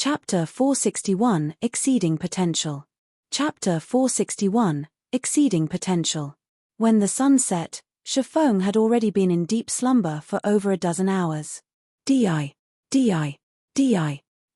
Chapter 461, Exceeding Potential. Chapter 461, Exceeding Potential. When the sun set, Shifeng had already been in deep slumber for over a dozen hours. Di. The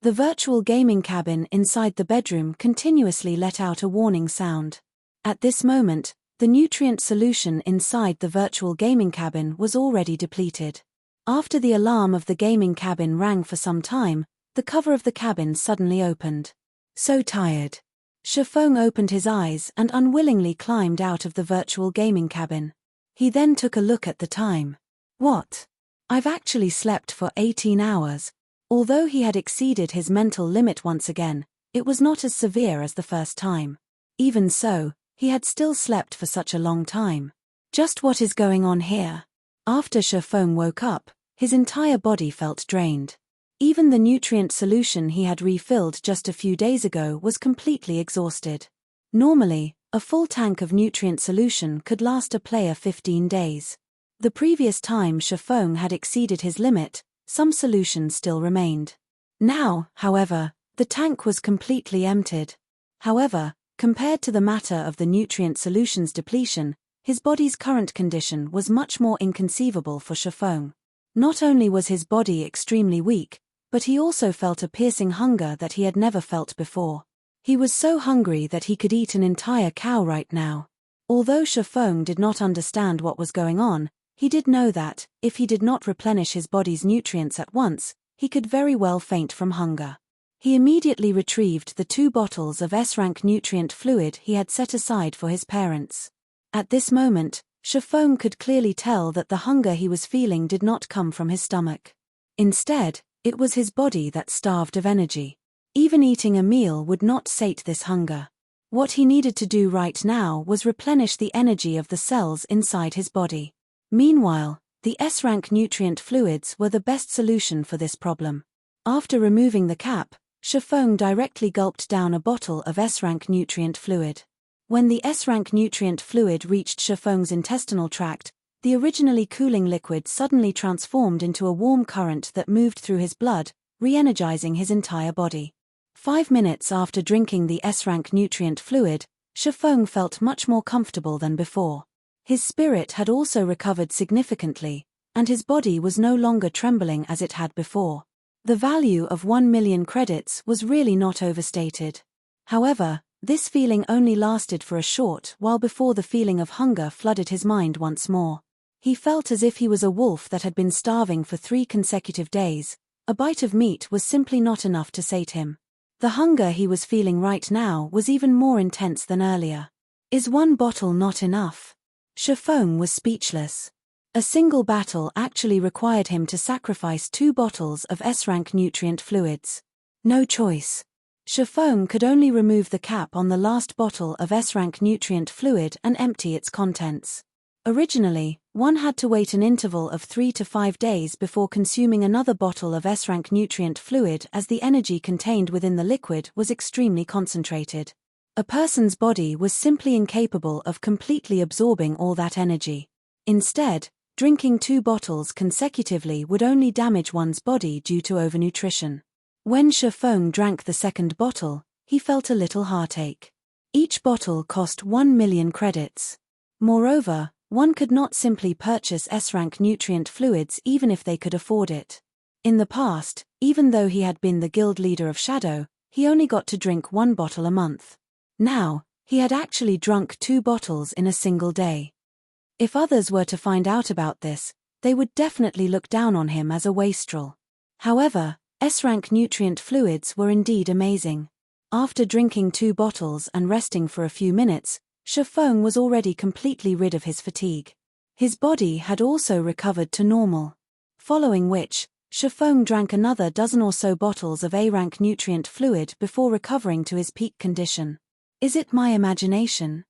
virtual gaming cabin inside the bedroom continuously let out a warning sound. At this moment, the nutrient solution inside the virtual gaming cabin was already depleted. After the alarm of the gaming cabin rang for some time, the cover of the cabin suddenly opened. So tired. Shifeng opened his eyes and unwillingly climbed out of the virtual gaming cabin. He then took a look at the time. What? I've actually slept for 18 hours. Although he had exceeded his mental limit once again, it was not as severe as the first time. Even so, he had still slept for such a long time. Just what is going on here? After Shifeng woke up, his entire body felt drained. Even the nutrient solution he had refilled just a few days ago was completely exhausted. Normally, a full tank of nutrient solution could last a player 15 days. The previous time Shifeng had exceeded his limit, some solution still remained. Now, however, the tank was completely emptied. However, compared to the matter of the nutrient solution's depletion, his body's current condition was much more inconceivable for Shifeng. Not only was his body extremely weak, but he also felt a piercing hunger that he had never felt before. He was so hungry that he could eat an entire cow right now. Although Shifeng did not understand what was going on, he did know that, if he did not replenish his body's nutrients at once, he could very well faint from hunger. He immediately retrieved the 2 bottles of S-rank nutrient fluid he had set aside for his parents. At this moment, Shifeng could clearly tell that the hunger he was feeling did not come from his stomach. Instead, it was his body that starved of energy. Even eating a meal would not sate this hunger. What he needed to do right now was replenish the energy of the cells inside his body. Meanwhile, the S-rank nutrient fluids were the best solution for this problem. After removing the cap, Shifeng directly gulped down a bottle of S-rank nutrient fluid. When the S-rank nutrient fluid reached Shifeng's intestinal tract, the originally cooling liquid suddenly transformed into a warm current that moved through his blood, re-energizing his entire body. 5 minutes after drinking the S-rank nutrient fluid, Shifeng felt much more comfortable than before. His spirit had also recovered significantly, and his body was no longer trembling as it had before. The value of 1 million credits was really not overstated. However, this feeling only lasted for a short while before the feeling of hunger flooded his mind once more. He felt as if he was a wolf that had been starving for 3 consecutive days. A bite of meat was simply not enough to sate him. The hunger he was feeling right now was even more intense than earlier. Is 1 bottle not enough? Shifeng was speechless. A single battle actually required him to sacrifice 2 bottles of S-rank nutrient fluids. No choice. Shifeng could only remove the cap on the last bottle of S-rank nutrient fluid and empty its contents. Originally, one had to wait an interval of 3 to 5 days before consuming another bottle of S-rank nutrient fluid as the energy contained within the liquid was extremely concentrated. A person's body was simply incapable of completely absorbing all that energy. Instead, drinking 2 bottles consecutively would only damage one's body due to overnutrition. When Shifeng drank the second bottle, he felt a little heartache. Each bottle cost 1 million credits. Moreover, one could not simply purchase S-rank nutrient fluids even if they could afford it. In the past, even though he had been the guild leader of Shadow, he only got to drink 1 bottle a month. Now, he had actually drunk 2 bottles in a single day. If others were to find out about this, they would definitely look down on him as a wastrel. However, S-rank nutrient fluids were indeed amazing. After drinking 2 bottles and resting for a few minutes, Shifeng was already completely rid of his fatigue. His body had also recovered to normal. Following which, Shifeng drank another dozen or so bottles of A-rank nutrient fluid before recovering to his peak condition. Is it my imagination?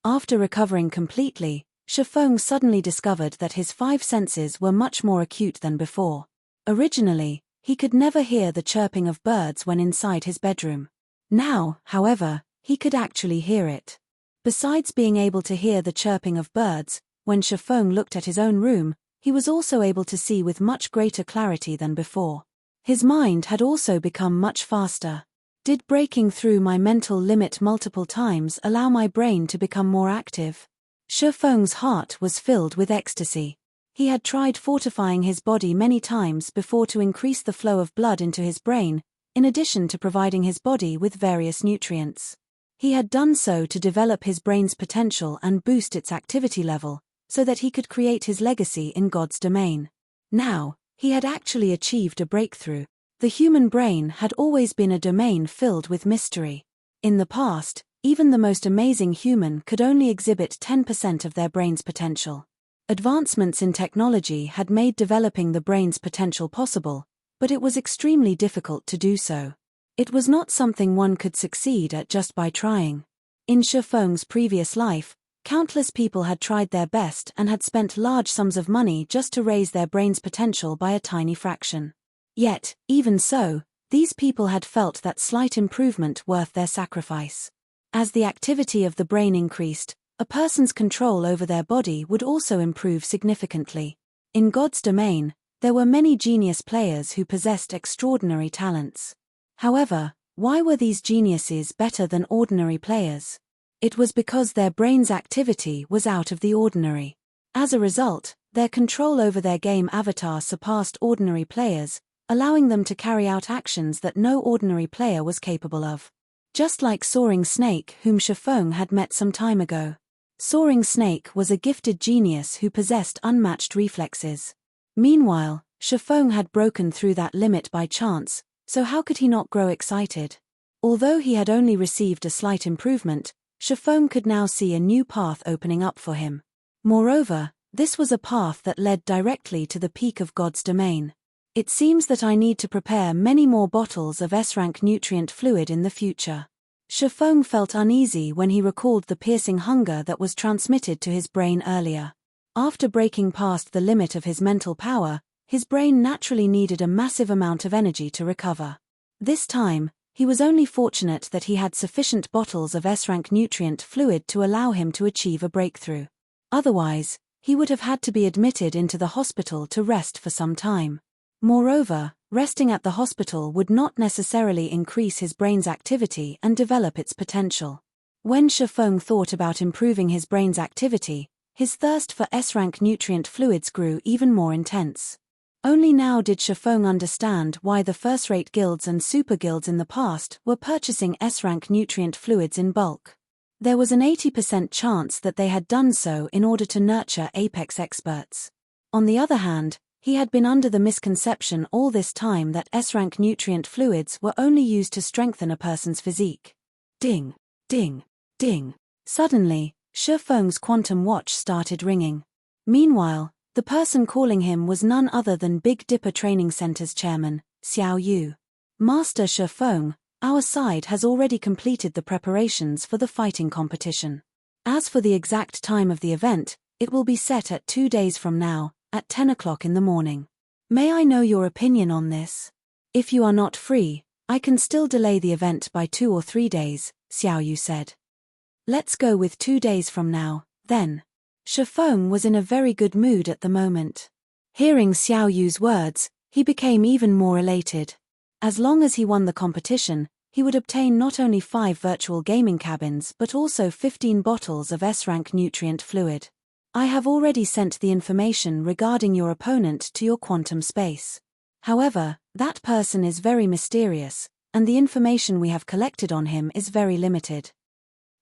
After recovering completely, Shifeng suddenly discovered that his 5 senses were much more acute than before. Originally, he could never hear the chirping of birds when inside his bedroom. Now, however, he could actually hear it. Besides being able to hear the chirping of birds, when Shifeng looked at his own room, he was also able to see with much greater clarity than before. His mind had also become much faster. Did breaking through my mental limit multiple times allow my brain to become more active? Shifeng's heart was filled with ecstasy. He had tried fortifying his body many times before to increase the flow of blood into his brain, in addition to providing his body with various nutrients. He had done so to develop his brain's potential and boost its activity level, so that he could create his legacy in God's domain. Now, he had actually achieved a breakthrough. The human brain had always been a domain filled with mystery. In the past, even the most amazing human could only exhibit 10% of their brain's potential. Advancements in technology had made developing the brain's potential possible, but it was extremely difficult to do so. It was not something one could succeed at just by trying. In Shifeng's previous life, countless people had tried their best and had spent large sums of money just to raise their brain's potential by a tiny fraction. Yet, even so, these people had felt that slight improvement worth their sacrifice. As the activity of the brain increased, a person's control over their body would also improve significantly. In God's domain, there were many genius players who possessed extraordinary talents. However, why were these geniuses better than ordinary players? It was because their brain's activity was out of the ordinary. As a result, their control over their game avatar surpassed ordinary players, allowing them to carry out actions that no ordinary player was capable of. Just like Soaring Snake, whom Shifeng had met some time ago. Soaring Snake was a gifted genius who possessed unmatched reflexes. Meanwhile, Shifeng had broken through that limit by chance, so how could he not grow excited? Although he had only received a slight improvement, Shifeng could now see a new path opening up for him. Moreover, this was a path that led directly to the peak of God's domain. It seems that I need to prepare many more bottles of S-rank nutrient fluid in the future. Shifeng felt uneasy when he recalled the piercing hunger that was transmitted to his brain earlier. After breaking past the limit of his mental power, his brain naturally needed a massive amount of energy to recover. This time, he was only fortunate that he had sufficient bottles of S-rank nutrient fluid to allow him to achieve a breakthrough. Otherwise, he would have had to be admitted into the hospital to rest for some time. Moreover, resting at the hospital would not necessarily increase his brain's activity and develop its potential. When Shifeng thought about improving his brain's activity, his thirst for S-rank nutrient fluids grew even more intense. Only now did Shifeng understand why the first-rate guilds and super guilds in the past were purchasing S-rank nutrient fluids in bulk. There was an 80% chance that they had done so in order to nurture apex experts. On the other hand, he had been under the misconception all this time that S-rank nutrient fluids were only used to strengthen a person's physique. Ding, ding, ding. Suddenly, Shifeng's quantum watch started ringing. Meanwhile, the person calling him was none other than Big Dipper Training Center's chairman, Xiao Yu. Master Shifeng, our side has already completed the preparations for the fighting competition. As for the exact time of the event, it will be set at 2 days from now, at 10 o'clock in the morning. May I know your opinion on this? If you are not free, I can still delay the event by 2 or 3 days, Xiao Yu said. Let's go with 2 days from now, then. Shifeng was in a very good mood at the moment. Hearing Xiao Yu's words, he became even more elated. As long as he won the competition, he would obtain not only 5 virtual gaming cabins but also 15 bottles of S-rank nutrient fluid. I have already sent the information regarding your opponent to your quantum space. However, that person is very mysterious, and the information we have collected on him is very limited.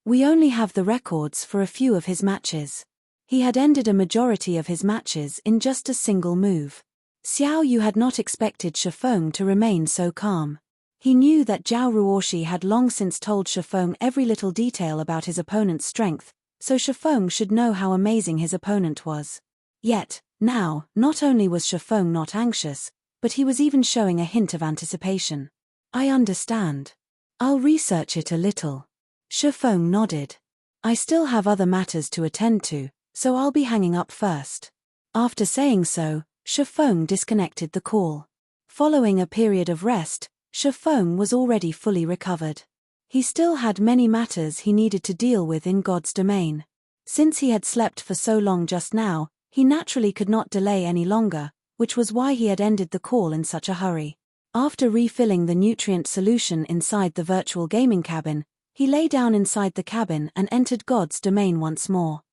We only have the records for a few of his matches. He had ended a majority of his matches in just a single move. Xiao Yu had not expected Shifeng to remain so calm. He knew that Zhao Ruoshi had long since told Shifeng every little detail about his opponent's strength, so Shifeng should know how amazing his opponent was. Yet, now, not only was Shifeng not anxious, but he was even showing a hint of anticipation. I understand. I'll research it a little. Shifeng nodded. I still have other matters to attend to, so I'll be hanging up first. After saying so, Shifeng disconnected the call. Following a period of rest, Shifeng was already fully recovered. He still had many matters he needed to deal with in God's domain. Since he had slept for so long just now, he naturally could not delay any longer, which was why he had ended the call in such a hurry. After refilling the nutrient solution inside the virtual gaming cabin, he lay down inside the cabin and entered God's domain once more.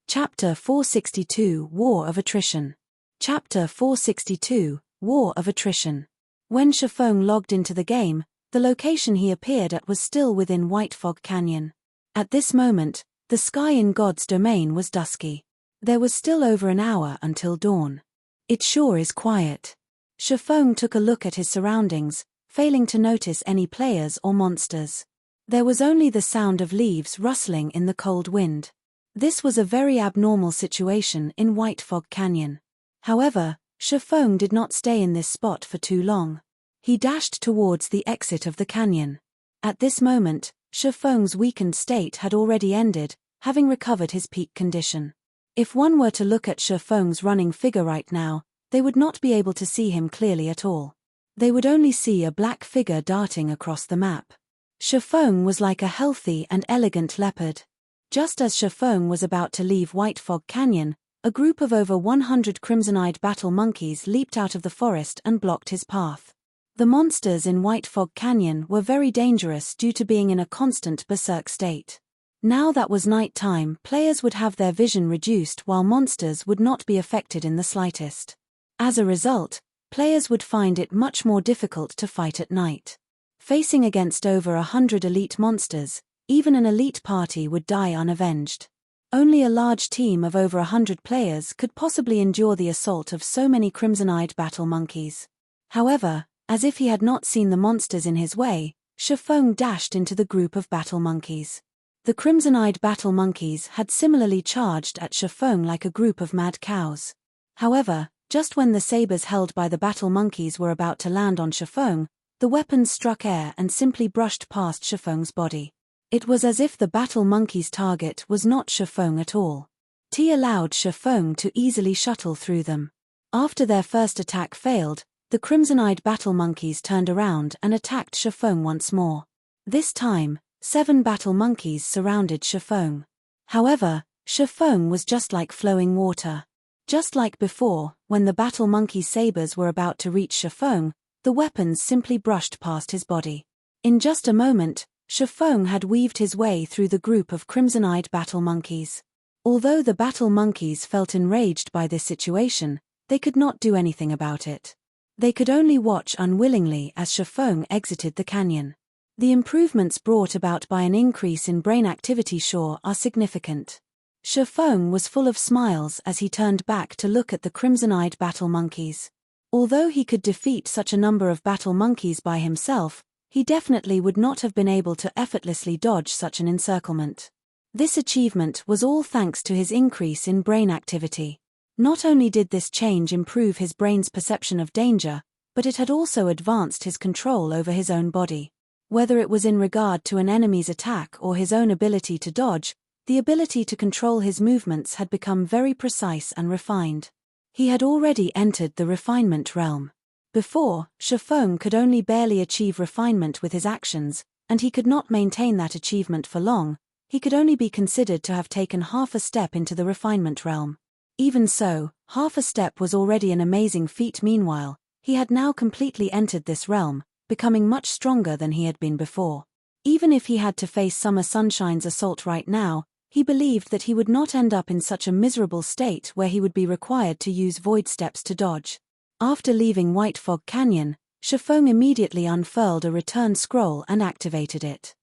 Chapter 462 War of Attrition. Chapter 462 War of Attrition. When Shifeng logged into the game, the location he appeared at was still within White Fog Canyon. At this moment, the sky in God's domain was dusky. There was still over an hour until dawn. It sure is quiet. Shifeng took a look at his surroundings, failing to notice any players or monsters. There was only the sound of leaves rustling in the cold wind. This was a very abnormal situation in White Fog Canyon. However, Shifeng did not stay in this spot for too long. He dashed towards the exit of the canyon. At this moment, Shifeng's weakened state had already ended, having recovered his peak condition. If one were to look at Shifeng's running figure right now, they would not be able to see him clearly at all. They would only see a black figure darting across the map. Shifeng was like a healthy and elegant leopard. Just as Shifeng was about to leave White Fog Canyon, a group of over 100 crimson-eyed battle monkeys leaped out of the forest and blocked his path. The monsters in White Fog Canyon were very dangerous due to being in a constant berserk state. Now that was night time, players would have their vision reduced while monsters would not be affected in the slightest. As a result, players would find it much more difficult to fight at night. Facing against over 100 elite monsters, even an elite party would die unavenged. Only a large team of over 100 players could possibly endure the assault of so many crimson-eyed battle monkeys. However, as if he had not seen the monsters in his way, Shifeng dashed into the group of battle monkeys. The crimson-eyed battle monkeys had similarly charged at Shifeng like a group of mad cows. However, just when the sabers held by the battle monkeys were about to land on Shifeng, the weapons struck air and simply brushed past Shifeng's body. It was as if the battle monkey's target was not Shifeng at all. T allowed Shifeng to easily shuttle through them. After their first attack failed, the crimson-eyed battle monkeys turned around and attacked Shifeng once more. This time, 7 battle monkeys surrounded Shifeng. However, Shifeng was just like flowing water. Just like before, when the battle monkey's sabers were about to reach Shifeng, the weapons simply brushed past his body. In just a moment, Shifeng had weaved his way through the group of crimson-eyed battle monkeys. Although the battle monkeys felt enraged by this situation, they could not do anything about it. They could only watch unwillingly as Shifeng exited the canyon. The improvements brought about by an increase in brain activity sure are significant. Shifeng was full of smiles as he turned back to look at the crimson-eyed battle monkeys. Although he could defeat such a number of battle monkeys by himself, he definitely would not have been able to effortlessly dodge such an encirclement. This achievement was all thanks to his increase in brain activity. Not only did this change improve his brain's perception of danger, but it had also advanced his control over his own body. Whether it was in regard to an enemy's attack or his own ability to dodge, the ability to control his movements had become very precise and refined. He had already entered the refinement realm. Before, Shifeng could only barely achieve refinement with his actions, and he could not maintain that achievement for long. He could only be considered to have taken half a step into the refinement realm. Even so, half a step was already an amazing feat. Meanwhile, he had now completely entered this realm, becoming much stronger than he had been before. Even if he had to face Summer Sunshine's assault right now, he believed that he would not end up in such a miserable state where he would be required to use void steps to dodge. After leaving White Fog Canyon, Shifeng immediately unfurled a return scroll and activated it.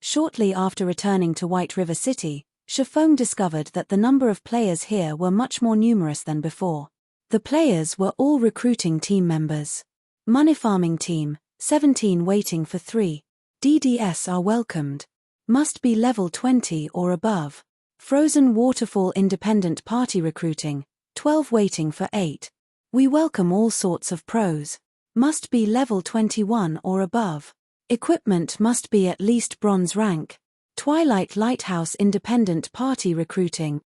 Shortly after returning to White River City, Shifeng discovered that the number of players here were much more numerous than before. The players were all recruiting team members. Money Farming Team, 17 waiting for 3. DDS are welcomed. Must be level 20 or above. Frozen Waterfall Independent Party recruiting, 12 waiting for 8. We welcome all sorts of pros. Must be level 21 or above. Equipment must be at least bronze rank. Twilight Lighthouse Independent Party recruiting.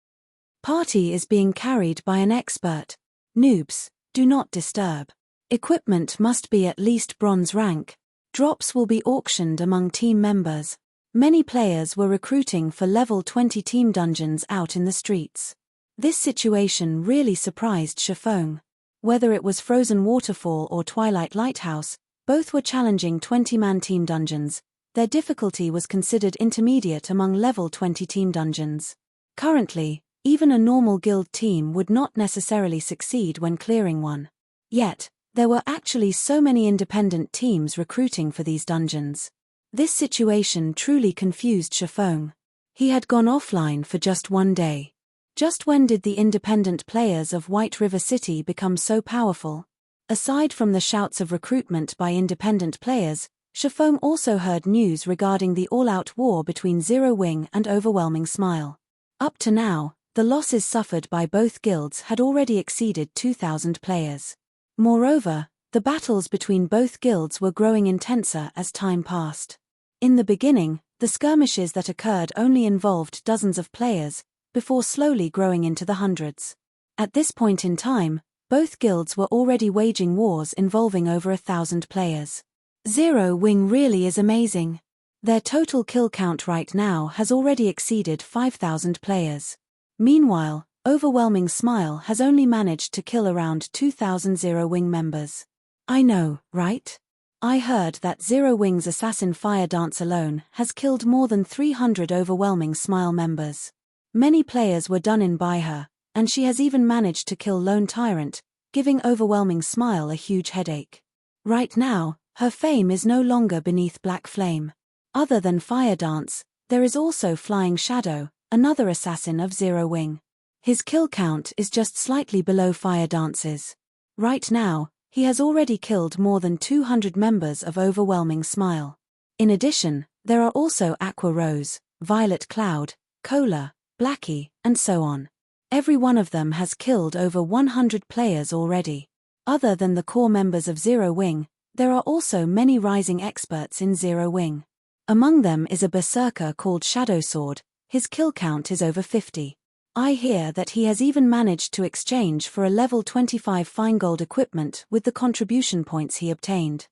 Party is being carried by an expert. Noobs, do not disturb. Equipment must be at least bronze rank. Drops will be auctioned among team members. Many players were recruiting for level 20 team dungeons out in the streets. This situation really surprised Shifeng. Whether it was Frozen Waterfall or Twilight Lighthouse, both were challenging 20-man team dungeons. Their difficulty was considered intermediate among level 20 team dungeons. Currently, even a normal guild team would not necessarily succeed when clearing one. Yet, there were actually so many independent teams recruiting for these dungeons. This situation truly confused Shifeng. He had gone offline for just one day. Just when did the independent players of White River City become so powerful? Aside from the shouts of recruitment by independent players, Shifeng also heard news regarding the all-out war between Zero Wing and Overwhelming Smile. Up to now, the losses suffered by both guilds had already exceeded 2,000 players. Moreover, the battles between both guilds were growing intenser as time passed. In the beginning, the skirmishes that occurred only involved dozens of players, before slowly growing into the hundreds. At this point in time, both guilds were already waging wars involving over 1,000 players. Zero Wing really is amazing. Their total kill count right now has already exceeded 5,000 players. Meanwhile, Overwhelming Smile has only managed to kill around 2,000 Zero Wing members. I know, right? I heard that Zero Wing's assassin Fire Dance alone has killed more than 300 Overwhelming Smile members. Many players were done in by her, and she has even managed to kill Lone Tyrant, giving Overwhelming Smile a huge headache. Right now, her fame is no longer beneath Black Flame. Other than Fire Dance, there is also Flying Shadow, another assassin of Zero Wing. His kill count is just slightly below Fire Dance's. Right now, he has already killed more than 200 members of Overwhelming Smile. In addition, there are also Aqua Rose, Violet Cloud, Cola, Blackie, and so on. Every one of them has killed over 100 players already. Other than the core members of Zero Wing, there are also many rising experts in Zero Wing. Among them is a berserker called Shadow Sword. His kill count is over 50. I hear that he has even managed to exchange for a level 25 fine gold equipment with the contribution points he obtained.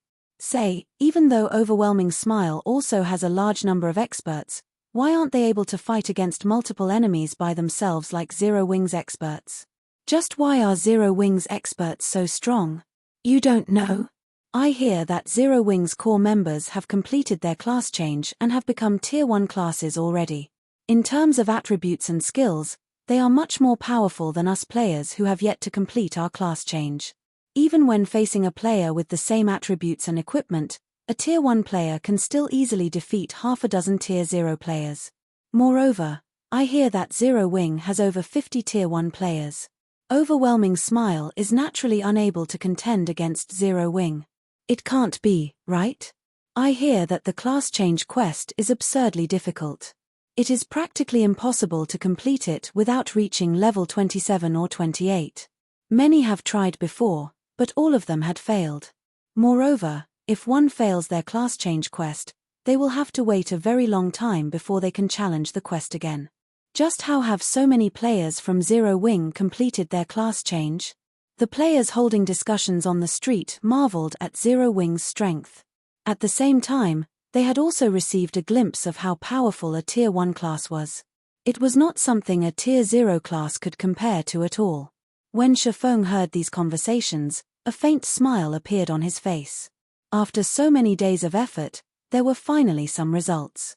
Even though Overwhelming Smile also has a large number of experts, why aren't they able to fight against multiple enemies by themselves like Zero Wing's experts? Just why are Zero Wing's experts so strong? You don't know? I hear that Zero Wing's core members have completed their class change and have become Tier 1 classes already. In terms of attributes and skills, they are much more powerful than us players who have yet to complete our class change. Even when facing a player with the same attributes and equipment, a Tier 1 player can still easily defeat half a dozen Tier 0 players. Moreover, I hear that Zero Wing has over 50 Tier 1 players. Overwhelming Smile is naturally unable to contend against Zero Wing. It can't be, right? I hear that the class change quest is absurdly difficult. It is practically impossible to complete it without reaching level 27 or 28. Many have tried before, but all of them had failed. Moreover, if one fails their class change quest, they will have to wait a very long time before they can challenge the quest again. Just how have so many players from Zero Wing completed their class change? The players holding discussions on the street marveled at Zero Wing's strength. At the same time, they had also received a glimpse of how powerful a Tier 1 class was. It was not something a Tier 0 class could compare to at all. When Shifeng heard these conversations, a faint smile appeared on his face. After so many days of effort, there were finally some results.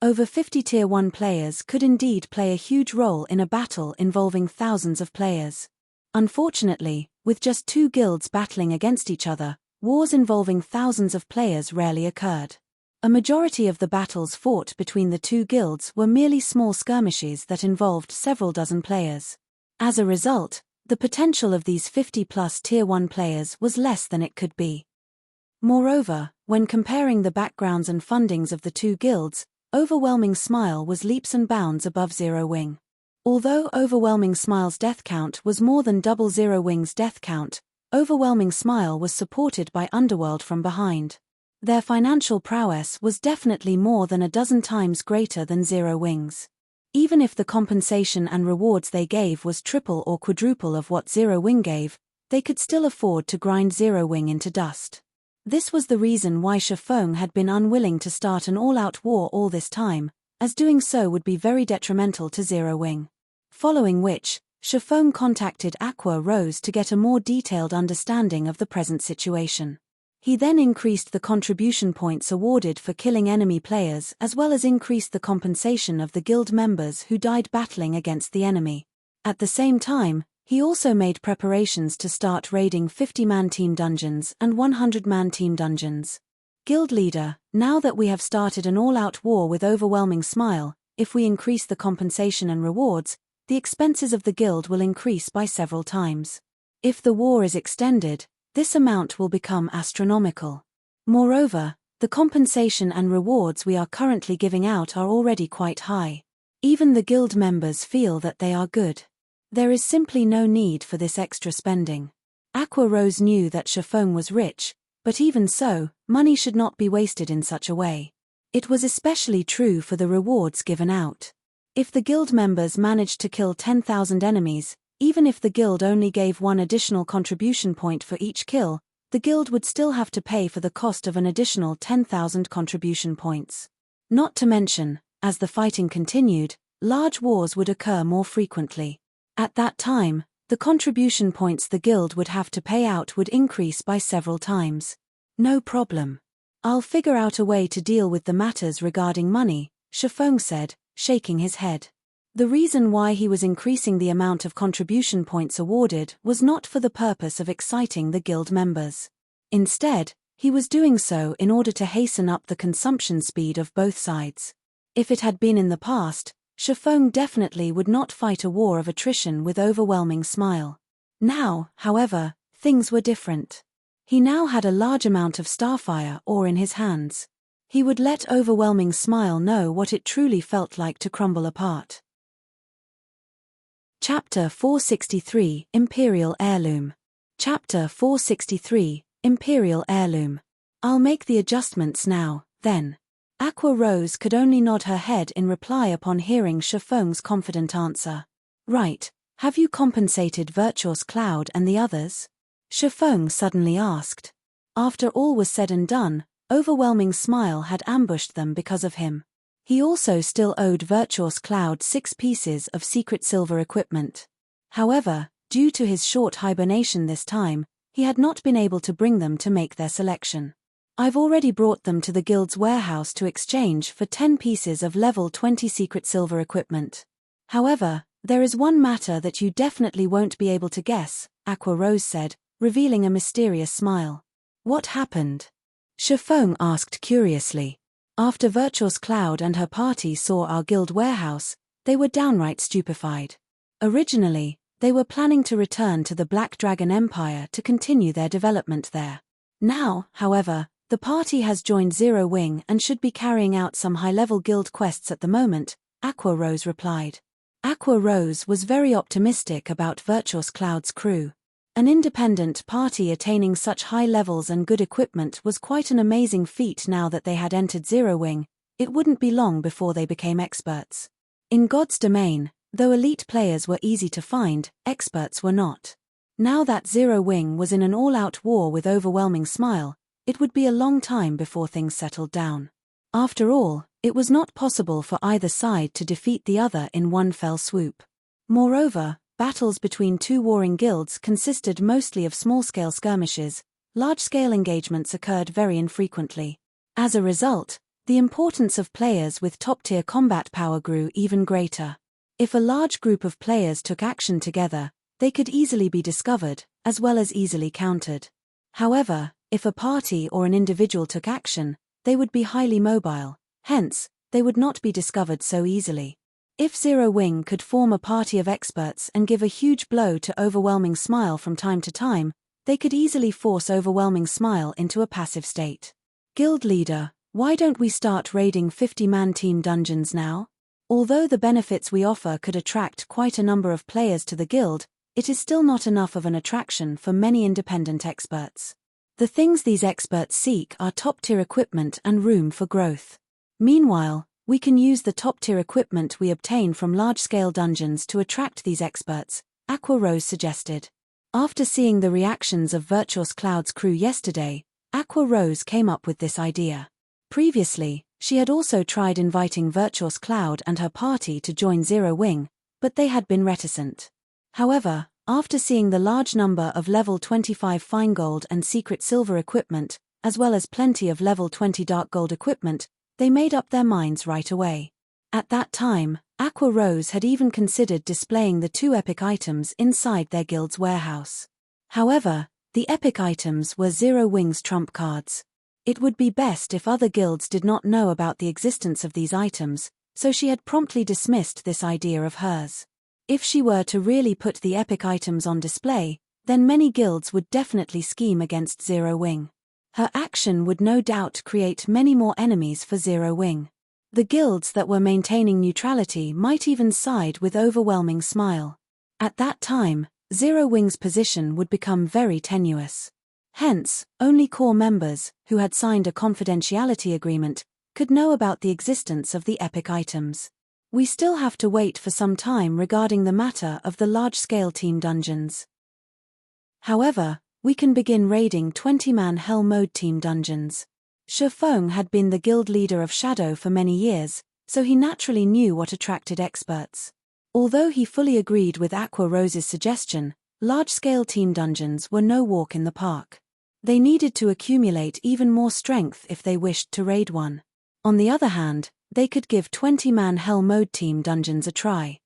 Over 50 Tier 1 players could indeed play a huge role in a battle involving thousands of players. Unfortunately, with just two guilds battling against each other, wars involving thousands of players rarely occurred. A majority of the battles fought between the two guilds were merely small skirmishes that involved several dozen players. As a result, the potential of these 50-plus Tier 1 players was less than it could be. Moreover, when comparing the backgrounds and fundings of the two guilds, Overwhelming Smile was leaps and bounds above Zero Wing. Although Overwhelming Smile's death count was more than double Zero Wing's death count, Overwhelming Smile was supported by Underworld from behind. Their financial prowess was definitely more than a dozen times greater than Zero Wing's. Even if the compensation and rewards they gave was triple or quadruple of what Zero Wing gave, they could still afford to grind Zero Wing into dust. This was the reason why Shifeng had been unwilling to start an all-out war all this time, as doing so would be very detrimental to Zero Wing. Following which, Chiffon contacted Aqua Rose to get a more detailed understanding of the present situation. He then increased the contribution points awarded for killing enemy players as well as increased the compensation of the guild members who died battling against the enemy. At the same time, he also made preparations to start raiding 50-man team dungeons and 100-man team dungeons. Guild leader, now that we have started an all-out war with overwhelming smile, if we increase the compensation and rewards, the expenses of the guild will increase by several times. If the war is extended, this amount will become astronomical. Moreover, the compensation and rewards we are currently giving out are already quite high. Even the guild members feel that they are good. There is simply no need for this extra spending. Aqua Rose knew that Chiffon was rich, but even so, money should not be wasted in such a way. It was especially true for the rewards given out. If the guild members managed to kill 10,000 enemies, even if the guild only gave one additional contribution point for each kill, the guild would still have to pay for the cost of an additional 10,000 contribution points. Not to mention, as the fighting continued, large wars would occur more frequently. At that time, the contribution points the guild would have to pay out would increase by several times. No problem. I'll figure out a way to deal with the matters regarding money, Chiffon said, shaking his head. The reason why he was increasing the amount of contribution points awarded was not for the purpose of exciting the guild members. Instead, he was doing so in order to hasten up the consumption speed of both sides. If it had been in the past, Chiffon definitely would not fight a war of attrition with overwhelming smile. Now, however, things were different. He now had a large amount of starfire ore in his hands. He would let overwhelming smile know what it truly felt like to crumble apart. Chapter 463, Imperial Heirloom. Chapter 463, Imperial Heirloom. I'll make the adjustments now, then. Aqua Rose could only nod her head in reply upon hearing Chiffon's confident answer. Right, have you compensated Virtuous Cloud and the others? Chiffon suddenly asked. After all was said and done, overwhelming smile had ambushed them because of him. He also still owed Virtuous Cloud 6 pieces of secret silver equipment. However, due to his short hibernation this time, he had not been able to bring them to make their selection. I've already brought them to the guild's warehouse to exchange for 10 pieces of level 20 secret silver equipment. However, there is one matter that you definitely won't be able to guess, Aqua Rose said, revealing a mysterious smile. What happened? Chiffon asked curiously. After Virtuous Cloud and her party saw our guild warehouse, they were downright stupefied. Originally, they were planning to return to the Black Dragon Empire to continue their development there. Now, however, the party has joined Zero Wing and should be carrying out some high-level guild quests at the moment, Aqua Rose replied. Aqua Rose was very optimistic about Virtuous Cloud's crew. An independent party attaining such high levels and good equipment was quite an amazing feat. Now that they had entered Zero Wing, it wouldn't be long before they became experts. In God's domain, though elite players were easy to find, experts were not. Now that Zero Wing was in an all-out war with overwhelming smile, it would be a long time before things settled down. After all, it was not possible for either side to defeat the other in one fell swoop. Moreover, battles between two warring guilds consisted mostly of small-scale skirmishes. Large-scale engagements occurred very infrequently. As a result, the importance of players with top-tier combat power grew even greater. If a large group of players took action together, they could easily be discovered, as well as easily countered. However, if a party or an individual took action, they would be highly mobile, hence, they would not be discovered so easily. If Zero Wing could form a party of experts and give a huge blow to Overwhelming Smile from time to time, they could easily force Overwhelming Smile into a passive state. Guild leader, why don't we start raiding 50-man team dungeons now? Although the benefits we offer could attract quite a number of players to the guild, it is still not enough of an attraction for many independent experts. The things these experts seek are top-tier equipment and room for growth. Meanwhile, we can use the top-tier equipment we obtain from large-scale dungeons to attract these experts, Aqua Rose suggested. After seeing the reactions of Virtuous Cloud's crew yesterday, Aqua Rose came up with this idea. Previously, she had also tried inviting Virtuous Cloud and her party to join Zero Wing, but they had been reticent. However, after seeing the large number of level 25 fine gold and secret silver equipment, as well as plenty of level 20 dark gold equipment, they made up their minds right away. At that time, Aqua Rose had even considered displaying the 2 epic items inside their guild's warehouse. However, the epic items were Zero Wings trump cards. It would be best if other guilds did not know about the existence of these items, so she had promptly dismissed this idea of hers. If she were to really put the epic items on display, then many guilds would definitely scheme against Zero Wing. Her action would no doubt create many more enemies for Zero Wing. The guilds that were maintaining neutrality might even side with Overwhelming Smile. At that time, Zero Wing's position would become very tenuous. Hence, only core members, who had signed a confidentiality agreement, could know about the existence of the epic items. We still have to wait for some time regarding the matter of the large-scale team dungeons. However, we can begin raiding 20-man Hell Mode team dungeons. Shifeng had been the guild leader of Shadow for many years, so he naturally knew what attracted experts. Although he fully agreed with Aqua Rose's suggestion, large-scale team dungeons were no walk in the park. They needed to accumulate even more strength if they wished to raid one. On the other hand, they could give 20-man Hell Mode team dungeons a try.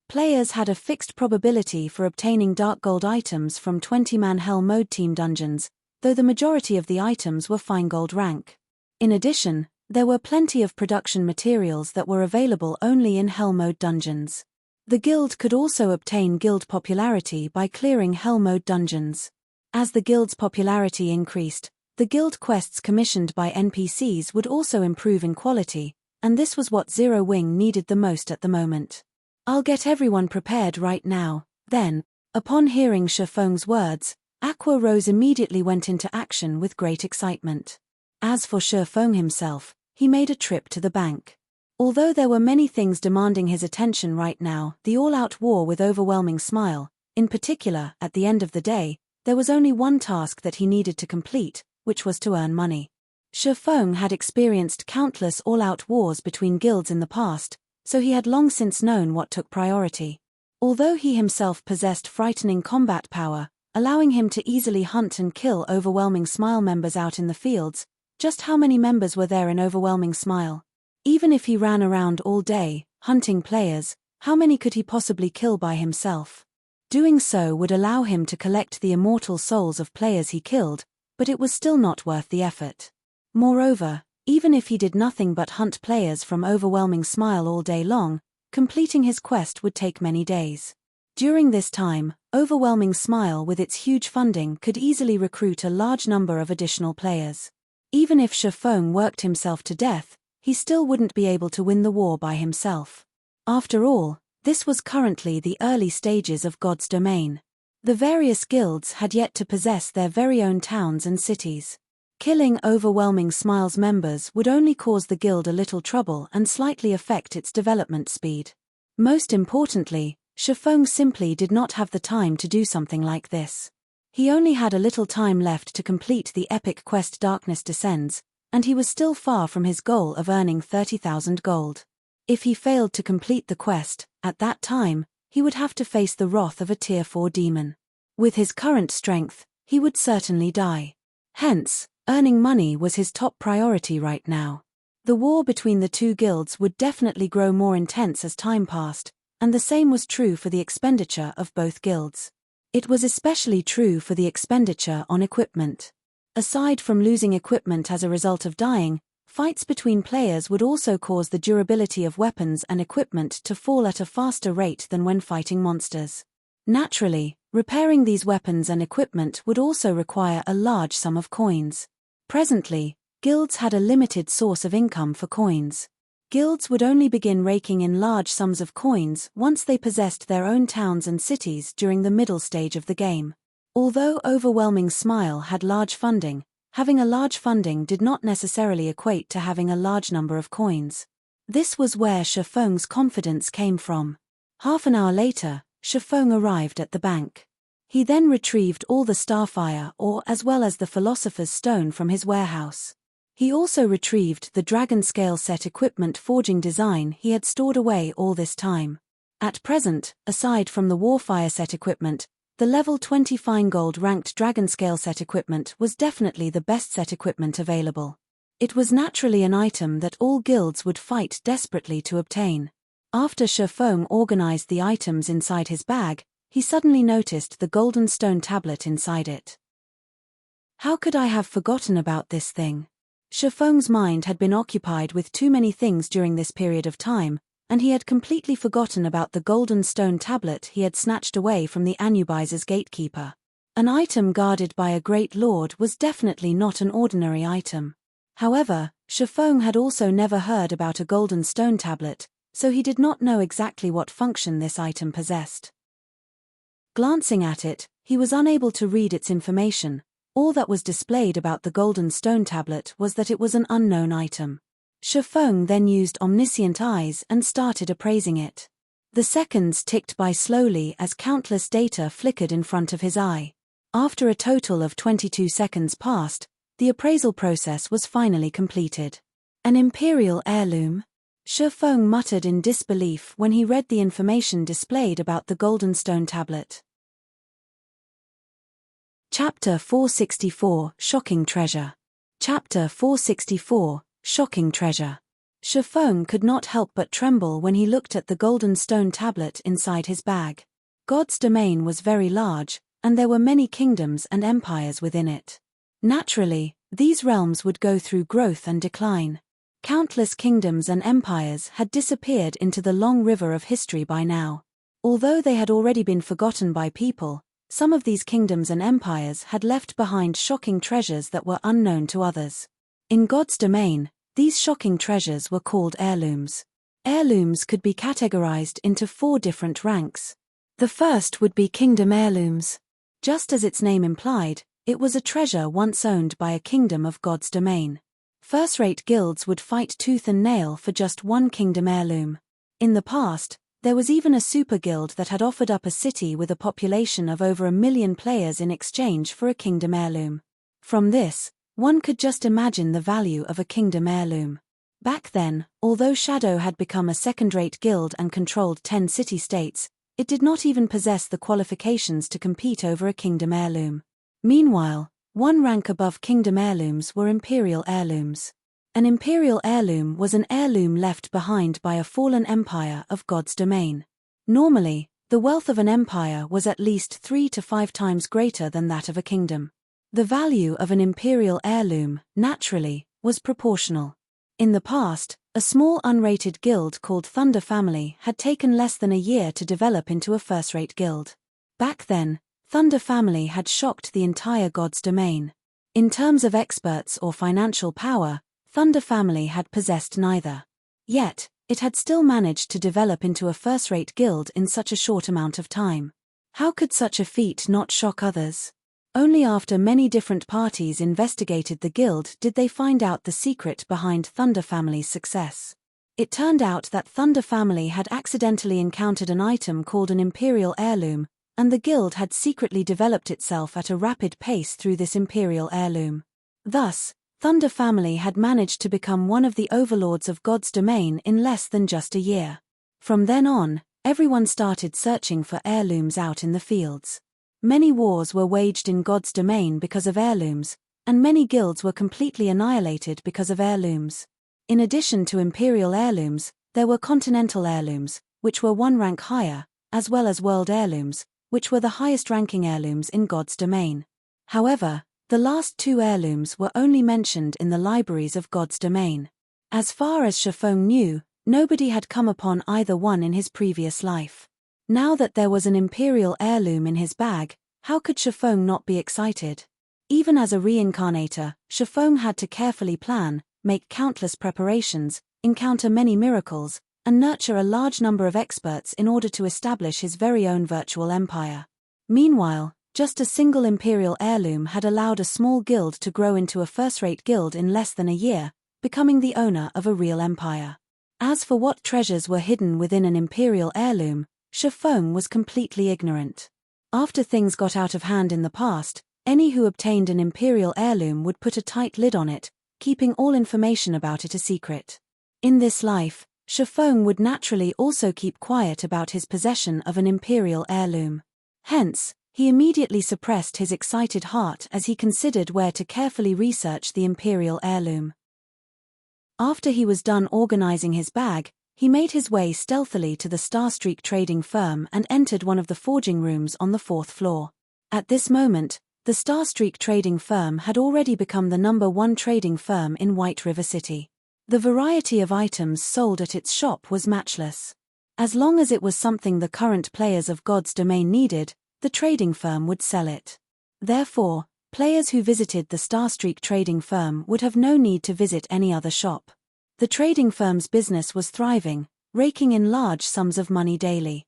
Players had a fixed probability for obtaining dark gold items from 20-man Hell Mode team dungeons, though the majority of the items were fine gold rank. In addition, there were plenty of production materials that were available only in Hell Mode dungeons. The guild could also obtain guild popularity by clearing Hell Mode dungeons. As the guild's popularity increased, the guild quests commissioned by NPCs would also improve in quality, and this was what Zero Wing needed the most at the moment. "I'll get everyone prepared right now, then." Upon hearing Shifeng's words, Aqua Rose immediately went into action with great excitement. As for Shifeng himself, he made a trip to the bank. Although there were many things demanding his attention right now, the all-out war with Overwhelming Smile, in particular, at the end of the day, there was only one task that he needed to complete, which was to earn money. Shifeng had experienced countless all-out wars between guilds in the past, so he had long since known what took priority. Although he himself possessed frightening combat power, allowing him to easily hunt and kill Overwhelming Smile members out in the fields, just how many members were there in Overwhelming Smile? Even if he ran around all day, hunting players, how many could he possibly kill by himself? Doing so would allow him to collect the immortal souls of players he killed, but it was still not worth the effort. Moreover, even if he did nothing but hunt players from Overwhelming Smile all day long, completing his quest would take many days. During this time, Overwhelming Smile with its huge funding could easily recruit a large number of additional players. Even if Shifeng worked himself to death, he still wouldn't be able to win the war by himself. After all, this was currently the early stages of God's domain. The various guilds had yet to possess their very own towns and cities. Killing Overwhelming Smile's members would only cause the guild a little trouble and slightly affect its development speed. Most importantly, Shifeng simply did not have the time to do something like this. He only had a little time left to complete the epic quest Darkness Descends, and he was still far from his goal of earning 30,000 gold. If he failed to complete the quest, at that time, he would have to face the wrath of a Tier 4 demon. With his current strength, he would certainly die. Hence, earning money was his top priority right now. The war between the two guilds would definitely grow more intense as time passed, and the same was true for the expenditure of both guilds. It was especially true for the expenditure on equipment. Aside from losing equipment as a result of dying, fights between players would also cause the durability of weapons and equipment to fall at a faster rate than when fighting monsters. Naturally, repairing these weapons and equipment would also require a large sum of coins. Presently, guilds had a limited source of income for coins. Guilds would only begin raking in large sums of coins once they possessed their own towns and cities during the middle stage of the game. Although Overwhelming Smile had large funding, having a large funding did not necessarily equate to having a large number of coins. This was where Shifeng's confidence came from. Half an hour later, Shifeng arrived at the bank. He then retrieved all the Starfire ore as well as the Philosopher's Stone from his warehouse. He also retrieved the Dragon Scale set equipment forging design he had stored away all this time. At present, aside from the Warfire set equipment, the level 20 fine gold ranked Dragonscale set equipment was definitely the best set equipment available. It was naturally an item that all guilds would fight desperately to obtain. After Shifeng organized the items inside his bag, he suddenly noticed the golden stone tablet inside it. How could I have forgotten about this thing? Shifeng's mind had been occupied with too many things during this period of time, and he had completely forgotten about the golden stone tablet he had snatched away from the Anubise's gatekeeper. An item guarded by a great lord was definitely not an ordinary item. However, Shifeng had also never heard about a golden stone tablet, so he did not know exactly what function this item possessed. Glancing at it, he was unable to read its information. All that was displayed about the golden stone tablet was that it was an unknown item. Shifeng then used omniscient eyes and started appraising it. The seconds ticked by slowly as countless data flickered in front of his eye. After a total of 22 seconds passed, the appraisal process was finally completed. An imperial heirloom? Shifeng muttered in disbelief when he read the information displayed about the golden stone tablet. Chapter 464 Shocking Treasure. Chapter 464 Shocking Treasure. Shifeng could not help but tremble when he looked at the golden stone tablet inside his bag. God's domain was very large, and there were many kingdoms and empires within it. Naturally, these realms would go through growth and decline. Countless kingdoms and empires had disappeared into the long river of history by now. Although they had already been forgotten by people, some of these kingdoms and empires had left behind shocking treasures that were unknown to others. In God's domain, these shocking treasures were called heirlooms. Heirlooms could be categorized into 4 different ranks. The first would be kingdom heirlooms. Just as its name implied, it was a treasure once owned by a kingdom of God's domain. First-rate guilds would fight tooth and nail for just one kingdom heirloom. In the past, there was even a super guild that had offered up a city with a population of over 1 million players in exchange for a kingdom heirloom. From this, one could just imagine the value of a kingdom heirloom. Back then, although Shadow had become a second-rate guild and controlled 10 city-states, it did not even possess the qualifications to compete over a kingdom heirloom. Meanwhile, one rank above kingdom heirlooms were imperial heirlooms. An imperial heirloom was an heirloom left behind by a fallen empire of God's domain. Normally, the wealth of an empire was at least 3 to 5 times greater than that of a kingdom. The value of an imperial heirloom, naturally, was proportional. In the past, a small unrated guild called Thunder Family had taken less than a year to develop into a first-rate guild. Back then, Thunder Family had shocked the entire God's domain. In terms of experts or financial power, Thunder Family had possessed neither. Yet, it had still managed to develop into a first-rate guild in such a short amount of time. How could such a feat not shock others? Only after many different parties investigated the guild did they find out the secret behind Thunder Family's success. It turned out that Thunder Family had accidentally encountered an item called an imperial heirloom, and the guild had secretly developed itself at a rapid pace through this imperial heirloom. Thus, Thunder Family had managed to become one of the overlords of God's domain in less than just a year. From then on, everyone started searching for heirlooms out in the fields. Many wars were waged in God's domain because of heirlooms, and many guilds were completely annihilated because of heirlooms. In addition to imperial heirlooms, there were continental heirlooms, which were 1 rank higher, as well as world heirlooms, which were the highest-ranking heirlooms in God's domain. However, the last 2 heirlooms were only mentioned in the libraries of God's domain. As far as Shifeng knew, nobody had come upon either one in his previous life. Now that there was an imperial heirloom in his bag, how could Shifeng not be excited? Even as a reincarnator, Shifeng had to carefully plan, make countless preparations, encounter many miracles, and nurture a large number of experts in order to establish his very own virtual empire. Meanwhile, just a single imperial heirloom had allowed a small guild to grow into a first-rate guild in less than a year, becoming the owner of a real empire. As for what treasures were hidden within an imperial heirloom, Shifeng was completely ignorant. After things got out of hand in the past, any who obtained an imperial heirloom would put a tight lid on it, keeping all information about it a secret. In this life, Shifeng would naturally also keep quiet about his possession of an imperial heirloom. Hence, he immediately suppressed his excited heart as he considered where to carefully research the imperial heirloom. After he was done organizing his bag, he made his way stealthily to the Starstreak trading firm and entered one of the forging rooms on the 4th floor. At this moment, the Starstreak trading firm had already become the #1 trading firm in White River City. The variety of items sold at its shop was matchless. As long as it was something the current players of God's Domain needed, the trading firm would sell it. Therefore, players who visited the Starstreak trading firm would have no need to visit any other shop. The trading firm's business was thriving, raking in large sums of money daily.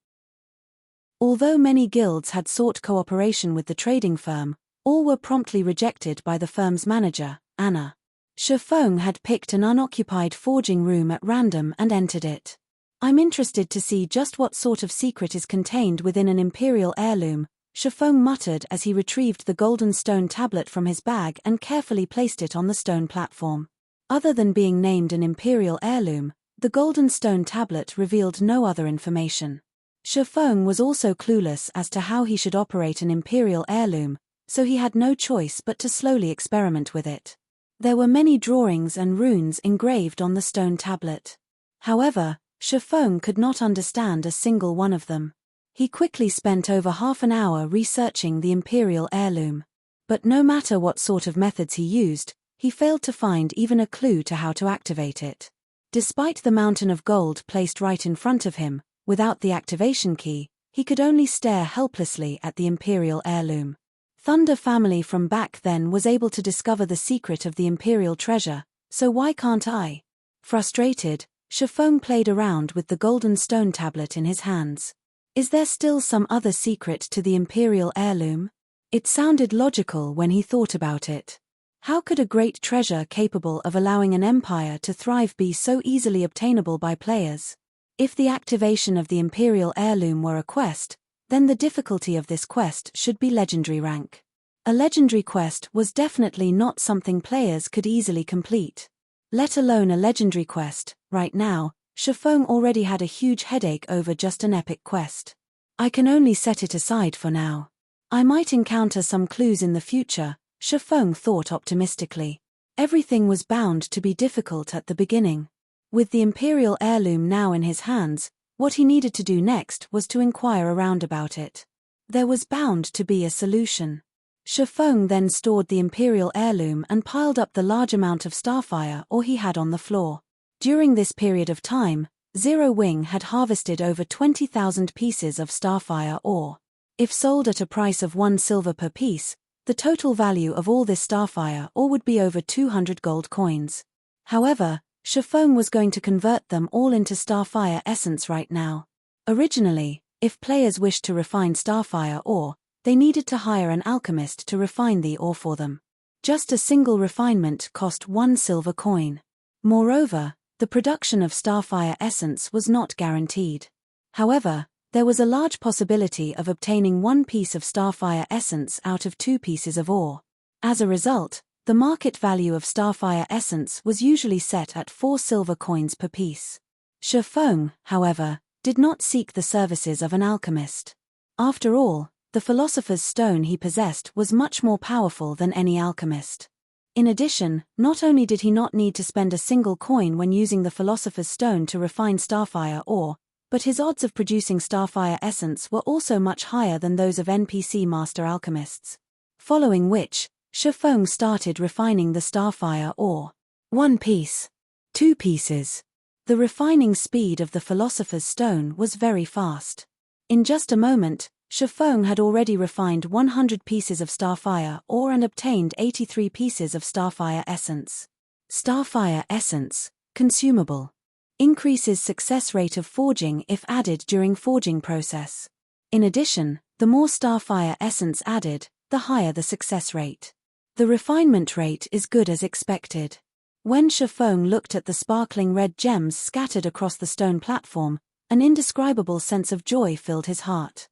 Although many guilds had sought cooperation with the trading firm, all were promptly rejected by the firm's manager, Anna. Shifeng had picked an unoccupied forging room at random and entered it. "I'm interested to see just what sort of secret is contained within an imperial heirloom," Shifeng muttered as he retrieved the golden stone tablet from his bag and carefully placed it on the stone platform. Other than being named an imperial heirloom, the golden stone tablet revealed no other information. Shifeng was also clueless as to how he should operate an imperial heirloom, so he had no choice but to slowly experiment with it. There were many drawings and runes engraved on the stone tablet. However, Shifeng could not understand a single one of them. He quickly spent over half an hour researching the imperial heirloom. But no matter what sort of methods he used, he failed to find even a clue to how to activate it. Despite the mountain of gold placed right in front of him, without the activation key, he could only stare helplessly at the imperial heirloom. Thunder family from back then was able to discover the secret of the imperial treasure, so why can't I? Frustrated, Shifeng played around with the golden stone tablet in his hands. Is there still some other secret to the imperial heirloom? It sounded logical when he thought about it. How could a great treasure capable of allowing an empire to thrive be so easily obtainable by players? If the activation of the imperial heirloom were a quest, then the difficulty of this quest should be legendary rank. A legendary quest was definitely not something players could easily complete. Let alone a legendary quest. Right now, Shifeng already had a huge headache over just an epic quest. I can only set it aside for now. I might encounter some clues in the future, Shifeng thought optimistically. Everything was bound to be difficult at the beginning. With the imperial heirloom now in his hands, what he needed to do next was to inquire around about it. There was bound to be a solution. Shifeng then stored the imperial heirloom and piled up the large amount of starfire ore he had on the floor. During this period of time, Zero Wing had harvested over 20,000 pieces of starfire ore. If sold at a price of 1 silver per piece, the total value of all this starfire ore would be over 200 gold coins. However, Shifeng was going to convert them all into starfire essence right now. Originally, if players wished to refine starfire ore, they needed to hire an alchemist to refine the ore for them. Just a single refinement cost 1 silver coin. Moreover, the production of starfire essence was not guaranteed. However, there was a large possibility of obtaining 1 piece of starfire essence out of 2 pieces of ore. As a result, the market value of starfire essence was usually set at 4 silver coins per piece. Shifeng, however, did not seek the services of an alchemist. After all, the philosopher's stone he possessed was much more powerful than any alchemist. In addition, not only did he not need to spend a single coin when using the philosopher's stone to refine starfire ore, but his odds of producing starfire essence were also much higher than those of NPC master alchemists. Following which, Shifeng started refining the starfire ore. 1 piece. 2 pieces. The refining speed of the philosopher's stone was very fast. In just a moment, Shifeng had already refined 100 pieces of starfire ore and obtained 83 pieces of starfire essence. Starfire essence, consumable. Increases success rate of forging if added during forging process. In addition, the more starfire essence added, the higher the success rate. The refinement rate is good as expected. When Shifeng looked at the sparkling red gems scattered across the stone platform, an indescribable sense of joy filled his heart.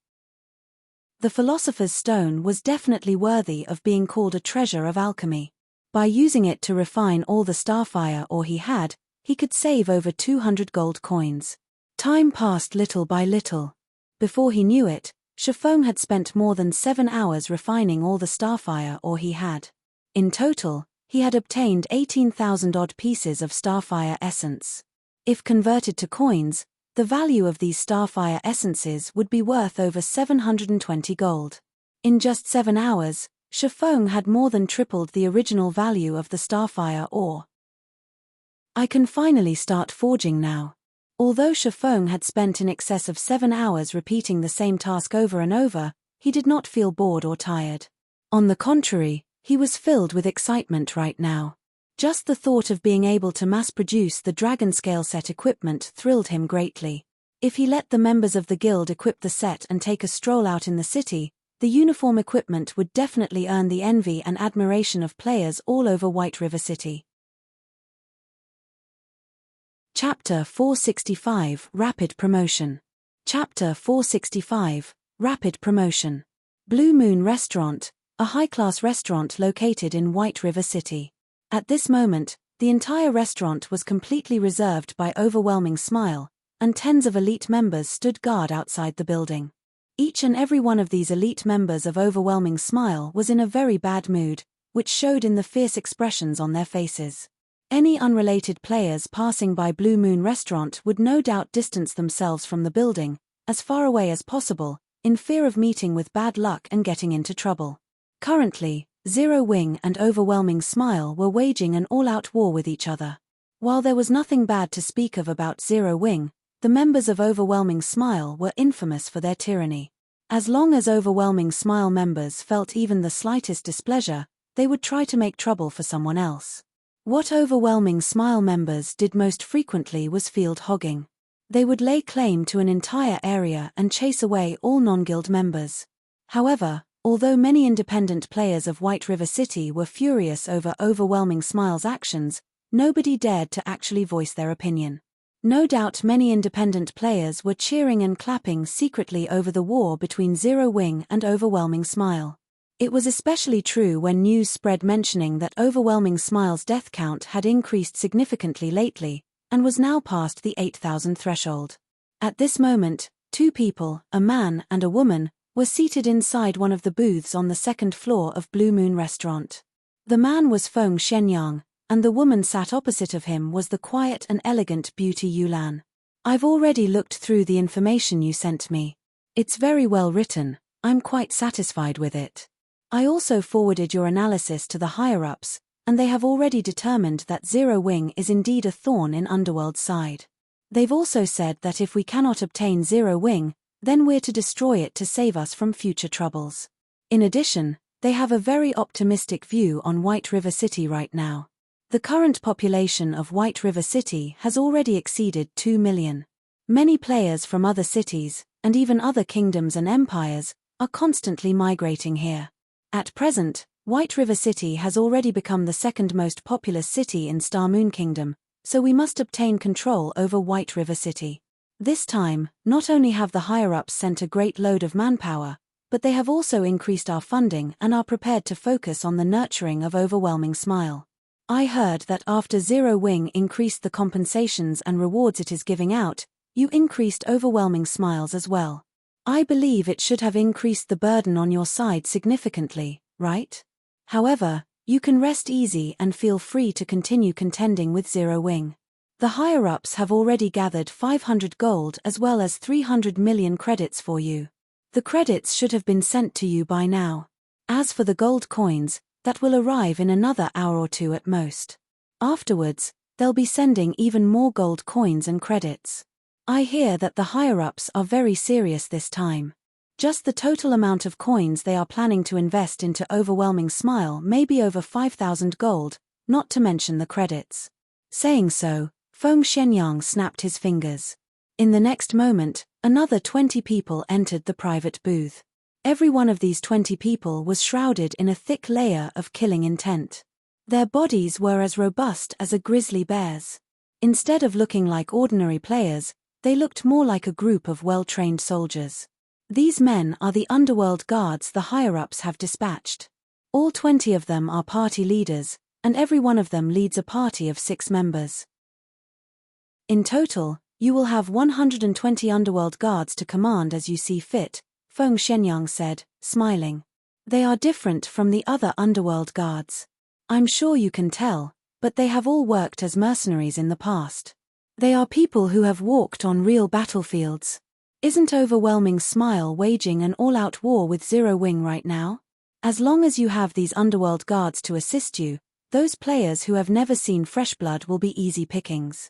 The philosopher's stone was definitely worthy of being called a treasure of alchemy. By using it to refine all the starfire ore he he could save over 200 gold coins. Time passed little by little. Before he knew it, Shifeng had spent more than 7 hours refining all the starfire ore he had. In total, he had obtained 18,000 odd pieces of starfire essence. If converted to coins, the value of these starfire essences would be worth over 720 gold. In just 7 hours, Shifeng had more than tripled the original value of the starfire ore. I can finally start forging now. Although Shifeng had spent in excess of 7 hours repeating the same task over and over, he did not feel bored or tired. On the contrary, he was filled with excitement right now. Just the thought of being able to mass-produce the dragon scale set equipment thrilled him greatly. If he let the members of the guild equip the set and take a stroll out in the city, the uniform equipment would definitely earn the envy and admiration of players all over White River City. Chapter 465 Rapid Promotion. Chapter 465 Rapid Promotion. Blue Moon Restaurant, a high-class restaurant located in White River City. At this moment, the entire restaurant was completely reserved by Overwhelming Smile, and tens of elite members stood guard outside the building. Each and every one of these elite members of Overwhelming Smile was in a very bad mood, which showed in the fierce expressions on their faces. Any unrelated players passing by Blue Moon Restaurant would no doubt distance themselves from the building, as far away as possible, in fear of meeting with bad luck and getting into trouble. Currently, Zero Wing and Overwhelming Smile were waging an all-out war with each other. While there was nothing bad to speak of about Zero Wing, the members of Overwhelming Smile were infamous for their tyranny. As long as Overwhelming Smile members felt even the slightest displeasure, they would try to make trouble for someone else. What Overwhelming Smile members did most frequently was field hogging. They would lay claim to an entire area and chase away all non-guild members. However, although many independent players of White River City were furious over Overwhelming Smile's actions, nobody dared to actually voice their opinion. No doubt many independent players were cheering and clapping secretly over the war between Zero Wing and Overwhelming Smile. It was especially true when news spread mentioning that Overwhelming Smile's death count had increased significantly lately, and was now past the 8,000 threshold. At this moment, 2 people, a man and a woman, were seated inside one of the booths on the 2nd floor of Blue Moon Restaurant. The man was Feng Shenyang, and the woman sat opposite of him was the quiet and elegant Beauty Yulan. I've already looked through the information you sent me. It's very well written, I'm quite satisfied with it. I also forwarded your analysis to the higher-ups, and they have already determined that Zero Wing is indeed a thorn in Underworld's side. They've also said that if we cannot obtain Zero Wing, then we're to destroy it to save us from future troubles. In addition, they have a very optimistic view on White River City right now. The current population of White River City has already exceeded 2 million. Many players from other cities, and even other kingdoms and empires, are constantly migrating here. At present, White River City has already become the 2nd most populous city in Star Moon Kingdom, so we must obtain control over White River City. This time, not only have the higher-ups sent a great load of manpower, but they have also increased our funding and are prepared to focus on the nurturing of Overwhelming Smile. I heard that after Zero Wing increased the compensations and rewards it is giving out, you increased Overwhelming Smiles as well. I believe it should have increased the burden on your side significantly, right? However, you can rest easy and feel free to continue contending with Zero Wing. The higher-ups have already gathered 500 gold as well as 300 million credits for you. The credits should have been sent to you by now. As for the gold coins, that will arrive in another hour or 2 at most. Afterwards, they'll be sending even more gold coins and credits. I hear that the higher-ups are very serious this time. Just the total amount of coins they are planning to invest into Overwhelming Smile may be over 5,000 gold, not to mention the credits. Saying so, Feng Shenyang snapped his fingers. In the next moment, another 20 people entered the private booth. Every one of these 20 people was shrouded in a thick layer of killing intent. Their bodies were as robust as a grizzly bear's. Instead of looking like ordinary players, they looked more like a group of well-trained soldiers. These men are the underworld guards the higher-ups have dispatched. All 20 of them are party leaders, and every one of them leads a party of 6 members. In total, you will have 120 underworld guards to command as you see fit, Feng Shenyang said, smiling. They are different from the other underworld guards. I'm sure you can tell, but they have all worked as mercenaries in the past. They are people who have walked on real battlefields. Isn't Overwhelming Smile waging an all-out war with Zero Wing right now? As long as you have these underworld guards to assist you, those players who have never seen fresh blood will be easy pickings.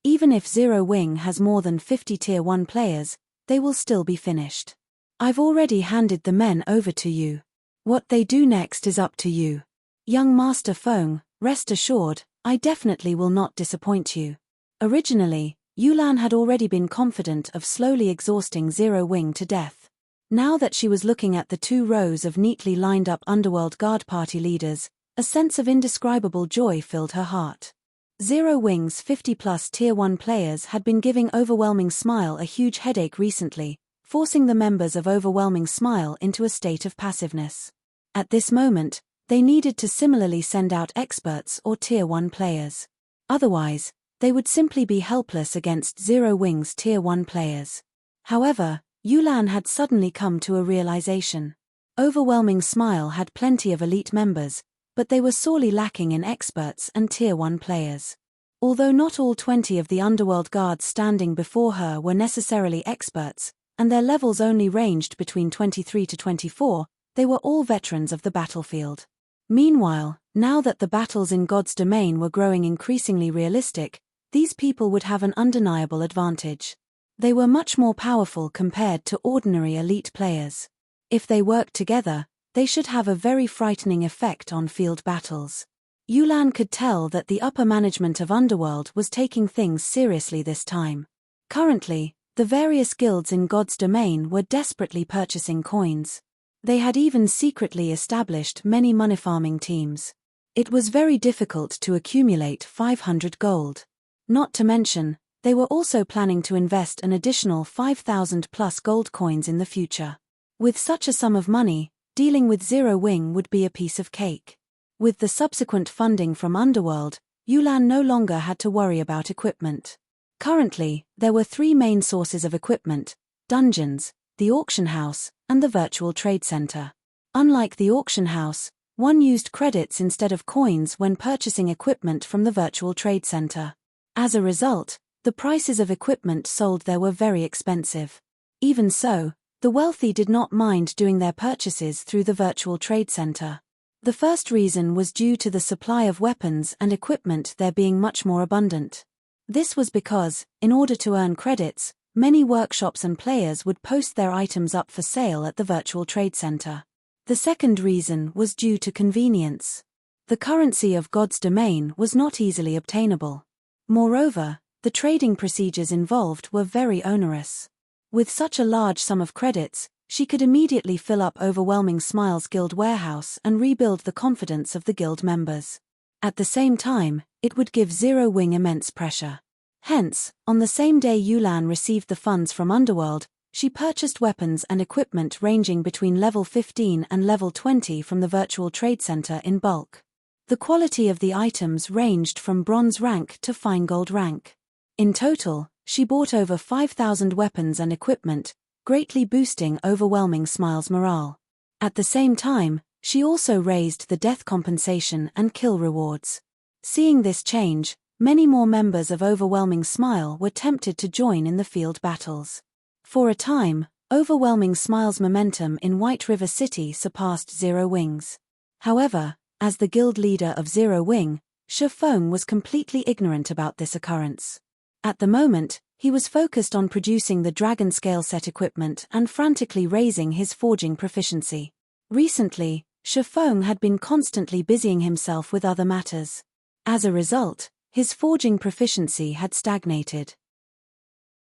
Even if Zero Wing has more than 50 Tier 1 players, they will still be finished. I've already handed the men over to you. What they do next is up to you. Young Master Feng, rest assured, I definitely will not disappoint you. Originally, Yulan had already been confident of slowly exhausting Zero Wing to death. Now that she was looking at the 2 rows of neatly lined up underworld guard party leaders, a sense of indescribable joy filled her heart. Zero Wing's 50-plus Tier 1 players had been giving Overwhelming Smile a huge headache recently, forcing the members of Overwhelming Smile into a state of passiveness. At this moment, they needed to similarly send out experts or Tier 1 players. Otherwise, they would simply be helpless against Zero Wing's Tier 1 players. However, Yulan had suddenly come to a realization. Overwhelming Smile had plenty of elite members, but they were sorely lacking in experts and Tier 1 players. Although not all 20 of the underworld guards standing before her were necessarily experts, and their levels only ranged between 23 to 24, they were all veterans of the battlefield. Meanwhile, now that the battles in God's domain were growing increasingly realistic, these people would have an undeniable advantage. They were much more powerful compared to ordinary elite players. If they worked together, they should have a very frightening effect on field battles. Yulan could tell that the upper management of Underworld was taking things seriously this time. Currently, the various guilds in God's domain were desperately purchasing coins. They had even secretly established many money farming teams. It was very difficult to accumulate 500 gold. Not to mention, they were also planning to invest an additional 5,000 plus gold coins in the future. With such a sum of money, dealing with Zero Wing would be a piece of cake. With the subsequent funding from Underworld, Yulan no longer had to worry about equipment. Currently, there were 3 main sources of equipment: dungeons, the auction house, and the virtual trade center. Unlike the auction house, one used credits instead of coins when purchasing equipment from the virtual trade center. As a result, the prices of equipment sold there were very expensive. Even so, the wealthy did not mind doing their purchases through the virtual trade center. The first reason was due to the supply of weapons and equipment there being much more abundant. This was because, in order to earn credits, many workshops and players would post their items up for sale at the virtual trade center. The second reason was due to convenience. The currency of God's domain was not easily obtainable. Moreover, the trading procedures involved were very onerous. With such a large sum of credits, she could immediately fill up Overwhelming Smile's guild warehouse and rebuild the confidence of the guild members. At the same time, it would give Zero Wing immense pressure. Hence, on the same day Yulan received the funds from Underworld, she purchased weapons and equipment ranging between level 15 and level 20 from the virtual trade center in bulk. The quality of the items ranged from bronze rank to fine gold rank. In total, she bought over 5,000 weapons and equipment, greatly boosting Overwhelming Smile's morale. At the same time, she also raised the death compensation and kill rewards. Seeing this change, many more members of Overwhelming Smile were tempted to join in the field battles. For a time, Overwhelming Smile's momentum in White River City surpassed Zero Wing's. However, as the guild leader of Zero Wing, Shifeng was completely ignorant about this occurrence. At the moment, he was focused on producing the dragon scale set equipment and frantically raising his forging proficiency. Recently, Shifeng had been constantly busying himself with other matters. As a result, his forging proficiency had stagnated.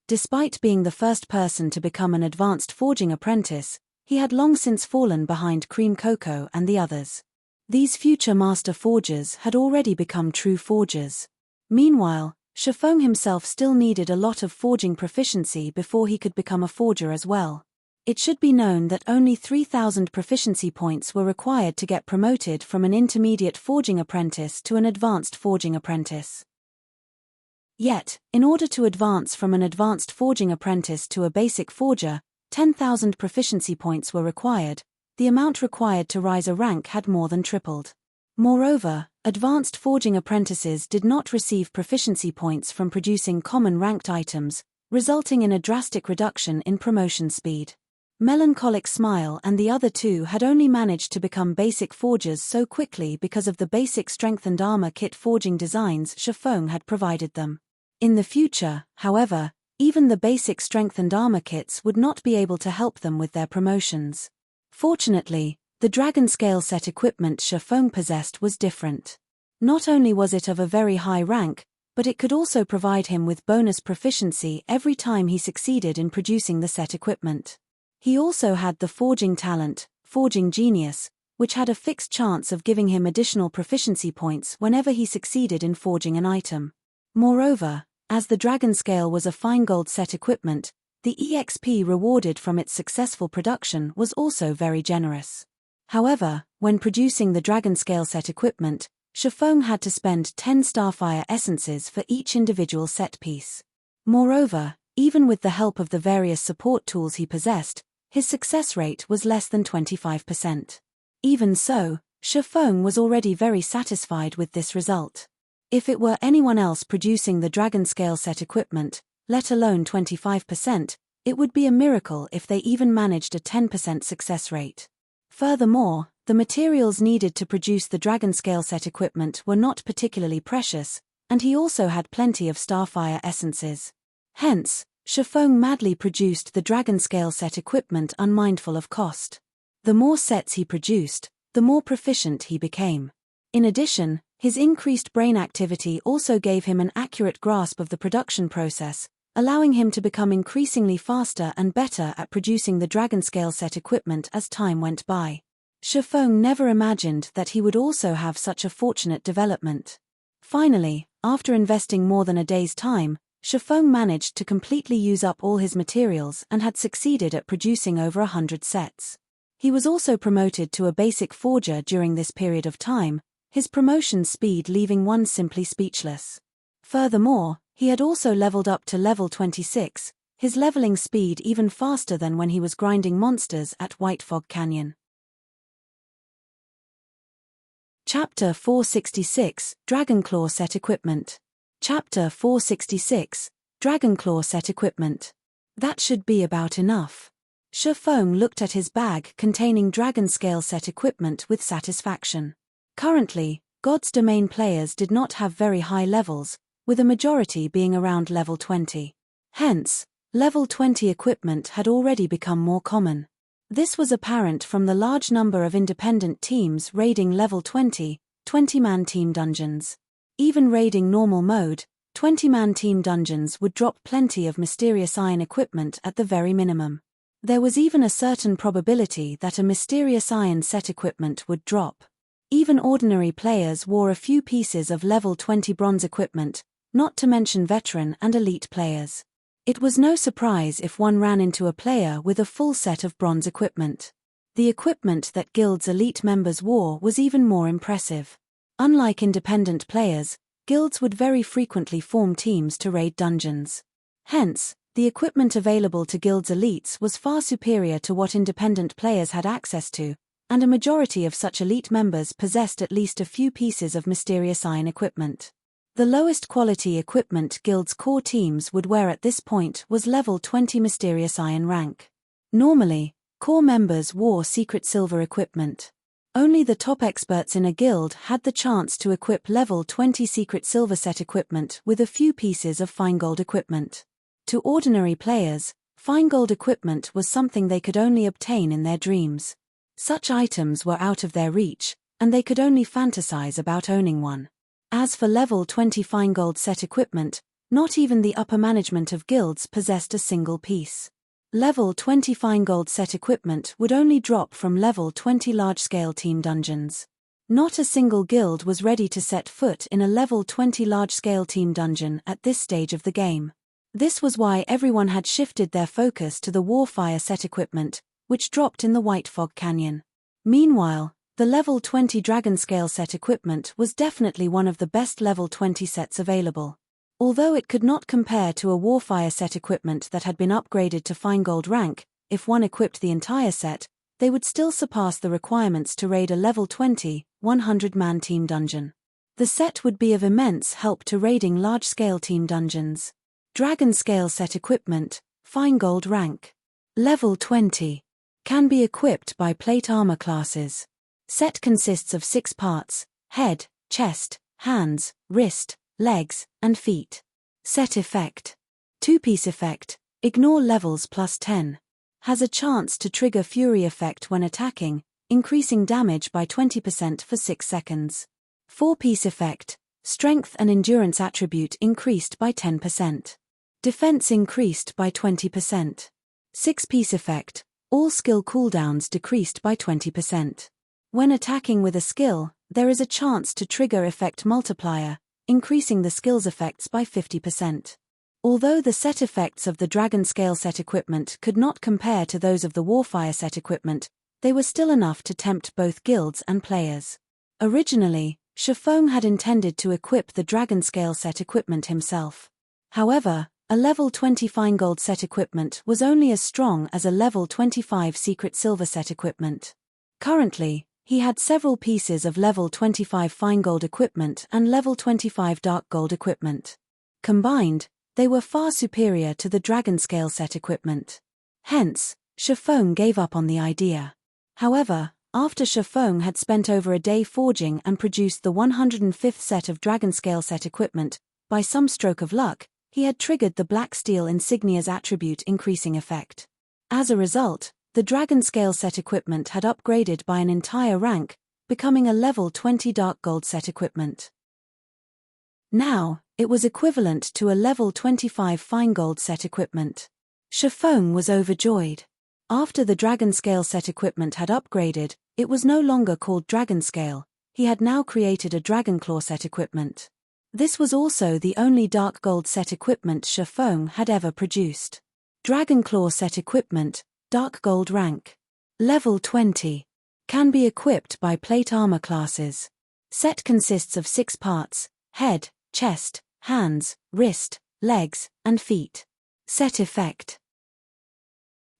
Despite being the first person to become an advanced forging apprentice, he had long since fallen behind Cream Cocoa and the others. These future master forgers had already become true forgers. Meanwhile, Shifeng himself still needed a lot of forging proficiency before he could become a forger as well. It should be known that only 3,000 proficiency points were required to get promoted from an intermediate forging apprentice to an advanced forging apprentice. Yet, in order to advance from an advanced forging apprentice to a basic forger, 10,000 proficiency points were required. The amount required to rise a rank had more than tripled. Moreover, advanced forging apprentices did not receive proficiency points from producing common ranked items, resulting in a drastic reduction in promotion speed. Melancholic Smile and the other two had only managed to become basic forgers so quickly because of the basic strengthened armor kit forging designs Shifeng had provided them. In the future, however, even the basic strengthened armor kits would not be able to help them with their promotions. Fortunately, the dragon scale set equipment Shifeng possessed was different. Not only was it of a very high rank, but it could also provide him with bonus proficiency every time he succeeded in producing the set equipment. He also had the forging talent, Forging Genius, which had a fixed chance of giving him additional proficiency points whenever he succeeded in forging an item. Moreover, as the dragon scale was a fine gold set equipment, the EXP rewarded from its successful production was also very generous. However, when producing the dragon scale set equipment, Shifeng had to spend 10 starfire essences for each individual set piece. Moreover, even with the help of the various support tools he possessed, his success rate was less than 25%. Even so, Shifeng was already very satisfied with this result. If it were anyone else producing the dragon scale set equipment, let alone 25%, it would be a miracle if they even managed a 10% success rate. Furthermore, the materials needed to produce the dragon scale set equipment were not particularly precious, and he also had plenty of starfire essences. Hence, Shifeng madly produced the dragon scale set equipment unmindful of cost. The more sets he produced, the more proficient he became. In addition, his increased brain activity also gave him an accurate grasp of the production process, allowing him to become increasingly faster and better at producing the dragon scale set equipment as time went by. Shifeng never imagined that he would also have such a fortunate development. Finally, after investing more than a day's time, Shifeng managed to completely use up all his materials and had succeeded at producing over 100 sets. He was also promoted to a basic forger during this period of time, his promotion speed leaving one simply speechless. Furthermore, he had also leveled up to level 26, his leveling speed even faster than when he was grinding monsters at White Fog Canyon. Chapter 466, Dragonclaw Set Equipment. Chapter 466, Dragonclaw Set Equipment. That should be about enough. Shifeng looked at his bag containing dragon scale set equipment with satisfaction. Currently, God's Domain players did not have very high levels, with a majority being around level 20. Hence, level 20 equipment had already become more common. This was apparent from the large number of independent teams raiding level 20, 20-man team dungeons. Even raiding normal mode, 20-man team dungeons would drop plenty of mysterious iron equipment at the very minimum. There was even a certain probability that a mysterious iron set equipment would drop. Even ordinary players wore a few pieces of level 20 bronze equipment, not to mention veteran and elite players. It was no surprise if one ran into a player with a full set of bronze equipment. The equipment that guild's elite members wore was even more impressive. Unlike independent players, guilds would very frequently form teams to raid dungeons. Hence, the equipment available to guilds' elites was far superior to what independent players had access to, and a majority of such elite members possessed at least a few pieces of mysterious iron equipment. The lowest quality equipment guilds' core teams would wear at this point was level 20 mysterious iron rank. Normally, core members wore secret silver equipment. Only the top experts in a guild had the chance to equip level 20 secret silver set equipment with a few pieces of fine gold equipment. To ordinary players, fine gold equipment was something they could only obtain in their dreams. Such items were out of their reach, and they could only fantasize about owning one. As for level 20 fine gold set equipment, not even the upper management of guilds possessed a single piece. Level 20 fine gold set equipment would only drop from level 20 large-scale team dungeons. Not a single guild was ready to set foot in a level 20 large-scale team dungeon at this stage of the game. This was why everyone had shifted their focus to the Warfire set equipment, which dropped in the White Fog Canyon. Meanwhile, the level 20 dragon scale set equipment was definitely one of the best level 20 sets available. Although it could not compare to a Warfire set equipment that had been upgraded to fine gold rank, if one equipped the entire set, they would still surpass the requirements to raid a level 20, 100-man team dungeon. The set would be of immense help to raiding large-scale team dungeons. Dragon Scale set equipment, fine gold rank. Level 20. Can be equipped by plate armor classes. Set consists of 6 parts: head, chest, hands, wrist, legs, and feet. Set effect. 2-piece effect, ignore levels plus 10. Has a chance to trigger Fury effect when attacking, increasing damage by 20% for 6 seconds. 4-piece effect, strength and endurance attribute increased by 10%. Defense increased by 20%. 6-piece effect, all skill cooldowns decreased by 20%. When attacking with a skill, there is a chance to trigger effect multiplier, increasing the skill's effects by 50%. Although the set effects of the Dragon Scale set equipment could not compare to those of the Warfire set equipment, they were still enough to tempt both guilds and players. Originally, Shifeng had intended to equip the Dragon Scale set equipment himself. However, a level 20 fine gold set equipment was only as strong as a level 25 secret silver set equipment. Currently, he had several pieces of level 25 fine gold equipment and level 25 dark gold equipment. Combined, they were far superior to the Dragon Scale set equipment. Hence, Shifeng gave up on the idea. However, after Shifeng had spent over a day forging and produced the 105th set of Dragon Scale set equipment, by some stroke of luck, he had triggered the Black Steel Insignia's attribute increasing effect. As a result, the Dragon Scale set equipment had upgraded by an entire rank, becoming a level 20 dark gold set equipment. Now, it was equivalent to a level 25 fine gold set equipment. Shifeng was overjoyed. After the Dragon Scale set equipment had upgraded, it was no longer called Dragon Scale. He had now created a Dragonclaw set equipment. This was also the only dark gold set equipment Shifeng had ever produced. Dragonclaw set equipment, dark gold rank. Level 20. Can be equipped by plate armor classes. Set consists of 6 parts: head, chest, hands, wrist, legs, and feet. Set effect.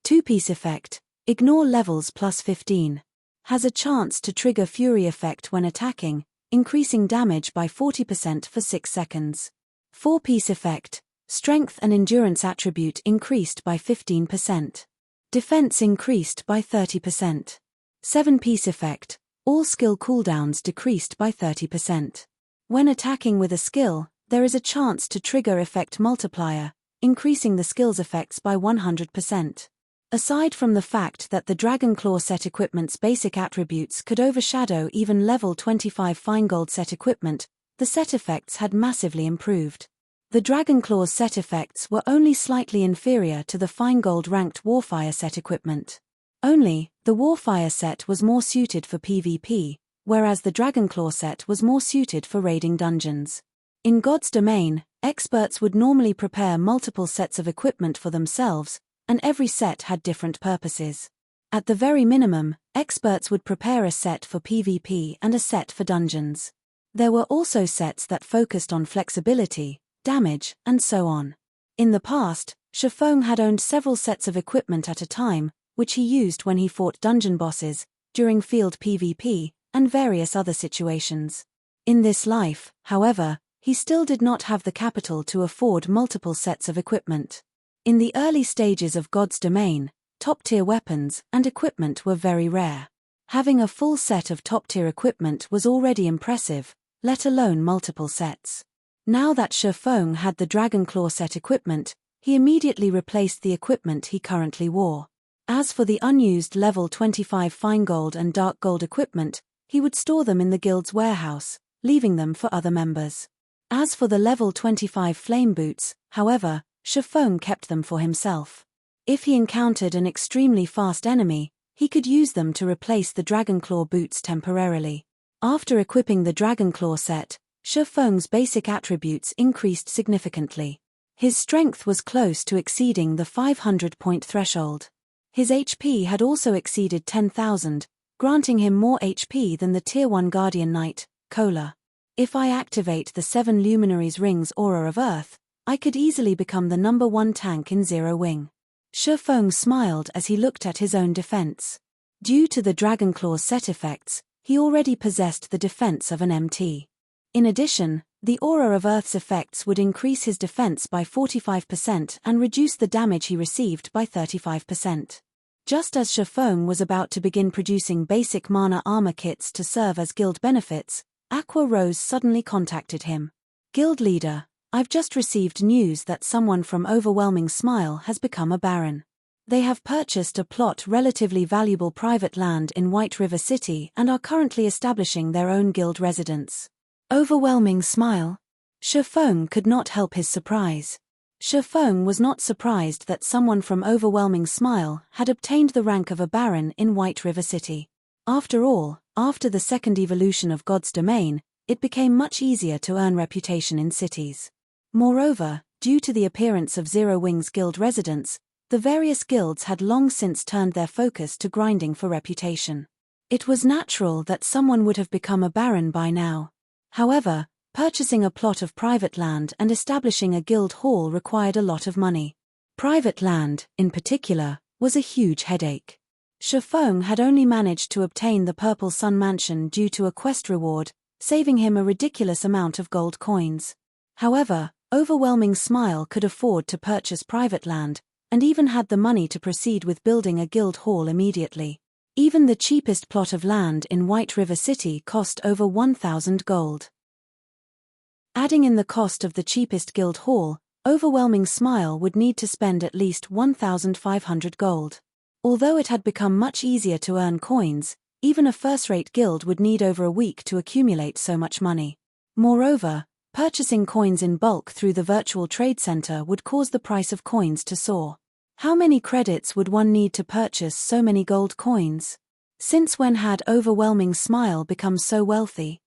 2-piece effect, ignore levels plus 15. Has a chance to trigger Fury effect when attacking, increasing damage by 40% for 6 seconds. 4-piece effect, strength and endurance attribute increased by 15%. Defense increased by 30%. 7-piece effect, all skill cooldowns decreased by 30%. When attacking with a skill, there is a chance to trigger effect multiplier, increasing the skill's effects by 100%. Aside from the fact that the Dragonclaw set equipment's basic attributes could overshadow even level 25 fine gold set equipment, the set effects had massively improved. The Dragonclaw's set effects were only slightly inferior to the fine gold ranked Warfire set equipment. Only, the Warfire set was more suited for PvP, whereas the Dragonclaw set was more suited for raiding dungeons. In God's Domain, experts would normally prepare multiple sets of equipment for themselves, and every set had different purposes. At the very minimum, experts would prepare a set for PvP and a set for dungeons. There were also sets that focused on flexibility, damage, and so on. In the past, Shifeng had owned several sets of equipment at a time, which he used when he fought dungeon bosses, during field PvP, and various other situations. In this life, however, he still did not have the capital to afford multiple sets of equipment. In the early stages of God's Domain, top-tier weapons and equipment were very rare. Having a full set of top-tier equipment was already impressive, let alone multiple sets. Now that Shifeng had the Dragonclaw set equipment, he immediately replaced the equipment he currently wore. As for the unused level 25 fine gold and dark gold equipment, he would store them in the guild's warehouse, leaving them for other members. As for the level 25 flame boots, however, Shifeng kept them for himself. If he encountered an extremely fast enemy, he could use them to replace the Dragonclaw boots temporarily. After equipping the Dragonclaw set, Shifeng's basic attributes increased significantly. His strength was close to exceeding the 500-point threshold. His HP had also exceeded 10,000, granting him more HP than the Tier 1 Guardian Knight, Kola. If I activate the 7 Luminaries Rings Aura of Earth, I could easily become the #1 tank in Zero Wing. Shifeng smiled as he looked at his own defense. Due to the Dragonclaw's set effects, he already possessed the defense of an MT. In addition, the Aura of Earth's effects would increase his defense by 45% and reduce the damage he received by 35%. Just as Shifeng was about to begin producing basic mana armor kits to serve as guild benefits, Aqua Rose suddenly contacted him. Guild leader, I've just received news that someone from Overwhelming Smile has become a baron. They have purchased a plot relatively valuable private land in White River City and are currently establishing their own guild residence. Overwhelming Smile? Shifeng could not help his surprise. Shifeng was not surprised that someone from Overwhelming Smile had obtained the rank of a baron in White River City. After all, after the second evolution of God's Domain, it became much easier to earn reputation in cities. Moreover, due to the appearance of Zero Wing's guild residents, the various guilds had long since turned their focus to grinding for reputation. It was natural that someone would have become a baron by now. However, purchasing a plot of private land and establishing a guild hall required a lot of money. Private land, in particular, was a huge headache. Shifeng had only managed to obtain the Purple Sun Mansion due to a quest reward, saving him a ridiculous amount of gold coins. However, Overwhelming Smile could afford to purchase private land, and even had the money to proceed with building a guild hall immediately. Even the cheapest plot of land in White River City cost over 1,000 gold. Adding in the cost of the cheapest guild hall, Overwhelming Smile would need to spend at least 1,500 gold. Although it had become much easier to earn coins, even a first-rate guild would need over a week to accumulate so much money. Moreover, purchasing coins in bulk through the virtual trade center would cause the price of coins to soar. How many credits would one need to purchase so many gold coins? Since when had Overwhelming Smile become so wealthy?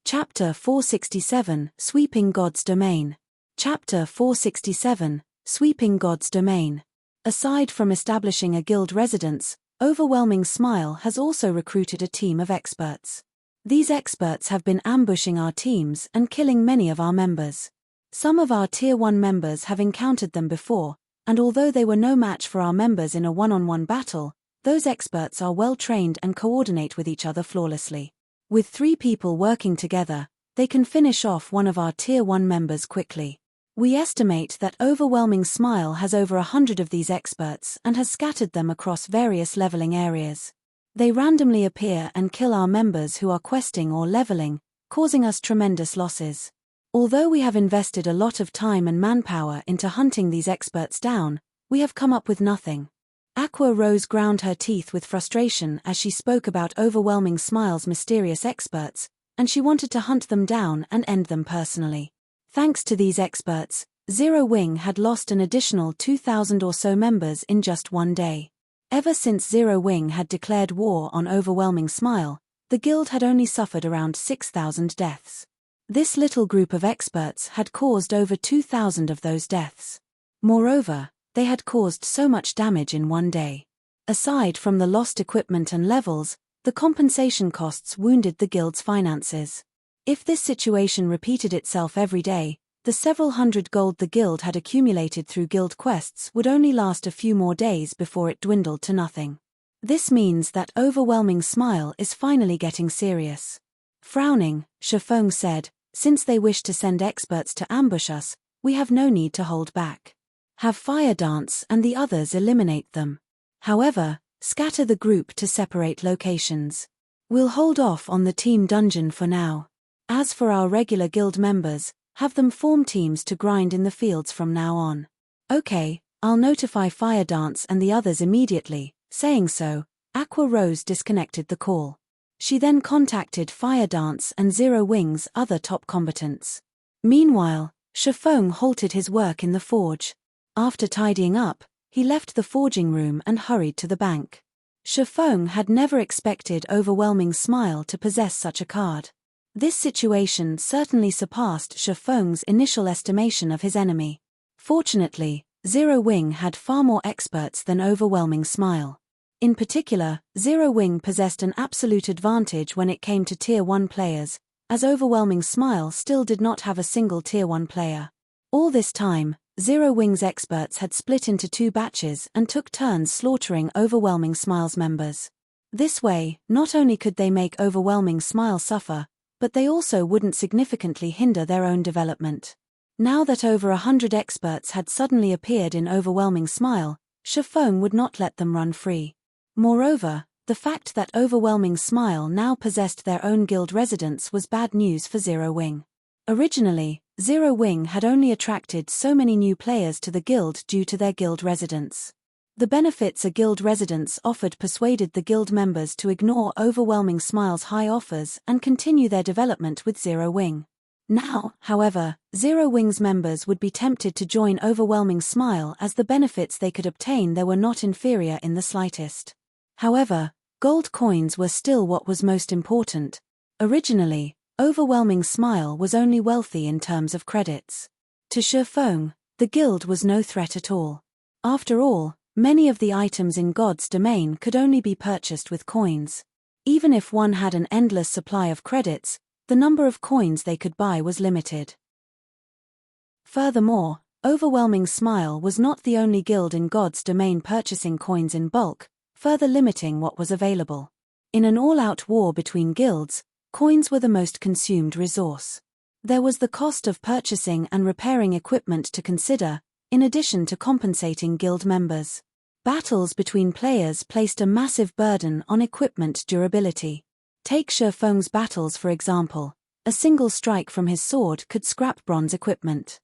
Chapter 467, Sweeping God's Domain. Chapter 467, Sweeping God's Domain. Aside from establishing a guild residence, Overwhelming Smile has also recruited a team of experts. These experts have been ambushing our teams and killing many of our members. Some of our Tier 1 members have encountered them before, and although they were no match for our members in a one-on-one battle, those experts are well trained and coordinate with each other flawlessly. With 3 people working together, they can finish off one of our Tier 1 members quickly. We estimate that Overwhelming Smile has over 100 of these experts and has scattered them across various leveling areas. They randomly appear and kill our members who are questing or leveling, causing us tremendous losses. Although we have invested a lot of time and manpower into hunting these experts down, we have come up with nothing. Aqua Rose ground her teeth with frustration as she spoke about Overwhelming Smile's mysterious experts, and she wanted to hunt them down and end them personally. Thanks to these experts, Zero Wing had lost an additional 2,000 or so members in just one day. Ever since Zero Wing had declared war on Overwhelming Smile, the guild had only suffered around 6,000 deaths. This little group of experts had caused over 2,000 of those deaths. Moreover, they had caused so much damage in one day. Aside from the lost equipment and levels, the compensation costs wounded the guild's finances. If this situation repeated itself every day, the several hundred gold the guild had accumulated through guild quests would only last a few more days before it dwindled to nothing. This means that Overwhelming Smile is finally getting serious. Frowning, Shifeng said, "Since they wish to send experts to ambush us, we have no need to hold back. Have Fire Dance and the others eliminate them. However, scatter the group to separate locations. We'll hold off on the team dungeon for now. As for our regular guild members, have them form teams to grind in the fields from now on." "Okay, I'll notify Fire Dance and the others immediately." Saying so, Aqua Rose disconnected the call. She then contacted Fire Dance and Zero Wing's other top combatants. Meanwhile, Shifeng halted his work in the forge. After tidying up, he left the forging room and hurried to the bank. Shifeng had never expected Overwhelming Smile to possess such a card. This situation certainly surpassed Shifeng's initial estimation of his enemy. Fortunately, Zero Wing had far more experts than Overwhelming Smile. In particular, Zero Wing possessed an absolute advantage when it came to Tier 1 players, as Overwhelming Smile still did not have a single Tier 1 player. All this time, Zero Wing's experts had split into 2 batches and took turns slaughtering Overwhelming Smile's members. This way, not only could they make Overwhelming Smile suffer, but they also wouldn't significantly hinder their own development. Now that over 100 experts had suddenly appeared in Overwhelming Smile, Shifeng would not let them run free. Moreover, the fact that Overwhelming Smile now possessed their own guild residents was bad news for Zero Wing. Originally, Zero Wing had only attracted so many new players to the guild due to their guild residents. The benefits a guild residence offered persuaded the guild members to ignore Overwhelming Smile's high offers and continue their development with Zero Wing. Now, however, Zero Wing's members would be tempted to join Overwhelming Smile as the benefits they could obtain there were not inferior in the slightest. However, gold coins were still what was most important. Originally, Overwhelming Smile was only wealthy in terms of credits. To Shifeng, the guild was no threat at all. After all, many of the items in God's domain could only be purchased with coins. Even if one had an endless supply of credits, the number of coins they could buy was limited. Furthermore, Overwhelming Smile was not the only guild in God's domain purchasing coins in bulk, further limiting what was available. In an all-out war between guilds, coins were the most consumed resource. There was the cost of purchasing and repairing equipment to consider, in addition to compensating guild members. Battles between players placed a massive burden on equipment durability. Take Shifeng's battles for example. A single strike from his sword could scrap bronze equipment.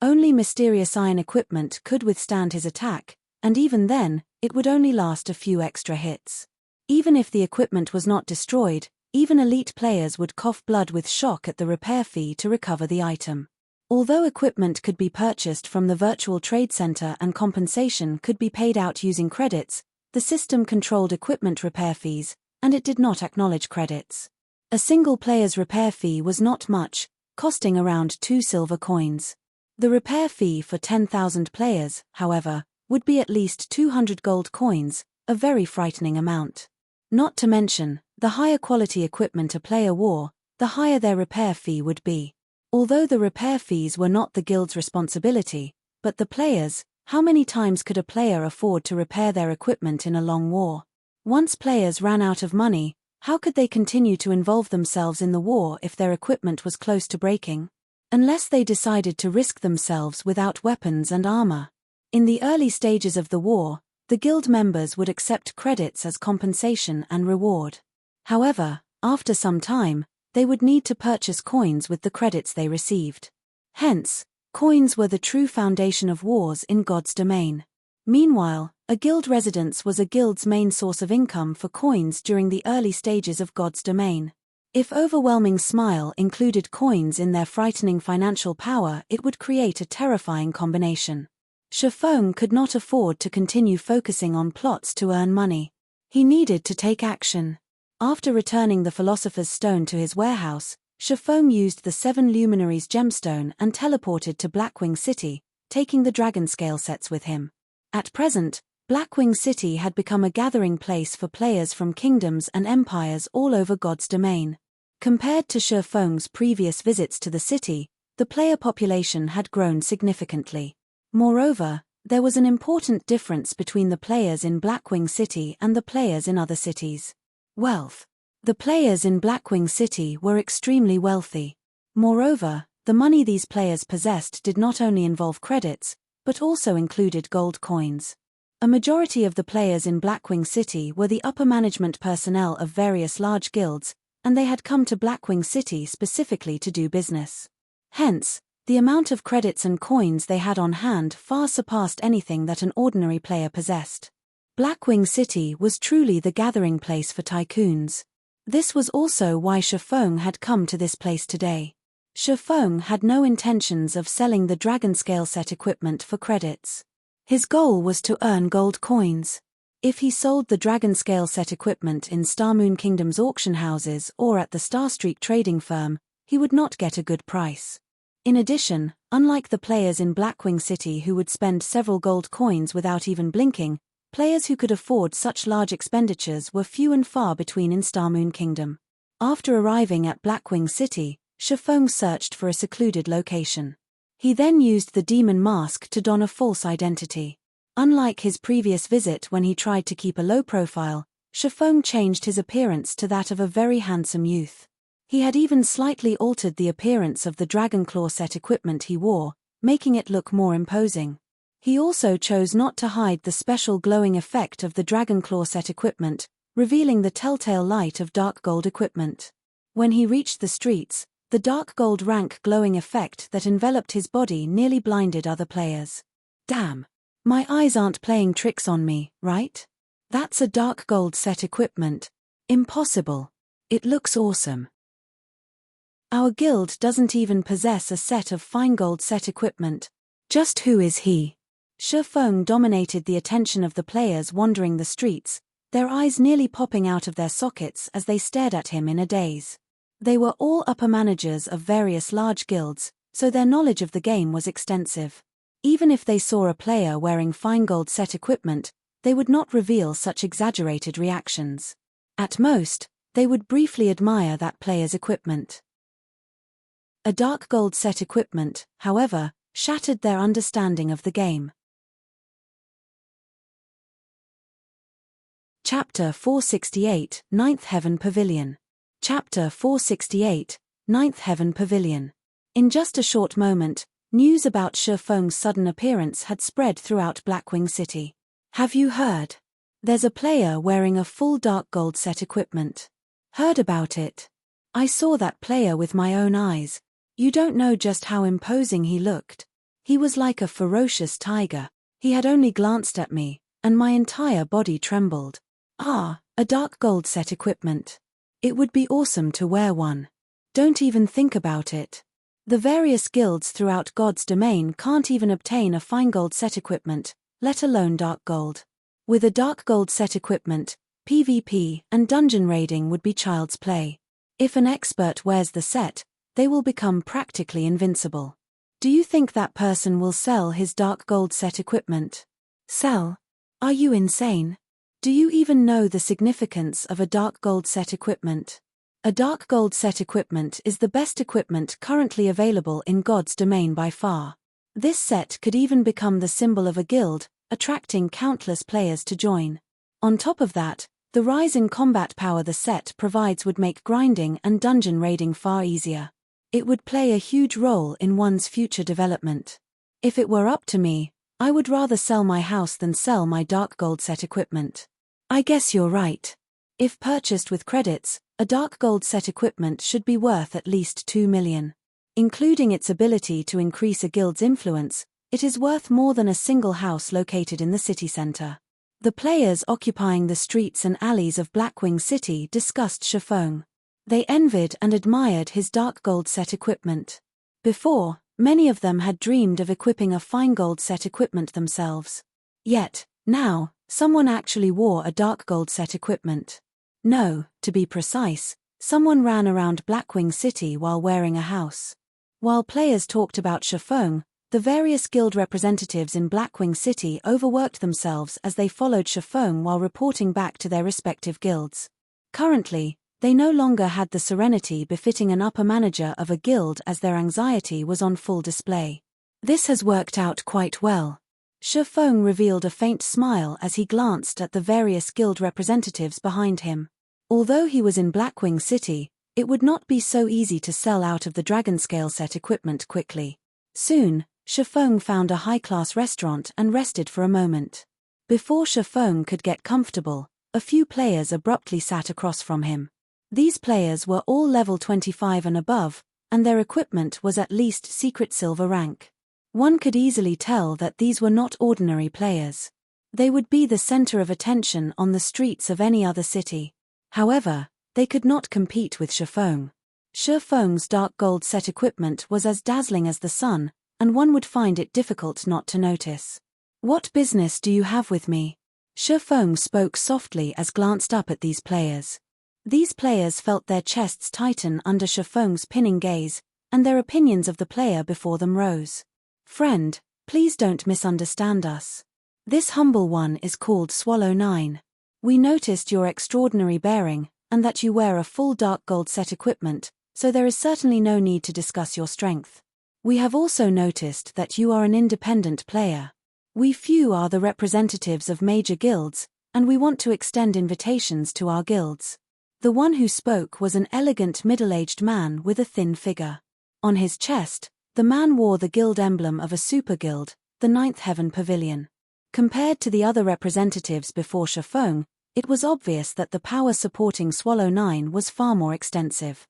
Only mysterious iron equipment could withstand his attack, and even then, it would only last a few extra hits. Even if the equipment was not destroyed, even elite players would cough blood with shock at the repair fee to recover the item. Although equipment could be purchased from the virtual trade center and compensation could be paid out using credits, the system controlled equipment repair fees, and it did not acknowledge credits. A single player's repair fee was not much, costing around 2 silver coins. The repair fee for 10,000 players, however, would be at least 200 gold coins, a very frightening amount. Not to mention, the higher quality equipment a player wore, the higher their repair fee would be. Although the repair fees were not the guild's responsibility, but the players, how many times could a player afford to repair their equipment in a long war? Once players ran out of money, how could they continue to involve themselves in the war if their equipment was close to breaking? Unless they decided to risk themselves without weapons and armor. In the early stages of the war, the guild members would accept credits as compensation and reward. However, after some time, they would need to purchase coins with the credits they received. Hence, coins were the true foundation of wars in God's domain. Meanwhile, a guild residence was a guild's main source of income for coins during the early stages of God's domain. If Overwhelming Smile included coins in their frightening financial power, it would create a terrifying combination. Shifeng could not afford to continue focusing on plots to earn money. He needed to take action. After returning the Philosopher's Stone to his warehouse, Shifeng used the 7 Luminaries gemstone and teleported to Blackwing City, taking the dragon scale sets with him. At present, Blackwing City had become a gathering place for players from kingdoms and empires all over God's domain. Compared to Shifeng's previous visits to the city, the player population had grown significantly. Moreover, there was an important difference between the players in Blackwing City and the players in other cities. Wealth. The players in Blackwing City were extremely wealthy. Moreover, the money these players possessed did not only involve credits, but also included gold coins. A majority of the players in Blackwing City were the upper management personnel of various large guilds, and they had come to Blackwing City specifically to do business. Hence, the amount of credits and coins they had on hand far surpassed anything that an ordinary player possessed. Blackwing City was truly the gathering place for tycoons. This was also why Shifeng had come to this place today. Shifeng had no intentions of selling the dragon scale set equipment for credits. His goal was to earn gold coins. If he sold the dragon scale set equipment in Starmoon Kingdom's auction houses or at the Starstreak trading firm, he would not get a good price. In addition, unlike the players in Blackwing City who would spend several gold coins without even blinking, Players who could afford such large expenditures were few and far between in Starmoon Kingdom. After arriving at Blackwing City, Shifeng searched for a secluded location. He then used the demon mask to don a false identity. Unlike his previous visit when he tried to keep a low profile, Shifeng changed his appearance to that of a very handsome youth. He had even slightly altered the appearance of the Dragonclaw set equipment he wore, making it look more imposing. He also chose not to hide the special glowing effect of the Dragonclaw set equipment, revealing the telltale light of dark gold equipment. When he reached the streets, the dark gold rank glowing effect that enveloped his body nearly blinded other players. Damn! My eyes aren't playing tricks on me, right? That's a dark gold set equipment. Impossible. It looks awesome. Our guild doesn't even possess a set of fine gold set equipment. Just who is he? Shifeng dominated the attention of the players wandering the streets, their eyes nearly popping out of their sockets as they stared at him in a daze. They were all upper managers of various large guilds, so their knowledge of the game was extensive. Even if they saw a player wearing fine gold set equipment, they would not reveal such exaggerated reactions. At most, they would briefly admire that player's equipment. A dark gold set equipment, however, shattered their understanding of the game. Chapter 468, Ninth Heaven Pavilion. Chapter 468, Ninth Heaven Pavilion. In just a short moment, news about Shifeng's sudden appearance had spread throughout Blackwing City. Have you heard? There's a player wearing a full dark gold set equipment. Heard about it? I saw that player with my own eyes. You don't know just how imposing he looked. He was like a ferocious tiger. He had only glanced at me, and my entire body trembled. Ah, a dark gold set equipment. It would be awesome to wear one. Don't even think about it. The various guilds throughout God's domain can't even obtain a fine gold set equipment, let alone dark gold. With a dark gold set equipment, PvP and dungeon raiding would be child's play. If an expert wears the set, they will become practically invincible. Do you think that person will sell his dark gold set equipment? Sell? Are you insane? Do you even know the significance of a dark gold set equipment? A dark gold set equipment is the best equipment currently available in God's domain by far. This set could even become the symbol of a guild, attracting countless players to join. On top of that, the rise in combat power the set provides would make grinding and dungeon raiding far easier. It would play a huge role in one's future development. If it were up to me, I would rather sell my house than sell my dark gold set equipment. I guess you're right. If purchased with credits, a dark gold set equipment should be worth at least 2 million. Including its ability to increase a guild's influence, it is worth more than a single house located in the city center. The players occupying the streets and alleys of Blackwing City discussed Shifeng. They envied and admired his dark gold set equipment. Before, many of them had dreamed of equipping a fine gold set equipment themselves. Yet, now, someone actually wore a dark gold set equipment. No, to be precise, someone ran around Blackwing City while wearing a house. While players talked about Shifeng, the various guild representatives in Blackwing City overworked themselves as they followed Shifeng while reporting back to their respective guilds. Currently, they no longer had the serenity befitting an upper manager of a guild as their anxiety was on full display. This has worked out quite well. Shifeng revealed a faint smile as he glanced at the various guild representatives behind him. Although he was in Blackwing City, it would not be so easy to sell out of the Dragonscale set equipment quickly. Soon, Shifeng found a high-class restaurant and rested for a moment. Before Shifeng could get comfortable, a few players abruptly sat across from him. These players were all level 25 and above, and their equipment was at least secret silver rank. One could easily tell that these were not ordinary players. They would be the center of attention on the streets of any other city. However, they could not compete with Shifeng. Shifeng's dark gold set equipment was as dazzling as the sun, and one would find it difficult not to notice. What business do you have with me? Shifeng spoke softly as glanced up at these players. These players felt their chests tighten under Shifeng's pinning gaze, and their opinions of the player before them rose. Friend, please don't misunderstand us. This humble one is called Swallow 9. We noticed your extraordinary bearing, and that you wear a full dark gold set equipment, so there is certainly no need to discuss your strength. We have also noticed that you are an independent player. We few are the representatives of major guilds, and we want to extend invitations to our guilds. The one who spoke was an elegant middle-aged man with a thin figure. On his chest, the man wore the guild emblem of a super guild, the Ninth Heaven Pavilion. Compared to the other representatives before Shafong, it was obvious that the power supporting Swallow 9 was far more extensive.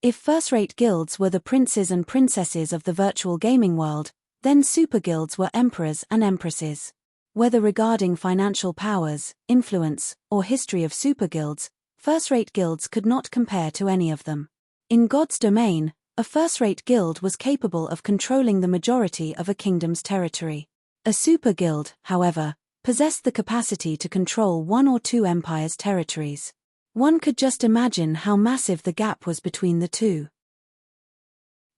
If first-rate guilds were the princes and princesses of the virtual gaming world, then super guilds were emperors and empresses. Whether regarding financial powers, influence, or history of super guilds, first-rate guilds could not compare to any of them. In God's domain, a first-rate guild was capable of controlling the majority of a kingdom's territory. A super guild, however, possessed the capacity to control one or two empires' territories. One could just imagine how massive the gap was between the two.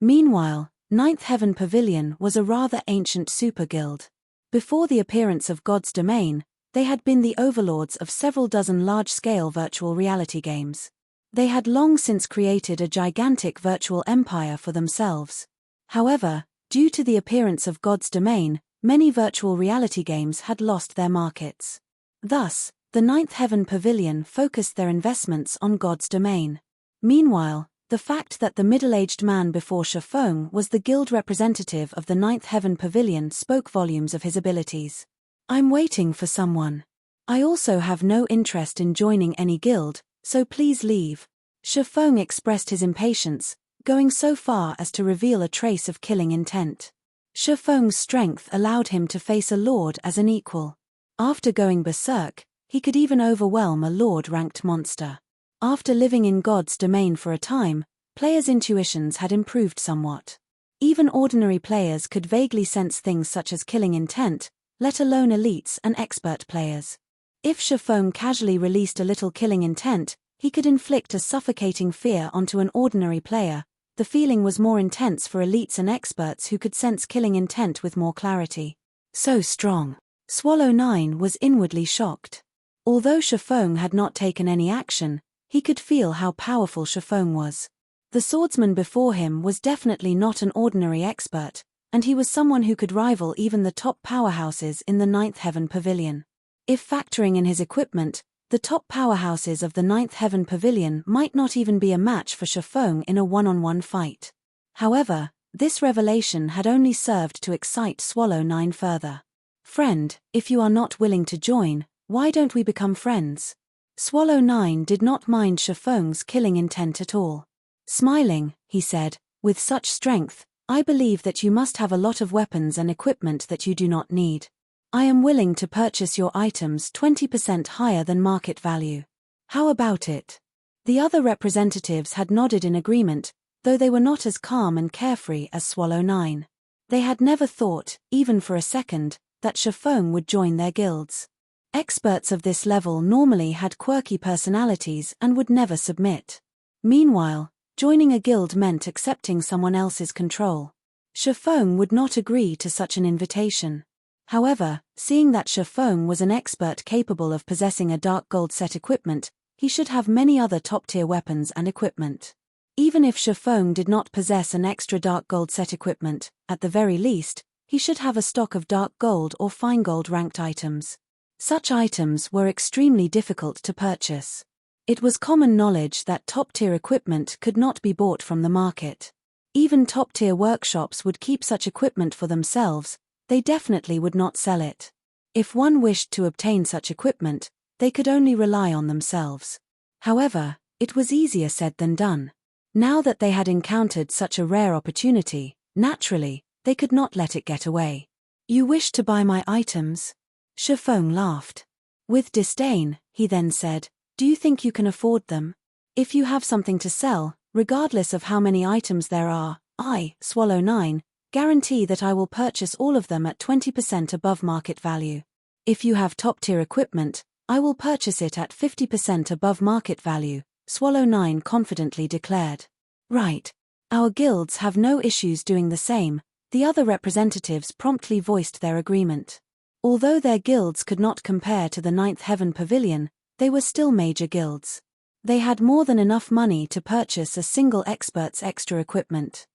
Meanwhile, Ninth Heaven Pavilion was a rather ancient super guild. Before the appearance of God's domain, they had been the overlords of several dozen large-scale virtual reality games. They had long since created a gigantic virtual empire for themselves. However, due to the appearance of God's domain, many virtual reality games had lost their markets. Thus, the Ninth Heaven Pavilion focused their investments on God's domain. Meanwhile, the fact that the middle-aged man before Shafong was the guild representative of the Ninth Heaven Pavilion spoke volumes of his abilities. I'm waiting for someone. I also have no interest in joining any guild, so please leave. Shafong expressed his impatience, going so far as to reveal a trace of killing intent. Shafong's strength allowed him to face a lord as an equal. After going berserk, he could even overwhelm a lord-ranked monster. After living in God's domain for a time, players' intuitions had improved somewhat. Even ordinary players could vaguely sense things such as killing intent, let alone elites and expert players. If Shafong casually released a little killing intent, he could inflict a suffocating fear onto an ordinary player. The feeling was more intense for elites and experts who could sense killing intent with more clarity. So strong. Swallow 9 was inwardly shocked. Although Shafong had not taken any action, he could feel how powerful Shafong was. The swordsman before him was definitely not an ordinary expert, and he was someone who could rival even the top powerhouses in the Ninth Heaven Pavilion. If factoring in his equipment, the top powerhouses of the Ninth Heaven Pavilion might not even be a match for Shafong in a one-on-one fight. However, this revelation had only served to excite Swallow 9 further. Friend, if you are not willing to join, why don't we become friends? Swallow 9 did not mind Shafong's killing intent at all. Smiling, he said, with such strength, I believe that you must have a lot of weapons and equipment that you do not need. I am willing to purchase your items 20% higher than market value. How about it? The other representatives had nodded in agreement, though they were not as calm and carefree as Swallow 9. They had never thought, even for a second, that Shafong would join their guilds. Experts of this level normally had quirky personalities and would never submit. Meanwhile, joining a guild meant accepting someone else's control. Shafong would not agree to such an invitation. However, seeing that Shafong was an expert capable of possessing a dark gold set equipment, he should have many other top-tier weapons and equipment. Even if Shafong did not possess an extra dark gold set equipment, at the very least, he should have a stock of dark gold or fine gold ranked items. Such items were extremely difficult to purchase. It was common knowledge that top-tier equipment could not be bought from the market. Even top-tier workshops would keep such equipment for themselves, they definitely would not sell it. If one wished to obtain such equipment, they could only rely on themselves. However, it was easier said than done. Now that they had encountered such a rare opportunity, naturally, they could not let it get away. You wish to buy my items? Shafong laughed. With disdain, he then said, do you think you can afford them? If you have something to sell, regardless of how many items there are, I, Swallow 9, guarantee that I will purchase all of them at 20% above market value. If you have top-tier equipment, I will purchase it at 50% above market value, Swallow 9 confidently declared. Right. Our guilds have no issues doing the same, the other representatives promptly voiced their agreement. Although their guilds could not compare to the Ninth Heaven Pavilion, they were still major guilds. They had more than enough money to purchase a single expert's extra equipment.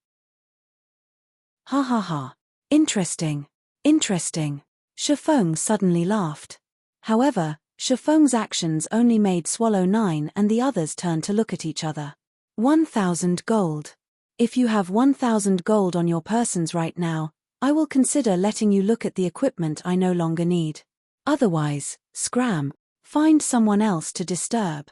Ha ha ha. Interesting. Interesting. Shifeng suddenly laughed. However, Shifeng's actions only made Swallow 9 and the others turn to look at each other. 1,000 gold. If you have 1,000 gold on your persons right now, I will consider letting you look at the equipment I no longer need. Otherwise, scram. Find someone else to disturb.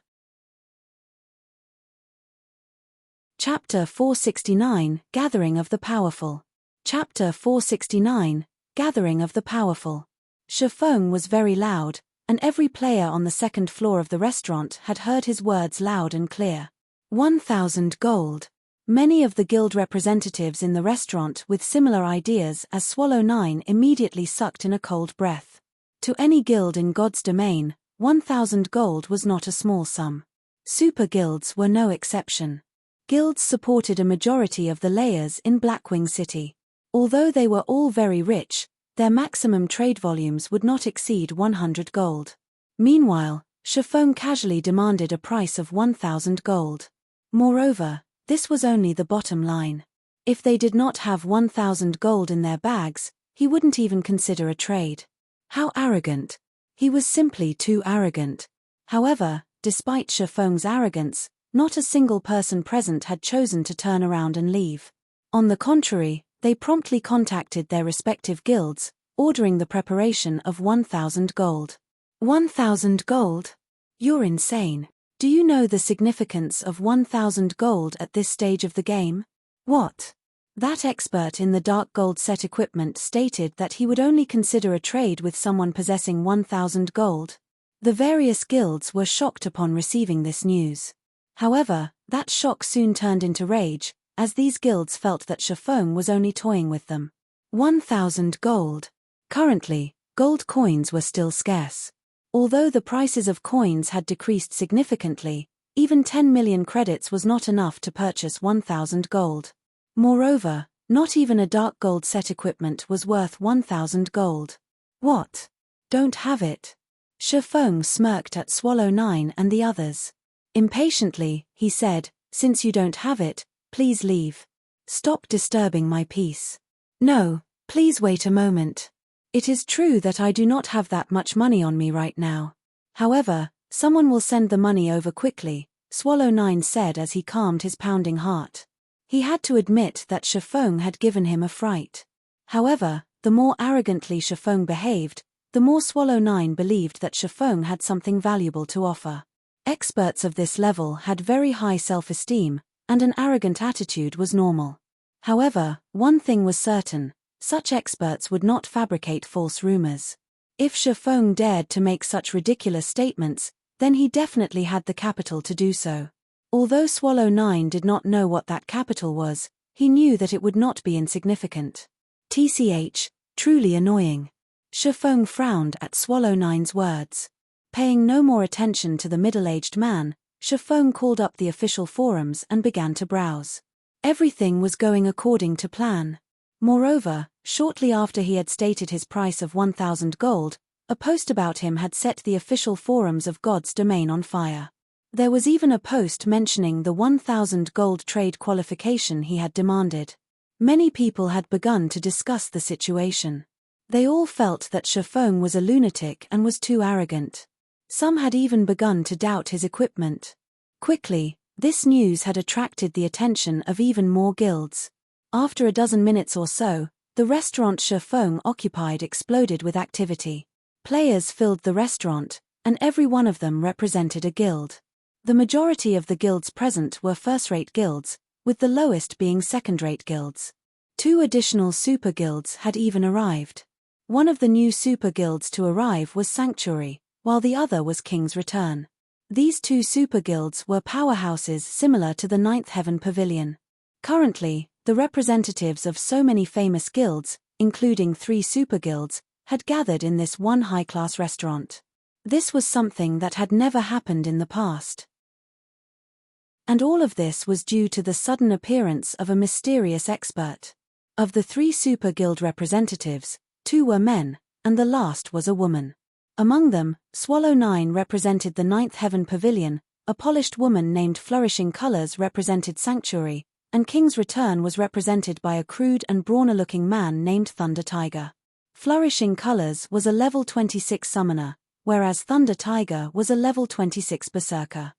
Chapter 469, Gathering of the Powerful. Chapter 469, Gathering of the Powerful. Shifeng was very loud, and every player on the second floor of the restaurant had heard his words loud and clear. 1,000 gold. Many of the guild representatives in the restaurant with similar ideas as Swallow 9 immediately sucked in a cold breath. To any guild in God's domain, 1,000 gold was not a small sum. Super guilds were no exception. Guilds supported a majority of the layers in Blackwing City. Although they were all very rich, their maximum trade volumes would not exceed 100 gold. Meanwhile, Shifeng casually demanded a price of 1,000 gold. Moreover, this was only the bottom line. If they did not have 1,000 gold in their bags, he wouldn't even consider a trade. How arrogant. He was simply too arrogant. However, despite Shifeng's arrogance, not a single person present had chosen to turn around and leave. On the contrary, they promptly contacted their respective guilds, ordering the preparation of 1,000 gold. 1,000 gold? You're insane. Do you know the significance of 1,000 gold at this stage of the game? What? That expert in the dark gold set equipment stated that he would only consider a trade with someone possessing 1,000 gold. The various guilds were shocked upon receiving this news. However, that shock soon turned into rage, as these guilds felt that Shifeng was only toying with them. 1,000 gold. Currently, gold coins were still scarce. Although the prices of coins had decreased significantly, even 10 million credits was not enough to purchase 1,000 gold. Moreover, not even a dark gold set equipment was worth 1,000 gold. What? Don't have it? Shifeng smirked at Swallow 9 and the others. Impatiently, he said, "Since you don't have it, please leave. Stop disturbing my peace." "No, please wait a moment. It is true that I do not have that much money on me right now. However, someone will send the money over quickly," Swallow 9 said as he calmed his pounding heart. He had to admit that Shifeng had given him a fright. However, the more arrogantly Shifeng behaved, the more Swallow 9 believed that Shifeng had something valuable to offer. Experts of this level had very high self-esteem, and an arrogant attitude was normal. However, one thing was certain. Such experts would not fabricate false rumors. If Shifeng dared to make such ridiculous statements, then he definitely had the capital to do so. Although Swallow 9 did not know what that capital was, he knew that it would not be insignificant. TCH, truly annoying. Shifeng frowned at Swallow 9's words. Paying no more attention to the middle-aged man, Shifeng called up the official forums and began to browse. Everything was going according to plan. Moreover, shortly after he had stated his price of 1,000 gold, a post about him had set the official forums of God's domain on fire. There was even a post mentioning the 1,000 gold trade qualification he had demanded. Many people had begun to discuss the situation. They all felt that Shifeng was a lunatic and was too arrogant. Some had even begun to doubt his equipment. Quickly, this news had attracted the attention of even more guilds. After a dozen minutes or so, the restaurant Shifeng occupied exploded with activity. Players filled the restaurant, and every one of them represented a guild. The majority of the guilds present were first-rate guilds, with the lowest being second-rate guilds. 2 additional super guilds had even arrived. One of the new super guilds to arrive was Sanctuary, while the other was King's Return. These 2 super guilds were powerhouses similar to the Ninth Heaven Pavilion. Currently, the representatives of so many famous guilds, including 3 super guilds, had gathered in this one high-class restaurant. This was something that had never happened in the past. And all of this was due to the sudden appearance of a mysterious expert. Of the 3 super guild representatives, 2 were men, and the last was a woman. Among them, Swallow 9 represented the ninth heaven pavilion, a polished woman named Flourishing Colors represented Sanctuary, and King's Return was represented by a crude and brawner-looking man named Thunder Tiger. Flourishing Colors was a level 26 summoner, whereas Thunder Tiger was a level 26 berserker.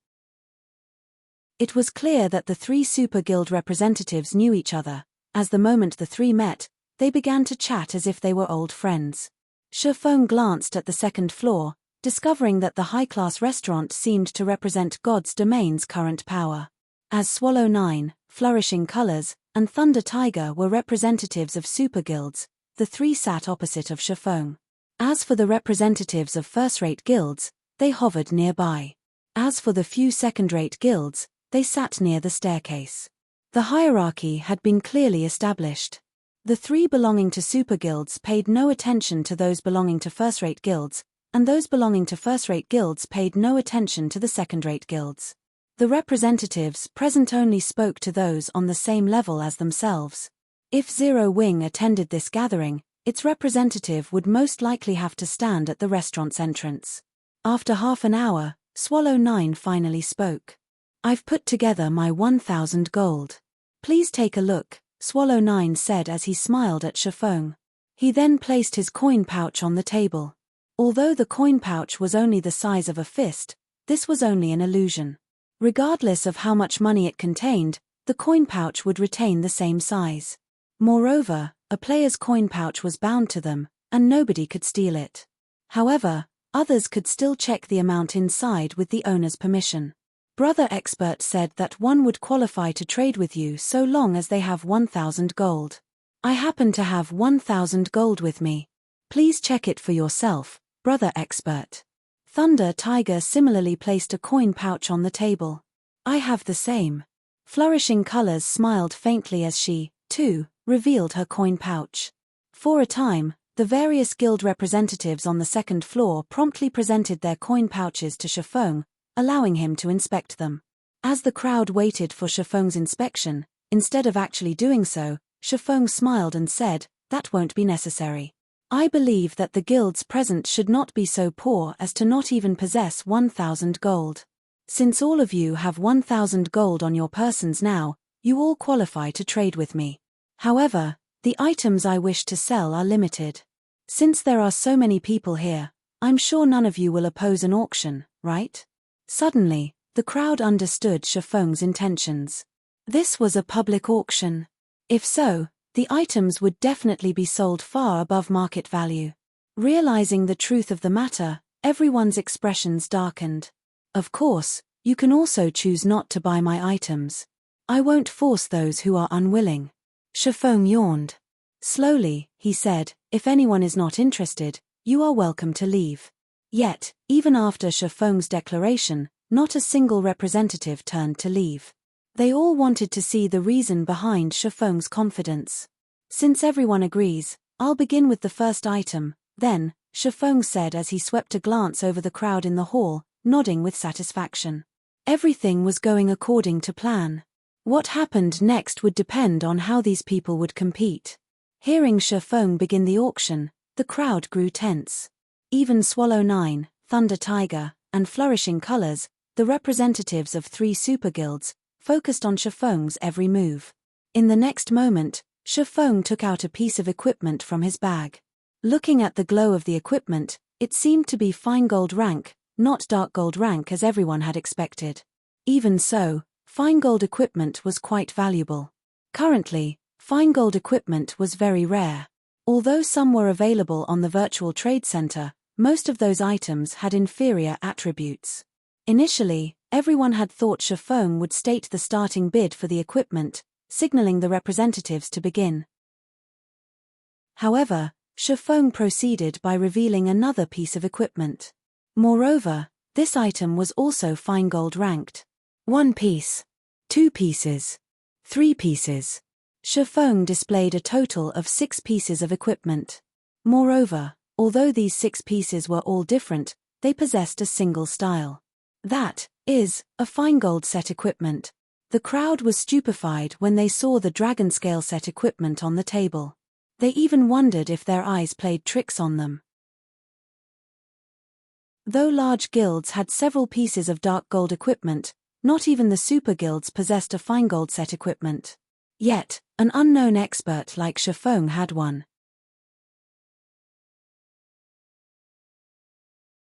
It was clear that the three Super Guild representatives knew each other. As the moment the three met, they began to chat as if they were old friends. Shifeng glanced at the second floor, discovering that the high-class restaurant seemed to represent God's domain's current power. As Swallow 9, Flourishing Colors, and Thunder Tiger were representatives of super guilds, the three sat opposite of Shifeng. As for the representatives of first-rate guilds, they hovered nearby. As for the few second-rate guilds, they sat near the staircase. The hierarchy had been clearly established. The three belonging to super guilds paid no attention to those belonging to first-rate guilds, and those belonging to first-rate guilds paid no attention to the second-rate guilds. The representatives present only spoke to those on the same level as themselves. If Zero Wing attended this gathering, its representative would most likely have to stand at the restaurant's entrance. After half an hour, Swallow 9 finally spoke. "I've put together my 1,000 gold. Please take a look," Swallow 9 said as he smiled at Shifeng. He then placed his coin pouch on the table. Although the coin pouch was only the size of a fist, this was only an illusion. Regardless of how much money it contained, the coin pouch would retain the same size. Moreover, a player's coin pouch was bound to them, and nobody could steal it. However, others could still check the amount inside with the owner's permission. Brother Expert said that one would qualify to trade with you so long as they have 1,000 gold. I happen to have 1,000 gold with me. Please check it for yourself, Brother Expert. Thunder Tiger similarly placed a coin pouch on the table. I have the same. Flourishing Colors smiled faintly as she, too, revealed her coin pouch. For a time, the various guild representatives on the second floor promptly presented their coin pouches to Shifeng, allowing him to inspect them. As the crowd waited for Shifeng's inspection, instead of actually doing so, Shifeng smiled and said, "That won't be necessary. I believe that the guilds present should not be so poor as to not even possess 1,000 gold. Since all of you have 1,000 gold on your persons now, you all qualify to trade with me. However, the items I wish to sell are limited. Since there are so many people here, I'm sure none of you will oppose an auction, right?" Suddenly, the crowd understood Shifeng's intentions. This was a public auction. If so, the items would definitely be sold far above market value. Realizing the truth of the matter, everyone's expressions darkened. "Of course, you can also choose not to buy my items. I won't force those who are unwilling." Shifeng yawned. Slowly, he said, "If anyone is not interested, you are welcome to leave." Yet, even after Shifeng's declaration, not a single representative turned to leave. They all wanted to see the reason behind Shifeng's confidence. "Since everyone agrees, I'll begin with the first item, then," Shifeng said as he swept a glance over the crowd in the hall, nodding with satisfaction. Everything was going according to plan. What happened next would depend on how these people would compete. Hearing Shifeng begin the auction, the crowd grew tense. Even Swallow 9, Thunder Tiger, and Flourishing Colors, the representatives of three super guilds, focused on Shifeng's every move. In the next moment, Shifeng took out a piece of equipment from his bag. Looking at the glow of the equipment, it seemed to be fine gold rank, not dark gold rank as everyone had expected. Even so, fine gold equipment was quite valuable. Currently, fine gold equipment was very rare. Although some were available on the virtual trade center, most of those items had inferior attributes. Initially, everyone had thought Shifeng would state the starting bid for the equipment, signaling the representatives to begin. However, Shifeng proceeded by revealing another piece of equipment. Moreover, this item was also fine gold ranked. 1 piece. 2 pieces. 3 pieces. Shifeng displayed a total of 6 pieces of equipment. Moreover, although these 6 pieces were all different, they possessed a single style. That is, a fine gold set equipment. The crowd was stupefied when they saw the dragon scale set equipment on the table. They even wondered if their eyes played tricks on them. Though large guilds had several pieces of dark gold equipment, not even the super guilds possessed a fine gold set equipment. Yet, an unknown expert like Shifeng had one.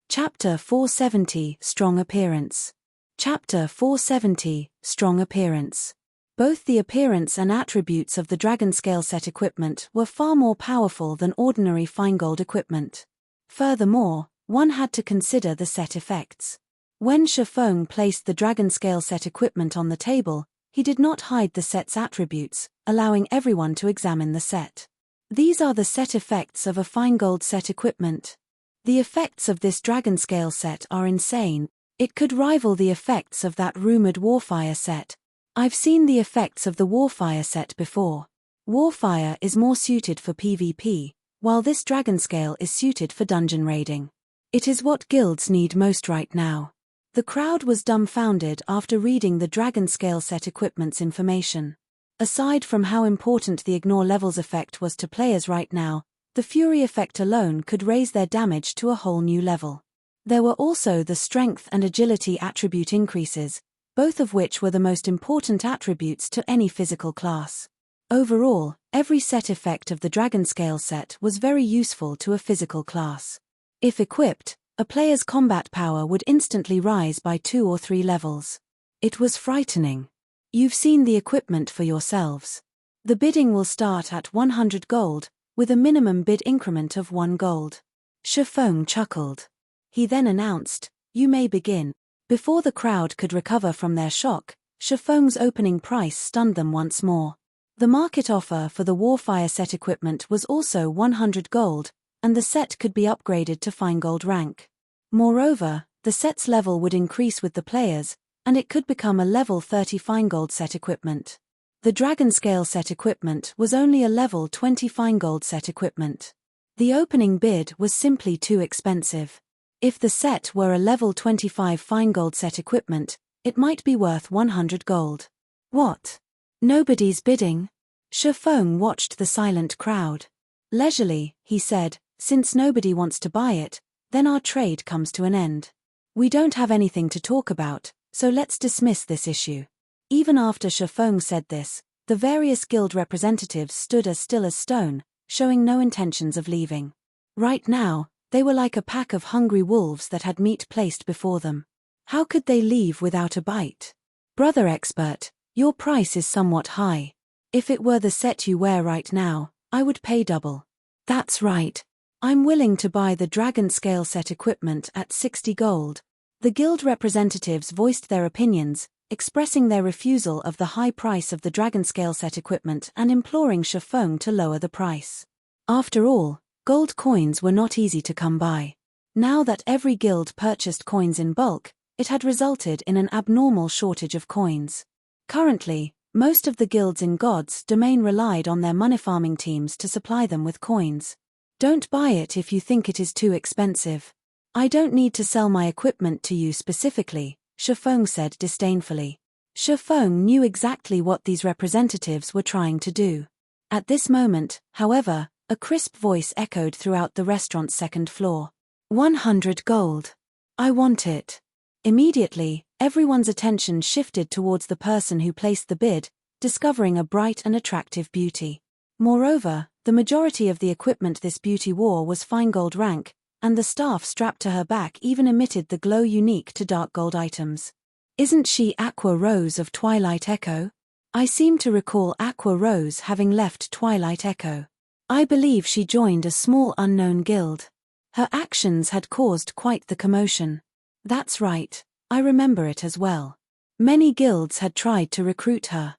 Chapter 470 Strong Appearance. Chapter 470 Strong Appearance. Both the appearance and attributes of the dragon scale set equipment were far more powerful than ordinary fine gold equipment. Furthermore, one had to consider the set effects. When Shifeng placed the dragon scale set equipment on the table, he did not hide the set's attributes, allowing everyone to examine the set. These are the set effects of a fine gold set equipment. The effects of this dragon scale set are insane. It could rival the effects of that rumored Warfire set. I've seen the effects of the Warfire set before. Warfire is more suited for PvP, while this dragon scale is suited for dungeon raiding. It is what guilds need most right now. The crowd was dumbfounded after reading the dragon scale set equipment's information. Aside from how important the ignore levels effect was to players right now, the Fury effect alone could raise their damage to a whole new level. There were also the strength and agility attribute increases, both of which were the most important attributes to any physical class. Overall, every set effect of the dragon scale set was very useful to a physical class. If equipped, a player's combat power would instantly rise by 2 or 3 levels. It was frightening. You've seen the equipment for yourselves. The bidding will start at 100 gold, with a minimum bid increment of 1 gold. Shifeng chuckled. He then announced, "You may begin." Before the crowd could recover from their shock, Shifeng's opening price stunned them once more. The market offer for the Warfire set equipment was also 100 gold, and the set could be upgraded to fine gold rank. Moreover, the set's level would increase with the players, and it could become a level 30 fine gold set equipment. The dragon scale set equipment was only a level 20 fine gold set equipment. The opening bid was simply too expensive. If the set were a level 25 fine gold set equipment, it might be worth 100 gold. What? Nobody's bidding? Shifeng watched the silent crowd. Leisurely, he said, "Since nobody wants to buy it, then our trade comes to an end. We don't have anything to talk about, so let's dismiss this issue." Even after Shifeng said this, the various guild representatives stood as still as stone, showing no intentions of leaving. Right now, they were like a pack of hungry wolves that had meat placed before them. How could they leave without a bite? "Brother expert, your price is somewhat high. If it were the set you wear right now, I would pay double." "That's right. I'm willing to buy the dragon scale set equipment at 60 gold. The guild representatives voiced their opinions, expressing their refusal of the high price of the dragon scale set equipment and imploring Shifeng to lower the price. After all, gold coins were not easy to come by. Now that every guild purchased coins in bulk, it had resulted in an abnormal shortage of coins. Currently, most of the guilds in God's domain relied on their money farming teams to supply them with coins. "Don't buy it if you think it is too expensive. I don't need to sell my equipment to you specifically," Shifeng said disdainfully. Shifeng knew exactly what these representatives were trying to do. At this moment, however, a crisp voice echoed throughout the restaurant's second floor. 100 gold. I want it." Immediately, everyone's attention shifted towards the person who placed the bid, discovering a bright and attractive beauty. Moreover, the majority of the equipment this beauty wore was fine gold rank, and the staff strapped to her back even emitted the glow unique to dark gold items. "Isn't she Aqua Rose of Twilight Echo? I seem to recall Aqua Rose having left Twilight Echo. I believe she joined a small unknown guild. Her actions had caused quite the commotion." "That's right, I remember it as well. Many guilds had tried to recruit her.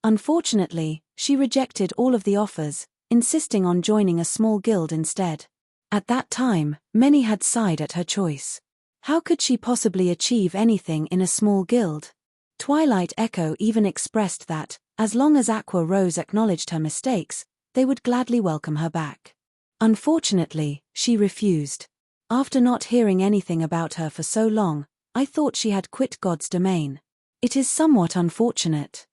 Unfortunately, she rejected all of the offers, insisting on joining a small guild instead. At that time, many had sighed at her choice. How could she possibly achieve anything in a small guild? Twilight Echo even expressed that, as long as Aqua Rose acknowledged her mistakes, they would gladly welcome her back. Unfortunately, she refused. After not hearing anything about her for so long, I thought she had quit God's domain. It is somewhat unfortunate.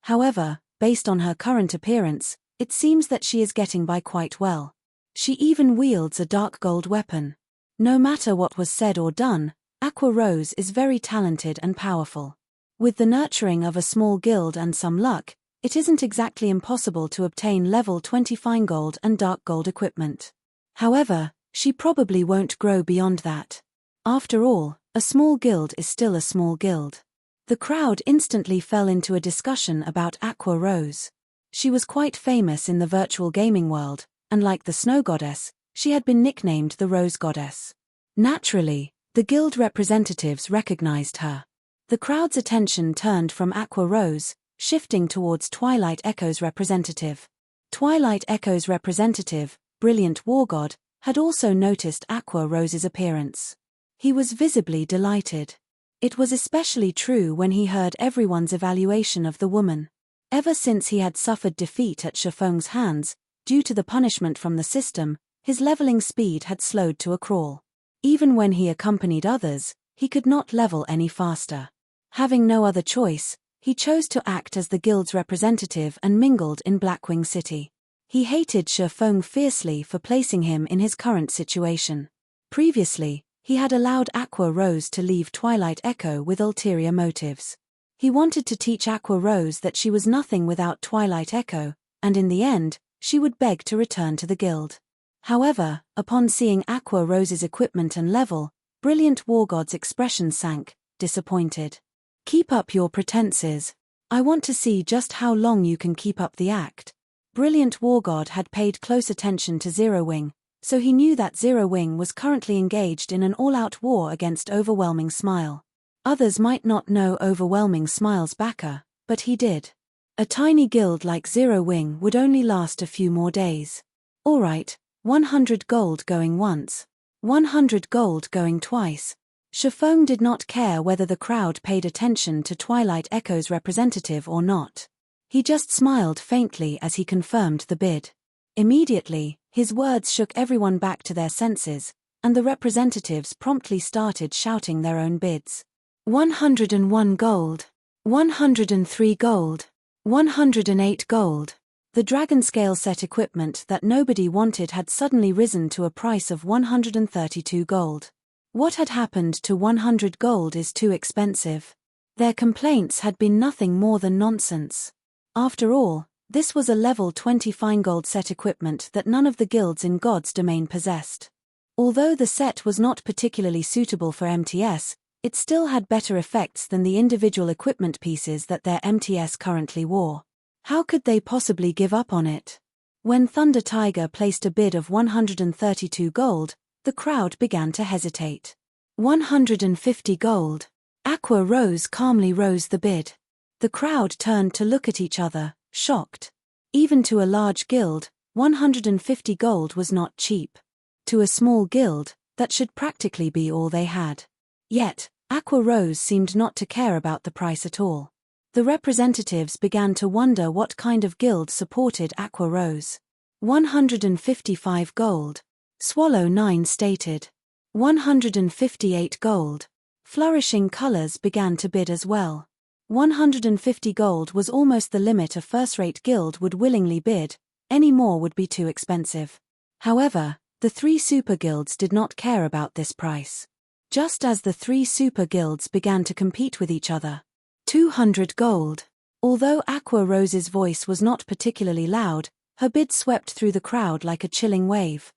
However, based on her current appearance, it seems that she is getting by quite well. She even wields a dark gold weapon. No matter what was said or done, Aqua Rose is very talented and powerful. With the nurturing of a small guild and some luck, it isn't exactly impossible to obtain level 20 fine gold and dark gold equipment. However, she probably won't grow beyond that. After all, a small guild is still a small guild. The crowd instantly fell into a discussion about Aqua Rose. She was quite famous in the virtual gaming world, and like the snow goddess, she had been nicknamed the Rose Goddess. Naturally, the guild representatives recognized her. The crowd's attention turned from Aqua Rose, shifting towards Twilight Echo's representative. Twilight Echo's representative, Brilliant War God, had also noticed Aqua Rose's appearance. He was visibly delighted. It was especially true when he heard everyone's evaluation of the woman. Ever since he had suffered defeat at Shifeng's hands, due to the punishment from the system, his leveling speed had slowed to a crawl. Even when he accompanied others, he could not level any faster. Having no other choice, he chose to act as the guild's representative and mingled in Blackwing City. He hated Shifeng fiercely for placing him in his current situation. Previously, he had allowed Aqua Rose to leave Twilight Echo with ulterior motives. He wanted to teach Aqua Rose that she was nothing without Twilight Echo, and in the end, she would beg to return to the guild. However, upon seeing Aqua Rose's equipment and level, Brilliant War God's expression sank, disappointed. "Keep up your pretenses. I want to see just how long you can keep up the act." Brilliant War God had paid close attention to Zero Wing, so he knew that Zero Wing was currently engaged in an all-out war against Overwhelming Smile. Others might not know Overwhelming Smile's backer, but he did. A tiny guild like Zero Wing would only last a few more days. Alright, 100 gold going once. 100 gold going twice. Shifeng did not care whether the crowd paid attention to Twilight Echo's representative or not. He just smiled faintly as he confirmed the bid. Immediately, his words shook everyone back to their senses, and the representatives promptly started shouting their own bids. 101 gold. 103 gold. 108 gold. The dragon scale set equipment that nobody wanted had suddenly risen to a price of 132 gold. What had happened to 100 gold is too expensive. Their complaints had been nothing more than nonsense. After all, this was a level 20 fine gold set equipment that none of the guilds in God's domain possessed. Although the set was not particularly suitable for MTS, it still had better effects than the individual equipment pieces that their MTS currently wore. How could they possibly give up on it? When Thunder Tiger placed a bid of 132 gold, the crowd began to hesitate. 150 gold. Aqua Rose calmly rose the bid. The crowd turned to look at each other, shocked. Even to a large guild, 150 gold was not cheap. To a small guild, that should practically be all they had. Yet, Aqua Rose seemed not to care about the price at all. The representatives began to wonder what kind of guild supported Aqua Rose. 155 gold. Swallow 9 stated. 158 gold. Flourishing Colors began to bid as well. 150 gold was almost the limit a first-rate guild would willingly bid, any more would be too expensive. However, the 3 super guilds did not care about this price. Just as the 3 super guilds began to compete with each other. 200 gold. Although Aqua Rose's voice was not particularly loud, her bid swept through the crowd like a chilling wave.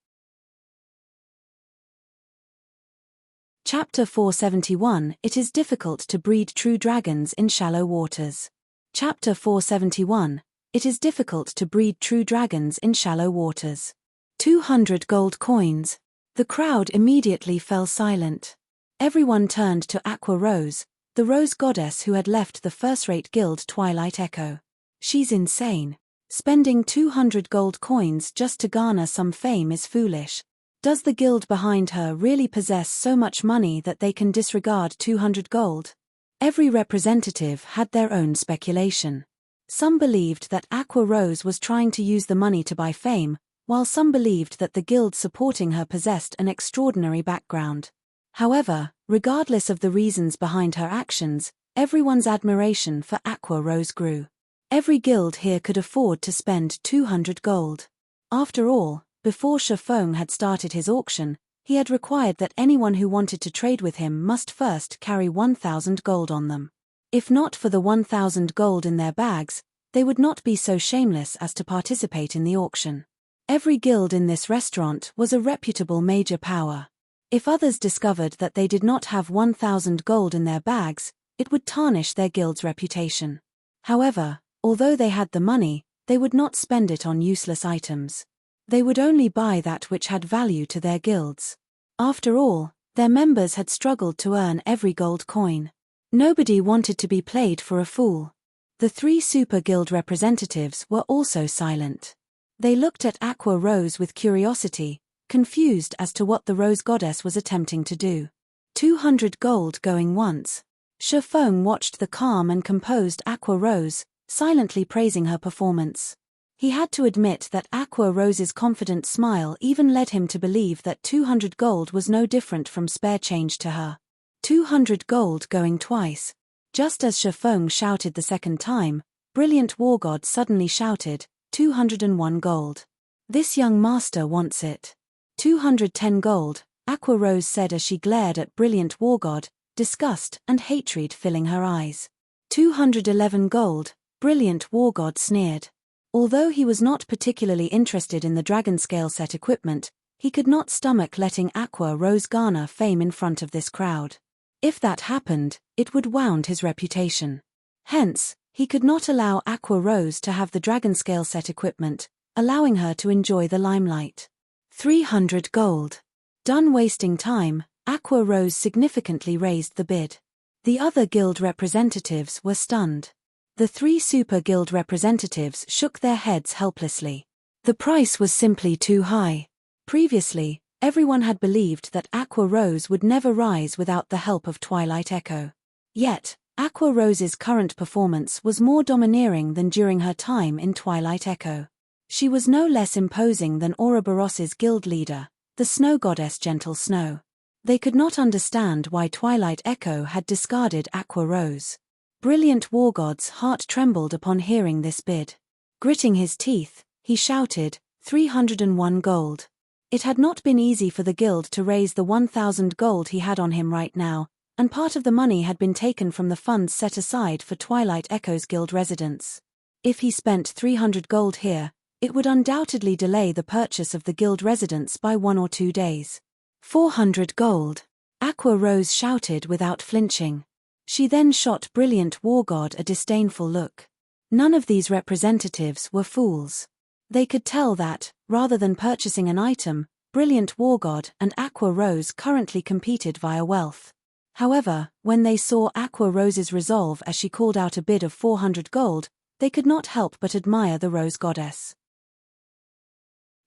Chapter 471 It is difficult to breed true dragons in shallow waters. Chapter 471 It is difficult to breed true dragons in shallow waters. 200 gold coins. The crowd immediately fell silent. Everyone turned to Aqua Rose, the Rose Goddess who had left the first-rate guild Twilight Echo. She's insane. Spending 200 gold coins just to garner some fame is foolish. Does the guild behind her really possess so much money that they can disregard 200 gold? Every representative had their own speculation. Some believed that Aqua Rose was trying to use the money to buy fame, while some believed that the guild supporting her possessed an extraordinary background. However, regardless of the reasons behind her actions, everyone's admiration for Aqua Rose grew. Every guild here could afford to spend 200 gold. After all, before Shifeng had started his auction, he had required that anyone who wanted to trade with him must first carry 1,000 gold on them. If not for the 1,000 gold in their bags, they would not be so shameless as to participate in the auction. Every guild in this restaurant was a reputable major power. If others discovered that they did not have 1,000 gold in their bags, it would tarnish their guild's reputation. However, although they had the money, they would not spend it on useless items. They would only buy that which had value to their guilds. After all, their members had struggled to earn every gold coin. Nobody wanted to be played for a fool. The 3 super guild representatives were also silent. They looked at Aqua Rose with curiosity, confused as to what the Rose Goddess was attempting to do. 200 gold going once. Shifeng watched the calm and composed Aqua Rose, silently praising her performance. He had to admit that Aqua Rose's confident smile even led him to believe that 200 gold was no different from spare change to her. 200 gold going twice. Just as Shifeng shouted the second time, Brilliant War God suddenly shouted, 201 gold. This young master wants it. 210 gold, Aqua Rose said as she glared at Brilliant War God, disgust and hatred filling her eyes. 211 gold, Brilliant War God sneered. Although he was not particularly interested in the dragon scale set equipment, he could not stomach letting Aqua Rose garner fame in front of this crowd. If that happened, it would wound his reputation. Hence, he could not allow Aqua Rose to have the dragon scale set equipment, allowing her to enjoy the limelight. 300 gold. Done wasting time, Aqua Rose significantly raised the bid. The other guild representatives were stunned. The 3 super guild representatives shook their heads helplessly. The price was simply too high. Previously, everyone had believed that Aqua Rose would never rise without the help of Twilight Echo. Yet, Aqua Rose's current performance was more domineering than during her time in Twilight Echo. She was no less imposing than Ouroboros's guild leader, the snow goddess Gentle Snow. They could not understand why Twilight Echo had discarded Aqua Rose. Brilliant War God's heart trembled upon hearing this bid. Gritting his teeth, he shouted, 301 gold. It had not been easy for the guild to raise the 1,000 gold he had on him right now, and part of the money had been taken from the funds set aside for Twilight Echo's guild residents. If he spent 300 gold here, it would undoubtedly delay the purchase of the guild residents by 1 or 2 days. 400 gold. Aqua Rose shouted without flinching. She then shot Brilliant War God a disdainful look. None of these representatives were fools. They could tell that, rather than purchasing an item, Brilliant War God and Aqua Rose currently competed via wealth. However, when they saw Aqua Rose's resolve as she called out a bid of 400 gold, they could not help but admire the Rose Goddess.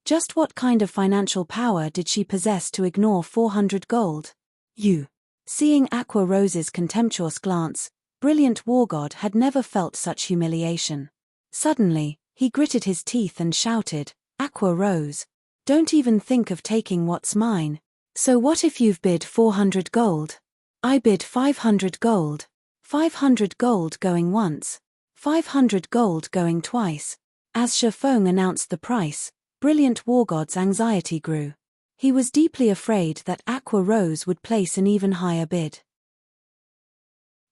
Just what kind of financial power did she possess to ignore 400 gold? Seeing Aqua Rose's contemptuous glance, Brilliant War God had never felt such humiliation. Suddenly, he gritted his teeth and shouted, Aqua Rose, don't even think of taking what's mine. So what if you've bid 400 gold? I bid 500 gold. 500 gold going once. 500 gold going twice. As Shifeng announced the price, Brilliant War God's anxiety grew. He was deeply afraid that Aqua Rose would place an even higher bid.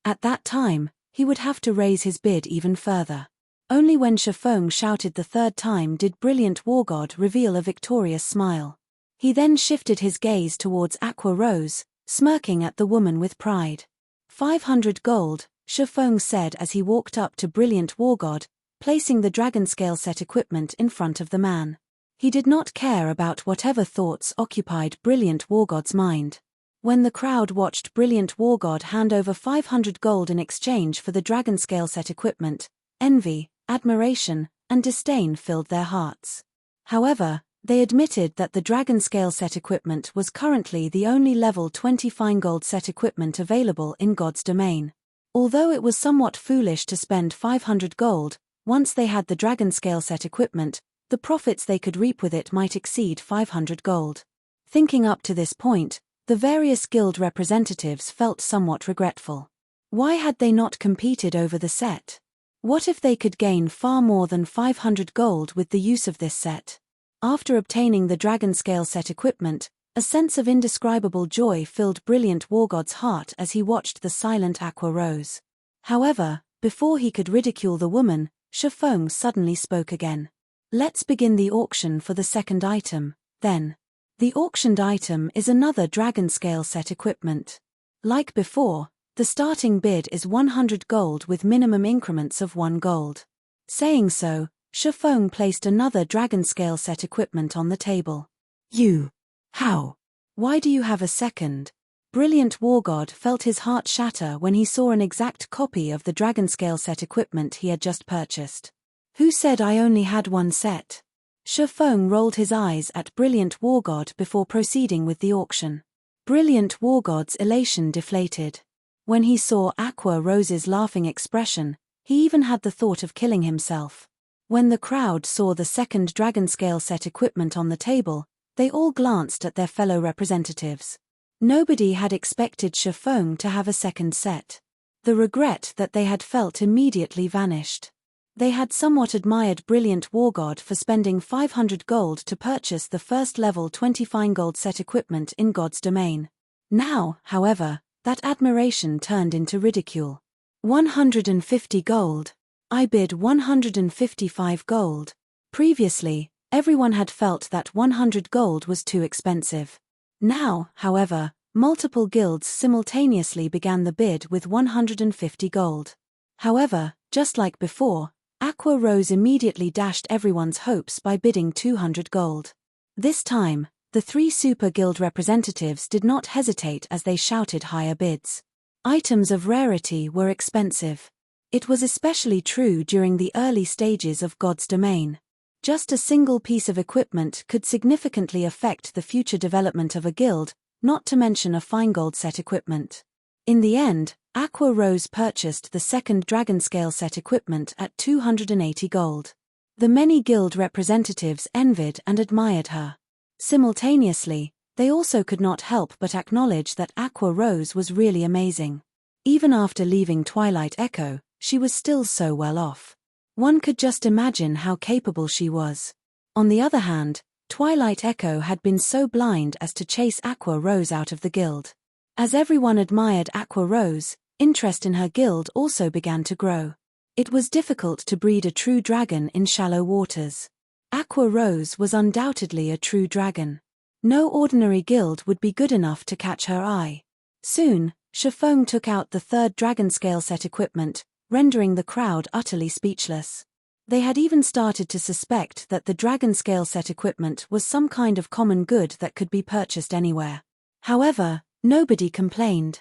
At that time, he would have to raise his bid even further. Only when Shifeng shouted the third time did Brilliant War God reveal a victorious smile. He then shifted his gaze towards Aqua Rose, smirking at the woman with pride. 500 gold, Shifeng said as he walked up to Brilliant War God, placing the dragon scale set equipment in front of the man. He did not care about whatever thoughts occupied Brilliant War God's mind. When the crowd watched Brilliant War God hand over 500 gold in exchange for the dragon scale set equipment, envy, admiration, and disdain filled their hearts. However, they admitted that the dragon scale set equipment was currently the only level 20 fine gold set equipment available in God's domain. Although it was somewhat foolish to spend 500 gold, once they had the dragon scale set equipment, the profits they could reap with it might exceed 500 gold. Thinking up to this point, the various guild representatives felt somewhat regretful. Why had they not competed over the set? What if they could gain far more than 500 gold with the use of this set? After obtaining the dragon scale set equipment, a sense of indescribable joy filled Brilliant Wargod's heart as he watched the silent Aqua Rose. However, before he could ridicule the woman, Shifeng suddenly spoke again. Let's begin the auction for the second item, then. The auctioned item is another dragon scale set equipment. Like before, the starting bid is 100 gold with minimum increments of 1 gold. Saying so, Shifeng placed another dragon scale set equipment on the table. You. How? Why do you have a second? Brilliant Wargod felt his heart shatter when he saw an exact copy of the dragon scale set equipment he had just purchased. Who said I only had one set? Shifeng rolled his eyes at Brilliant Wargod before proceeding with the auction. Brilliant Wargod's elation deflated. When he saw Aqua Rose's laughing expression, he even had the thought of killing himself. When the crowd saw the second dragon scale set equipment on the table, they all glanced at their fellow representatives. Nobody had expected Shifeng to have a second set. The regret that they had felt immediately vanished. They had somewhat admired Brilliant Wargod for spending 500 gold to purchase the first level 20 fine gold set equipment in God's domain. Now, however, that admiration turned into ridicule. 150 gold. I bid 155 gold. Previously, everyone had felt that 100 gold was too expensive. Now, however, multiple guilds simultaneously began the bid with 150 gold. However, just like before, Aqua Rose immediately dashed everyone's hopes by bidding 200 gold. This time, the 3 super guild representatives did not hesitate as they shouted higher bids. Items of rarity were expensive. It was especially true during the early stages of God's domain. Just a single piece of equipment could significantly affect the future development of a guild, not to mention a fine gold set equipment. In the end, Aqua Rose purchased the second dragon scale set equipment at 280 gold. The many guild representatives envied and admired her. Simultaneously, they also could not help but acknowledge that Aqua Rose was really amazing. Even after leaving Twilight Echo, she was still so well off. One could just imagine how capable she was. On the other hand, Twilight Echo had been so blind as to chase Aqua Rose out of the guild. As everyone admired Aqua Rose, interest in her guild also began to grow. It was difficult to breed a true dragon in shallow waters. Aqua Rose was undoubtedly a true dragon. No ordinary guild would be good enough to catch her eye. Soon, Shifeng took out the third dragon scale set equipment, rendering the crowd utterly speechless. They had even started to suspect that the dragon scale set equipment was some kind of common good that could be purchased anywhere. However, nobody complained.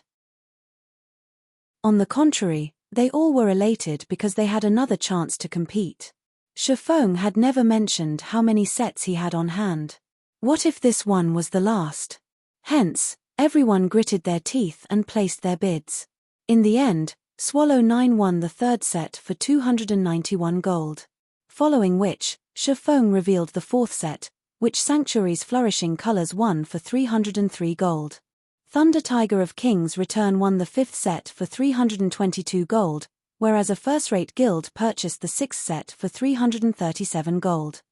On the contrary, they all were elated because they had another chance to compete. Shifeng had never mentioned how many sets he had on hand. What if this one was the last? Hence, everyone gritted their teeth and placed their bids. In the end, Swallow 9 won the third set for 291 gold. Following which, Shifeng revealed the fourth set, which Sanctuary's Flourishing Colors won for 303 gold. Thunder Tiger of Kings Return won the fifth set for 322 gold, whereas a first-rate guild purchased the sixth set for 337 gold.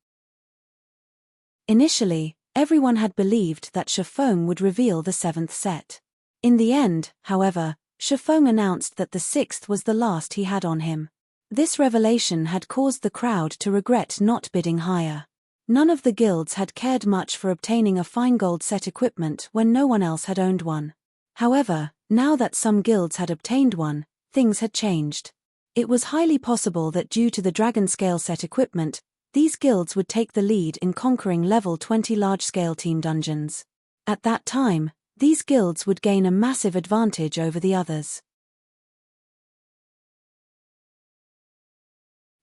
Initially, everyone had believed that Shifeng would reveal the seventh set. In the end, however, Shifeng announced that the sixth was the last he had on him. This revelation had caused the crowd to regret not bidding higher. None of the guilds had cared much for obtaining a fine gold set equipment when no one else had owned one. However, now that some guilds had obtained one, things had changed. It was highly possible that due to the dragon scale set equipment, these guilds would take the lead in conquering level 20 large-scale team dungeons. At that time, these guilds would gain a massive advantage over the others.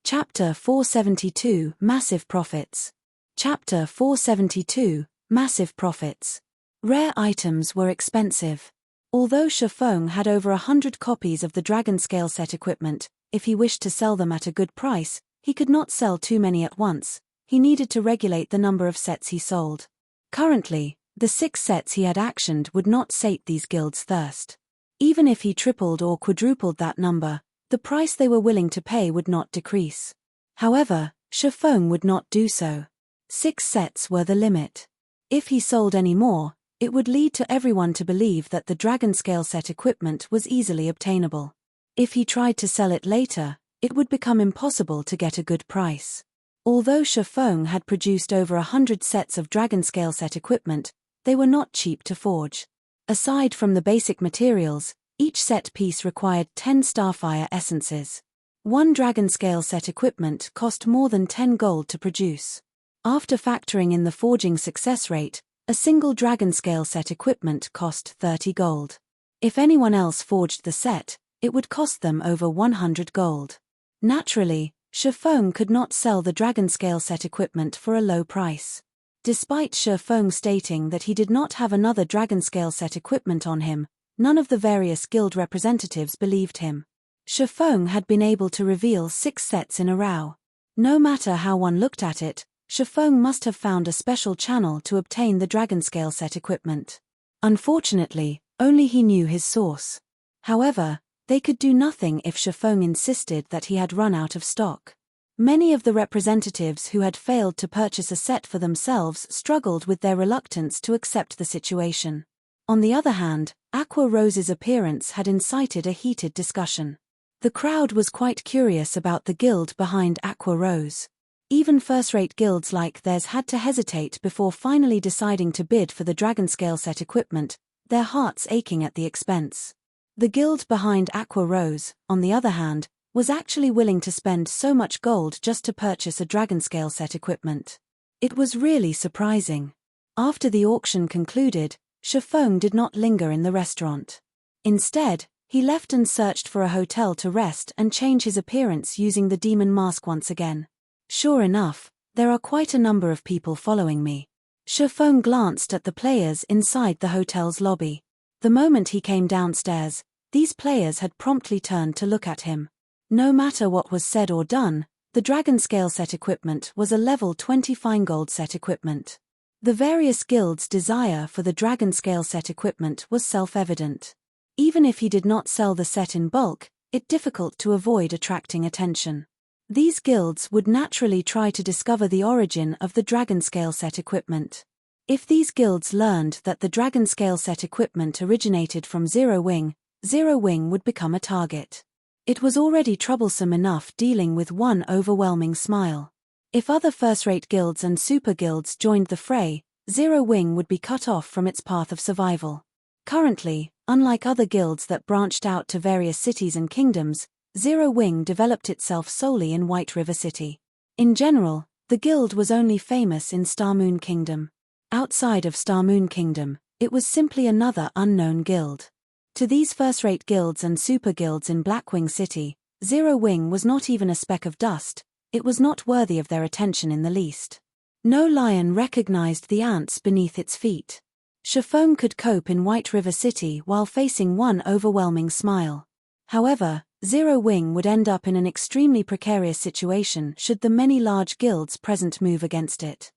Chapter 472 Massive Profits. Chapter 472 Massive Profits. Rare items were expensive. Although Shifeng had over 100 copies of the dragon scale set equipment, if he wished to sell them at a good price, he could not sell too many at once. He needed to regulate the number of sets he sold. Currently, the 6 sets he had actioned would not sate these guilds' thirst. Even if he tripled or quadrupled that number, the price they were willing to pay would not decrease. However, Shifeng would not do so. 6 sets were the limit. If he sold any more, it would lead to everyone to believe that the dragon scale set equipment was easily obtainable. If he tried to sell it later, it would become impossible to get a good price. Although Shifeng had produced over 100 sets of dragon scale set equipment, they were not cheap to forge. Aside from the basic materials, each set piece required 10 starfire essences. One dragon scale set equipment cost more than 10 gold to produce. After factoring in the forging success rate, a single dragon scale set equipment cost 30 gold. If anyone else forged the set, it would cost them over 100 gold. Naturally, Shifeng could not sell the dragon scale set equipment for a low price. Despite Shifeng stating that he did not have another dragon scale set equipment on him, none of the various guild representatives believed him. Shifeng had been able to reveal 6 sets in a row. No matter how one looked at it, Shifeng must have found a special channel to obtain the dragon scale set equipment. Unfortunately, only he knew his source. However, they could do nothing if Shifeng insisted that he had run out of stock. Many of the representatives who had failed to purchase a set for themselves struggled with their reluctance to accept the situation. On the other hand, Aqua Rose's appearance had incited a heated discussion. The crowd was quite curious about the guild behind Aqua Rose. Even first-rate guilds like theirs had to hesitate before finally deciding to bid for the dragon scale set equipment, their hearts aching at the expense. The guild behind Aqua Rose, on the other hand, was actually willing to spend so much gold just to purchase a dragon scale set equipment. It was really surprising. After the auction concluded, Shifeng did not linger in the restaurant. Instead, he left and searched for a hotel to rest and change his appearance using the demon mask once again. Sure enough, there are quite a number of people following me. Shifeng glanced at the players inside the hotel's lobby. The moment he came downstairs, these players had promptly turned to look at him. No matter what was said or done, the dragon scale set equipment was a level 20 fine gold set equipment. The various guilds' desire for the dragon scale set equipment was self-evident. Even if he did not sell the set in bulk, it's difficult to avoid attracting attention. These guilds would naturally try to discover the origin of the dragon scale set equipment. If these guilds learned that the dragon scale set equipment originated from Zero Wing would become a target. It was already troublesome enough dealing with one overwhelming smile. If other first-rate guilds and super guilds joined the fray, Zero Wing would be cut off from its path of survival. Currently, unlike other guilds that branched out to various cities and kingdoms, Zero Wing developed itself solely in White River City. In general, the guild was only famous in Star Moon Kingdom. Outside of Star Moon Kingdom, it was simply another unknown guild. To these first-rate guilds and super guilds in Blackwing City, Zero Wing was not even a speck of dust. It was not worthy of their attention in the least. No lion recognized the ants beneath its feet. Shifeng could cope in White River City while facing one overwhelming smile. However, Zero Wing would end up in an extremely precarious situation should the many large guilds present move against it.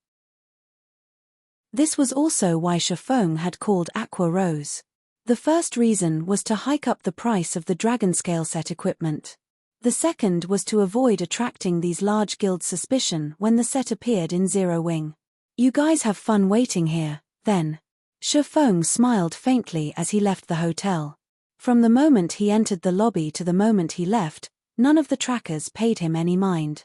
This was also why Shifeng had called Aqua Rose. The first reason was to hike up the price of the dragon scale set equipment. The second was to avoid attracting these large guilds' suspicion when the set appeared in Zero Wing. You guys have fun waiting here, then. Shifeng smiled faintly as he left the hotel. From the moment he entered the lobby to the moment he left, none of the trackers paid him any mind.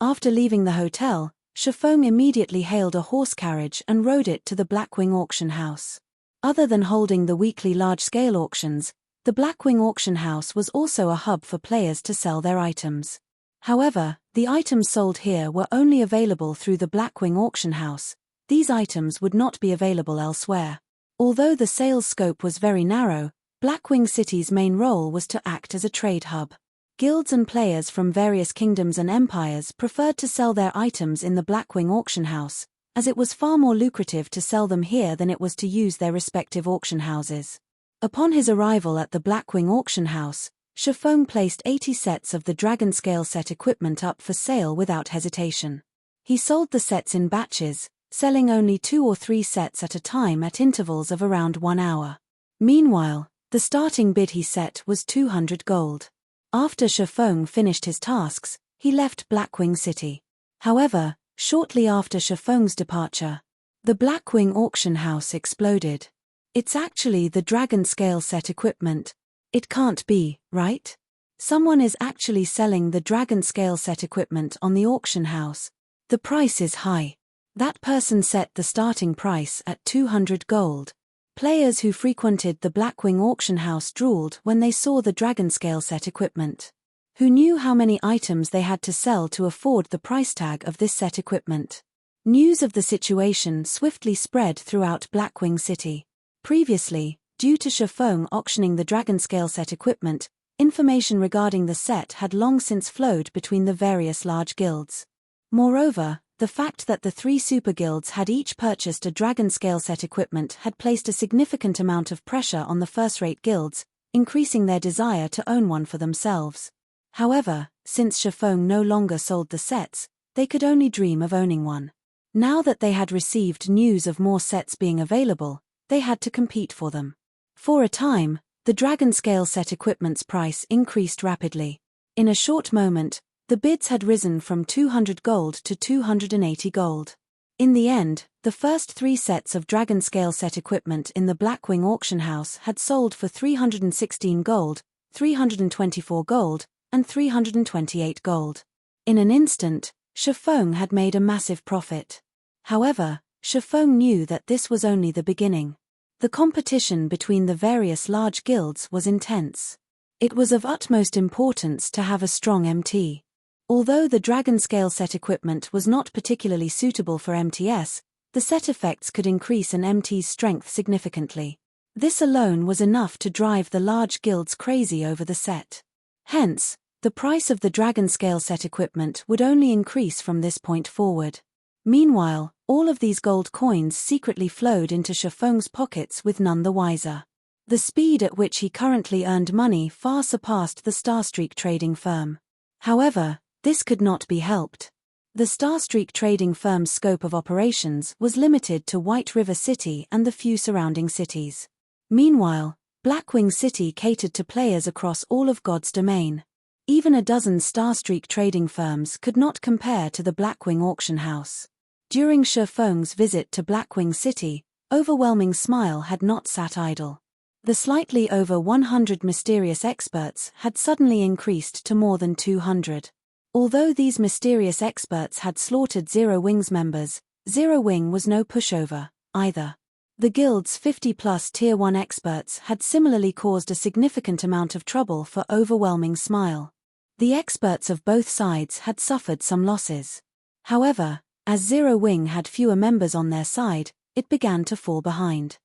After leaving the hotel, Shifeng immediately hailed a horse carriage and rode it to the Blackwing auction house. Other than holding the weekly large-scale auctions, the Blackwing auction house was also a hub for players to sell their items. However, the items sold here were only available through the Blackwing auction house. These items would not be available elsewhere. Although the sales scope was very narrow, Blackwing City's main role was to act as a trade hub. Guilds and players from various kingdoms and empires preferred to sell their items in the Blackwing auction house, as it was far more lucrative to sell them here than it was to use their respective auction houses. Upon his arrival at the Blackwing auction house, Shifeng placed 80 sets of the dragon scale set equipment up for sale without hesitation. He sold the sets in batches, selling only 2 or 3 sets at a time at intervals of around 1 hour. Meanwhile, the starting bid he set was 200 gold. After Shifeng finished his tasks, he left Blackwing City. However, Shortly after Shifeng's departure, the Blackwing auction house exploded. It's actually the dragon scale set equipment. It can't be, right? Someone is actually selling the dragon scale set equipment on the auction house. The price is high. That person set the starting price at 200 gold. Players who frequented the Blackwing auction house drooled when they saw the dragon scale set equipment. Who knew how many items they had to sell to afford the price tag of this set equipment? News of the situation swiftly spread throughout Blackwing City. Previously, due to Shifeng auctioning the dragon scale set equipment, information regarding the set had long since flowed between the various large guilds. Moreover, the fact that the 3 super guilds had each purchased a dragon scale set equipment had placed a significant amount of pressure on the first-rate guilds, increasing their desire to own one for themselves. However, since Shifeng no longer sold the sets, they could only dream of owning one. Now that they had received news of more sets being available, they had to compete for them. For a time, the dragon scale set equipment's price increased rapidly. In a short moment, the bids had risen from 200 gold to 280 gold. In the end, the first 3 sets of dragon scale set equipment in the Blackwing auction house had sold for 316 gold, 324 gold, and 328 gold. In an instant, Shifeng had made a massive profit. However, Shifeng knew that this was only the beginning. The competition between the various large guilds was intense. It was of utmost importance to have a strong MT. Although the dragon scale set equipment was not particularly suitable for MTS, the set effects could increase an MT's strength significantly. This alone was enough to drive the large guilds crazy over the set. Hence, the price of the dragon scale set equipment would only increase from this point forward. Meanwhile, all of these gold coins secretly flowed into Shifeng's pockets with none the wiser. The speed at which he currently earned money far surpassed the Starstreak trading firm. However, this could not be helped. The Starstreak trading firm's scope of operations was limited to White River City and the few surrounding cities. Meanwhile, Blackwing City catered to players across all of God's domain. Even a dozen Starstreak trading firms could not compare to the Blackwing auction house. During Shifeng's visit to Blackwing City, Overwhelming Smile had not sat idle. The slightly over 100 mysterious experts had suddenly increased to more than 200. Although these mysterious experts had slaughtered Zero Wing's members, Zero Wing was no pushover, either. The guild's 50-plus Tier 1 experts had similarly caused a significant amount of trouble for Overwhelming Smile. The experts of both sides had suffered some losses. However, as Zero Wing had fewer members on their side, it began to fall behind.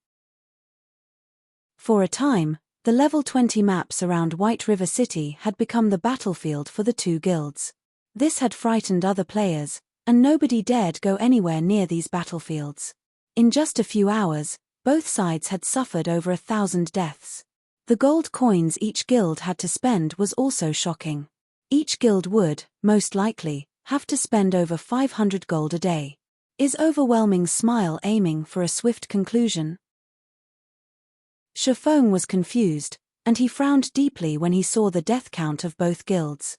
For a time, the level 20 maps around White River City had become the battlefield for the 2 guilds. This had frightened other players, and nobody dared go anywhere near these battlefields. In just a few hours, both sides had suffered over 1,000 deaths. The gold coins each guild had to spend was also shocking. Each guild would, most likely, have to spend over 500 gold a day. Is Overwhelming Smile aiming for a swift conclusion? Shifeng was confused, and he frowned deeply when he saw the death count of both guilds.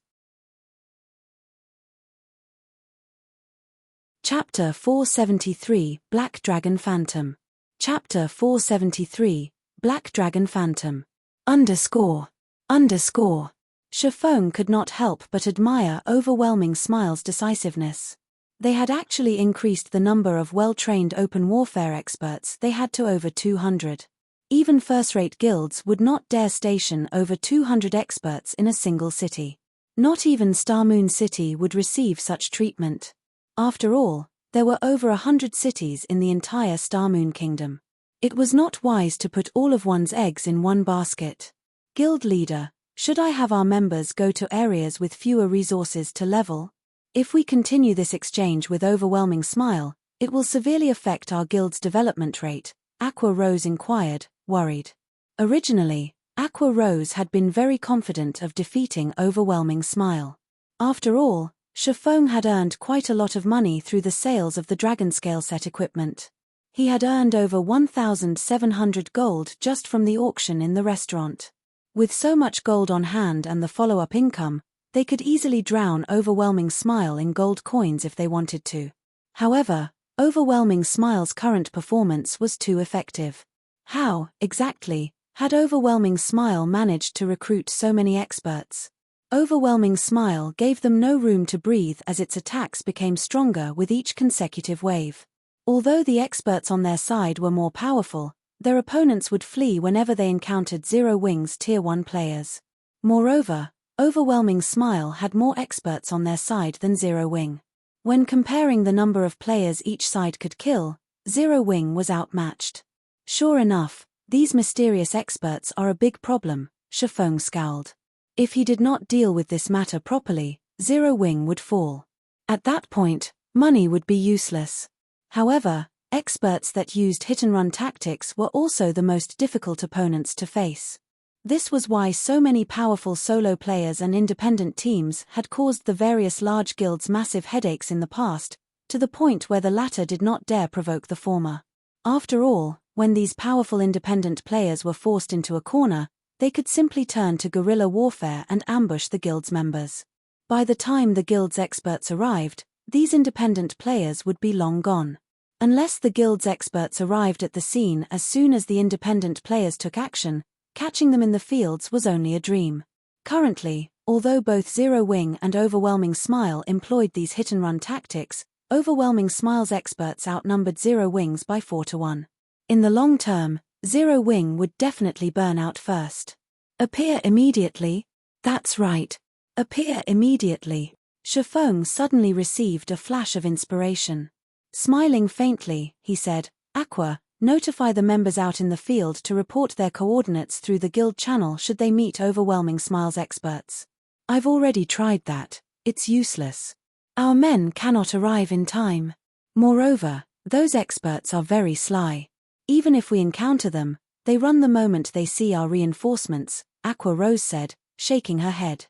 Chapter 473, Black Dragon Phantom. Chapter 473, Black Dragon Phantom. ___. Shifeng could not help but admire Overwhelming Smile's decisiveness. They had actually increased the number of well-trained open warfare experts they had to over 200. Even first-rate guilds would not dare station over 200 experts in a single city. Not even Starmoon City would receive such treatment. After all, there were over 100 cities in the entire Starmoon Kingdom. It was not wise to put all of one's eggs in one basket. Guild leader, should I have our members go to areas with fewer resources to level? If we continue this exchange with Overwhelming Smile, it will severely affect our guild's development rate, Aqua Rose inquired, worried. Originally, Aqua Rose had been very confident of defeating Overwhelming Smile. After all, Shifeng had earned quite a lot of money through the sales of the dragon scale set equipment. He had earned over 1,700 gold just from the auction in the restaurant. With so much gold on hand and the follow-up income, they could easily drown Overwhelming Smile in gold coins if they wanted to. However, Overwhelming Smile's current performance was too effective. How, exactly, had Overwhelming Smile managed to recruit so many experts? Overwhelming Smile gave them no room to breathe as its attacks became stronger with each consecutive wave. Although the experts on their side were more powerful, their opponents would flee whenever they encountered Zero Wing's Tier 1 players. Moreover, Overwhelming Smile had more experts on their side than Zero Wing. When comparing the number of players each side could kill, Zero Wing was outmatched. Sure enough, these mysterious experts are a big problem, Shifeng scowled. If he did not deal with this matter properly, Zero Wing would fall. At that point, money would be useless. However, experts that used hit-and-run tactics were also the most difficult opponents to face. This was why so many powerful solo players and independent teams had caused the various large guilds massive headaches in the past, to the point where the latter did not dare provoke the former. After all, when these powerful independent players were forced into a corner, they could simply turn to guerrilla warfare and ambush the guild's members. By the time the guild's experts arrived, these independent players would be long gone. Unless the guild's experts arrived at the scene as soon as the independent players took action, catching them in the fields was only a dream. Currently, although both Zero Wing and Overwhelming Smile employed these hit-and-run tactics, Overwhelming Smile's experts outnumbered Zero Wing's by 4-1. In the long term, Zero Wing would definitely burn out first. Appear immediately? That's right. Appear immediately. Shifeng suddenly received a flash of inspiration. Smiling faintly, he said, Aqua, notify the members out in the field to report their coordinates through the guild channel should they meet Overwhelming Smile's experts. I've already tried that. It's useless. Our men cannot arrive in time. Moreover, those experts are very sly. Even if we encounter them, they run the moment they see our reinforcements, Aqua Rose said, shaking her head.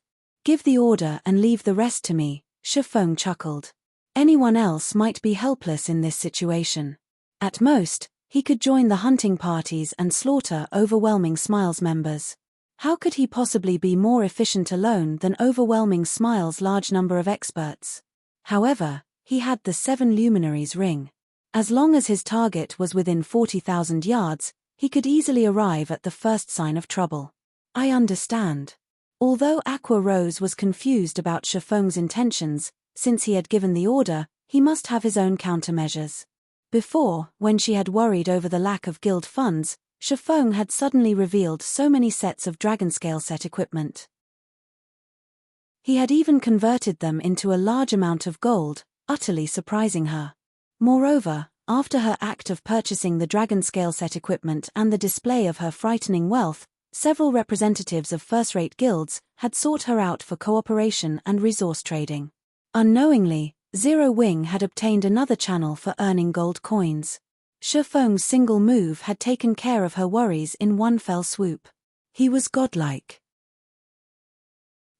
Give the order and leave the rest to me, Shifeng chuckled. Anyone else might be helpless in this situation. At most, he could join the hunting parties and slaughter Overwhelming Smile's members. How could he possibly be more efficient alone than Overwhelming Smile's large number of experts? However, he had the 7 luminaries ring. As long as his target was within 40,000 yards, he could easily arrive at the first sign of trouble. I understand. Although Aqua Rose was confused about Shifeng's intentions, since he had given the order, he must have his own countermeasures. Before, when she had worried over the lack of guild funds, Shifeng had suddenly revealed so many sets of Dragonscale set equipment. He had even converted them into a large amount of gold, utterly surprising her. Moreover, after her act of purchasing the Dragonscale set equipment and the display of her frightening wealth, several representatives of first-rate guilds had sought her out for cooperation and resource trading. Unknowingly, Zero Wing had obtained another channel for earning gold coins. Shifeng's single move had taken care of her worries in one fell swoop. He was godlike.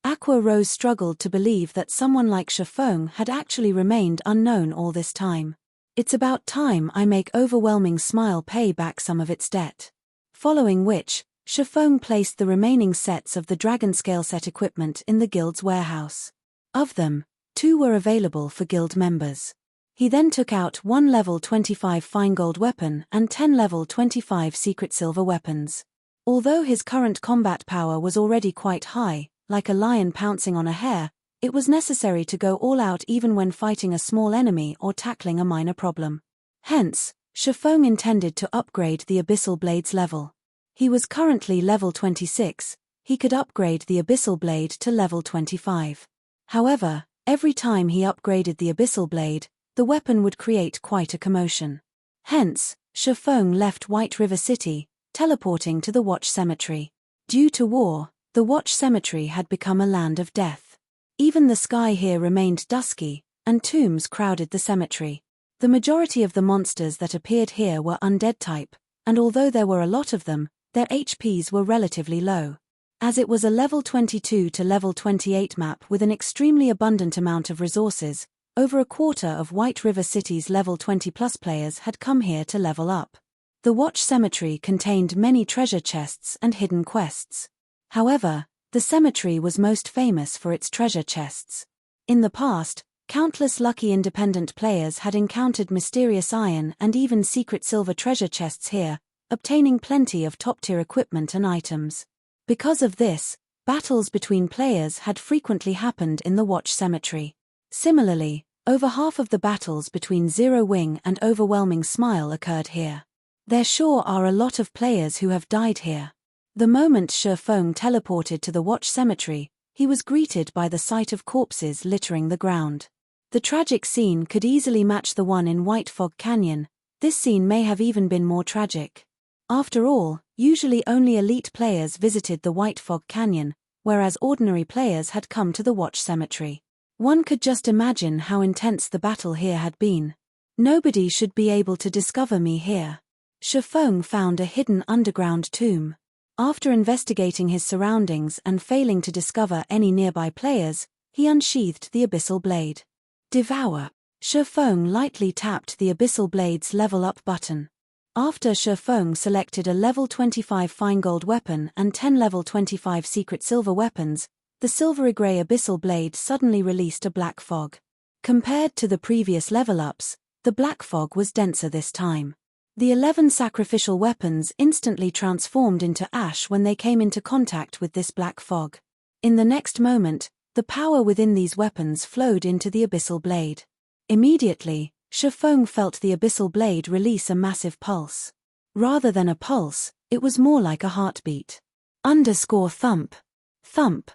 Aqua Rose struggled to believe that someone like Shifeng had actually remained unknown all this time. It's about time I make Overwhelming Smile pay back some of its debt. Following which, Shifeng placed the remaining sets of the Dragonscale set equipment in the guild's warehouse. Of them, 2 were available for guild members. He then took out 1 level 25 fine gold weapon and 10 level 25 secret silver weapons. Although his current combat power was already quite high, like a lion pouncing on a hare, it was necessary to go all out even when fighting a small enemy or tackling a minor problem. Hence, Shifeng intended to upgrade the Abyssal Blade's level. He was currently level 26, he could upgrade the Abyssal Blade to level 25. However, every time he upgraded the Abyssal Blade, the weapon would create quite a commotion. Hence, Shifeng left White River City, teleporting to the Watch Cemetery. Due to war, the Watch Cemetery had become a land of death. Even the sky here remained dusky, and tombs crowded the cemetery. The majority of the monsters that appeared here were undead type, and although there were a lot of them, their HPs were relatively low. As it was a level 22 to level 28 map with an extremely abundant amount of resources, over a quarter of White River City's level 20+ players had come here to level up. The Watch Cemetery contained many treasure chests and hidden quests. However, the cemetery was most famous for its treasure chests. In the past, Countless lucky independent players had encountered mysterious iron and even secret silver treasure chests here, obtaining plenty of top-tier equipment and items. Because of this, battles between players had frequently happened in the Watch Cemetery. Similarly, over half of the battles between Zero Wing and Overwhelming Smile occurred here. There sure are a lot of players who have died here. The moment Shifeng teleported to the Watch Cemetery, he was greeted by the sight of corpses littering the ground. The tragic scene could easily match the one in White Fog Canyon. This scene may have even been more tragic. After all, usually only elite players visited the White Fog Canyon, whereas ordinary players had come to the Watch Cemetery. One could just imagine how intense the battle here had been. Nobody should be able to discover me here. Shifeng found a hidden underground tomb. After investigating his surroundings and failing to discover any nearby players, he unsheathed the abyssal blade. Devour. Shifeng lightly tapped the abyssal blade's level up button. After Shifeng selected a level 25 fine gold weapon and 10 level 25 secret silver weapons, the silvery grey abyssal blade suddenly released a black fog. Compared to the previous level ups, the black fog was denser this time. The 11 sacrificial weapons instantly transformed into ash when they came into contact with this black fog. In the next moment, the power within these weapons flowed into the abyssal blade. Immediately, Shifeng felt the abyssal blade release a massive pulse. Rather than a pulse, it was more like a heartbeat. Thump. Thump.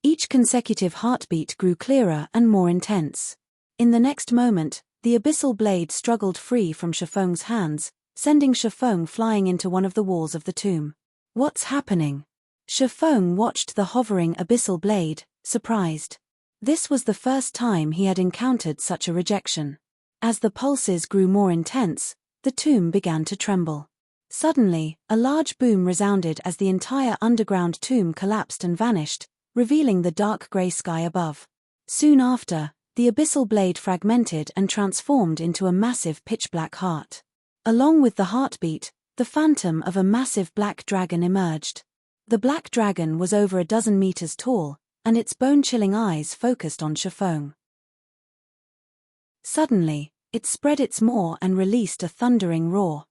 Each consecutive heartbeat grew clearer and more intense. In the next moment, the abyssal blade struggled free from Shifeng's hands, sending Shifeng flying into one of the walls of the tomb. What's happening? Shifeng watched the hovering abyssal blade, surprised. This was the first time he had encountered such a rejection. As the pulses grew more intense, the tomb began to tremble. Suddenly, a large boom resounded as the entire underground tomb collapsed and vanished, revealing the dark grey sky above. Soon after, the abyssal blade fragmented and transformed into a massive pitch-black heart. Along with the heartbeat, the phantom of a massive black dragon emerged. The black dragon was over a dozen meters tall, and its bone-chilling eyes focused on Shifeng. Suddenly, it spread its maw and released a thundering roar.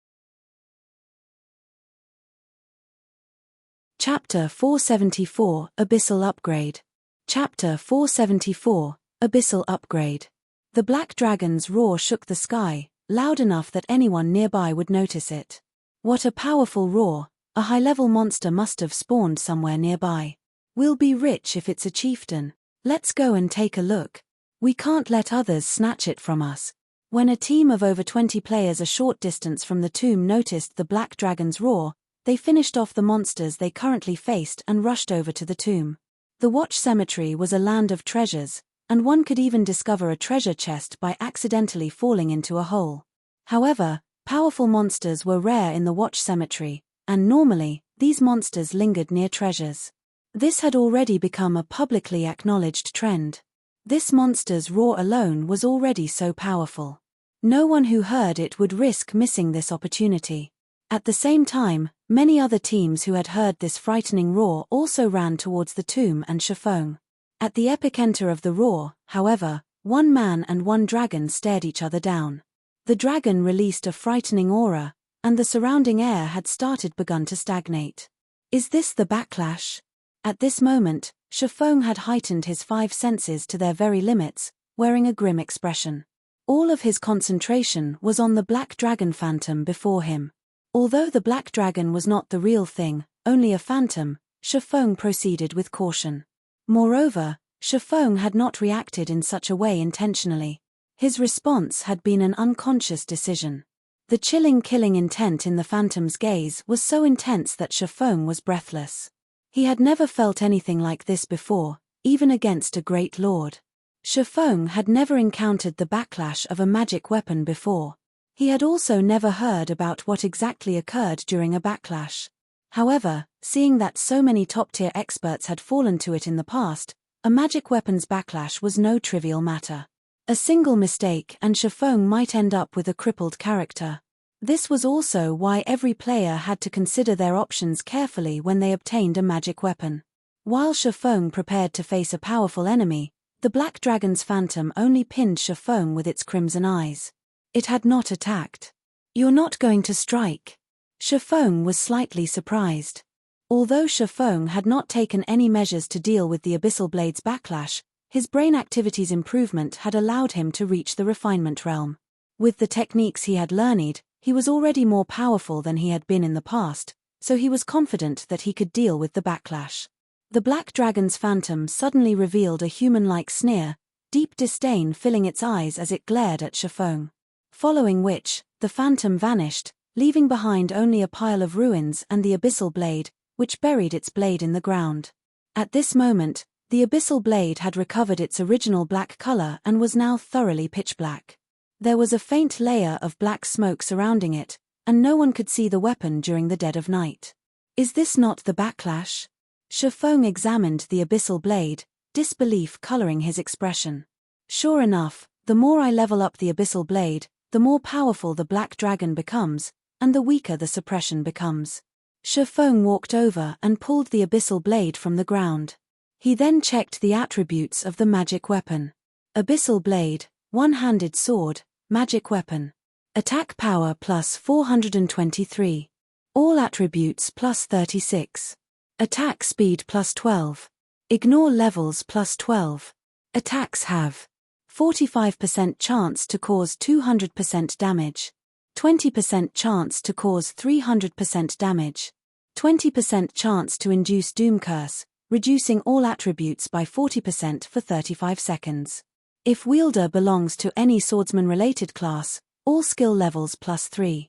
Chapter 474, Abyssal Upgrade. Chapter 474, Abyssal Upgrade. The black dragon's roar shook the sky, loud enough that anyone nearby would notice it. What a powerful roar! A high-level monster must have spawned somewhere nearby. We'll be rich if it's a chieftain. Let's go and take a look. We can't let others snatch it from us. When a team of over 20 players a short distance from the tomb noticed the black dragon's roar, they finished off the monsters they currently faced and rushed over to the tomb. The Watch Cemetery was a land of treasures, and one could even discover a treasure chest by accidentally falling into a hole. However, powerful monsters were rare in the Watch Cemetery, and normally, these monsters lingered near treasures. This had already become a publicly acknowledged trend. This monster's roar alone was already so powerful. No one who heard it would risk missing this opportunity. At the same time, many other teams who had heard this frightening roar also ran towards the tomb and Shifeng. At the epicenter of the roar, however, one man and one dragon stared each other down. The dragon released a frightening aura, and the surrounding air had begun to stagnate. Is this the backlash? At this moment, Shifeng had heightened his 5 senses to their very limits, wearing a grim expression. All of his concentration was on the black dragon phantom before him. Although the black dragon was not the real thing, only a phantom, Shifeng proceeded with caution. Moreover, Shifeng had not reacted in such a way intentionally. His response had been an unconscious decision. The chilling killing intent in the phantom's gaze was so intense that Shifeng was breathless. He had never felt anything like this before, even against a great lord. Shifeng had never encountered the backlash of a magic weapon before. He had also never heard about what exactly occurred during a backlash. However, seeing that so many top-tier experts had fallen to it in the past, a magic weapon's backlash was no trivial matter. A single mistake and Shifeng might end up with a crippled character. This was also why every player had to consider their options carefully when they obtained a magic weapon. While Shifeng prepared to face a powerful enemy, The black dragon's phantom only pinned Shifeng with its crimson eyes. It had not attacked. "You're not going to strike?" Shifeng was slightly surprised. Although Shifeng had not taken any measures to deal with the Abyssal Blade's backlash, his brain activity's improvement had allowed him to reach the refinement realm. With the techniques he had learned, he was already more powerful than he had been in the past, so he was confident that he could deal with the backlash. The black dragon's phantom suddenly revealed a human-like sneer, deep disdain filling its eyes as it glared at Shifeng. Following which, the phantom vanished, leaving behind only a pile of ruins and the Abyssal Blade, which buried its blade in the ground. At this moment, the Abyssal Blade had recovered its original black color and was now thoroughly pitch black. There was a faint layer of black smoke surrounding it, and no one could see the weapon during the dead of night. "Is this not the backlash?" Shifeng examined the Abyssal Blade, disbelief coloring his expression. "Sure enough, the more I level up the Abyssal Blade, the more powerful the black dragon becomes, and the weaker the suppression becomes." Shifeng walked over and pulled the Abyssal Blade from the ground. He then checked the attributes of the magic weapon. Abyssal Blade, one-handed sword, magic weapon. Attack power plus 423. All attributes plus 36. Attack speed plus 12. Ignore levels plus 12. Attacks have 45% chance to cause 200% damage. 20% chance to cause 300% damage. 20% chance to induce Doom Curse, reducing all attributes by 40% for 35 seconds. If wielder belongs to any swordsman-related class, all skill levels plus 3.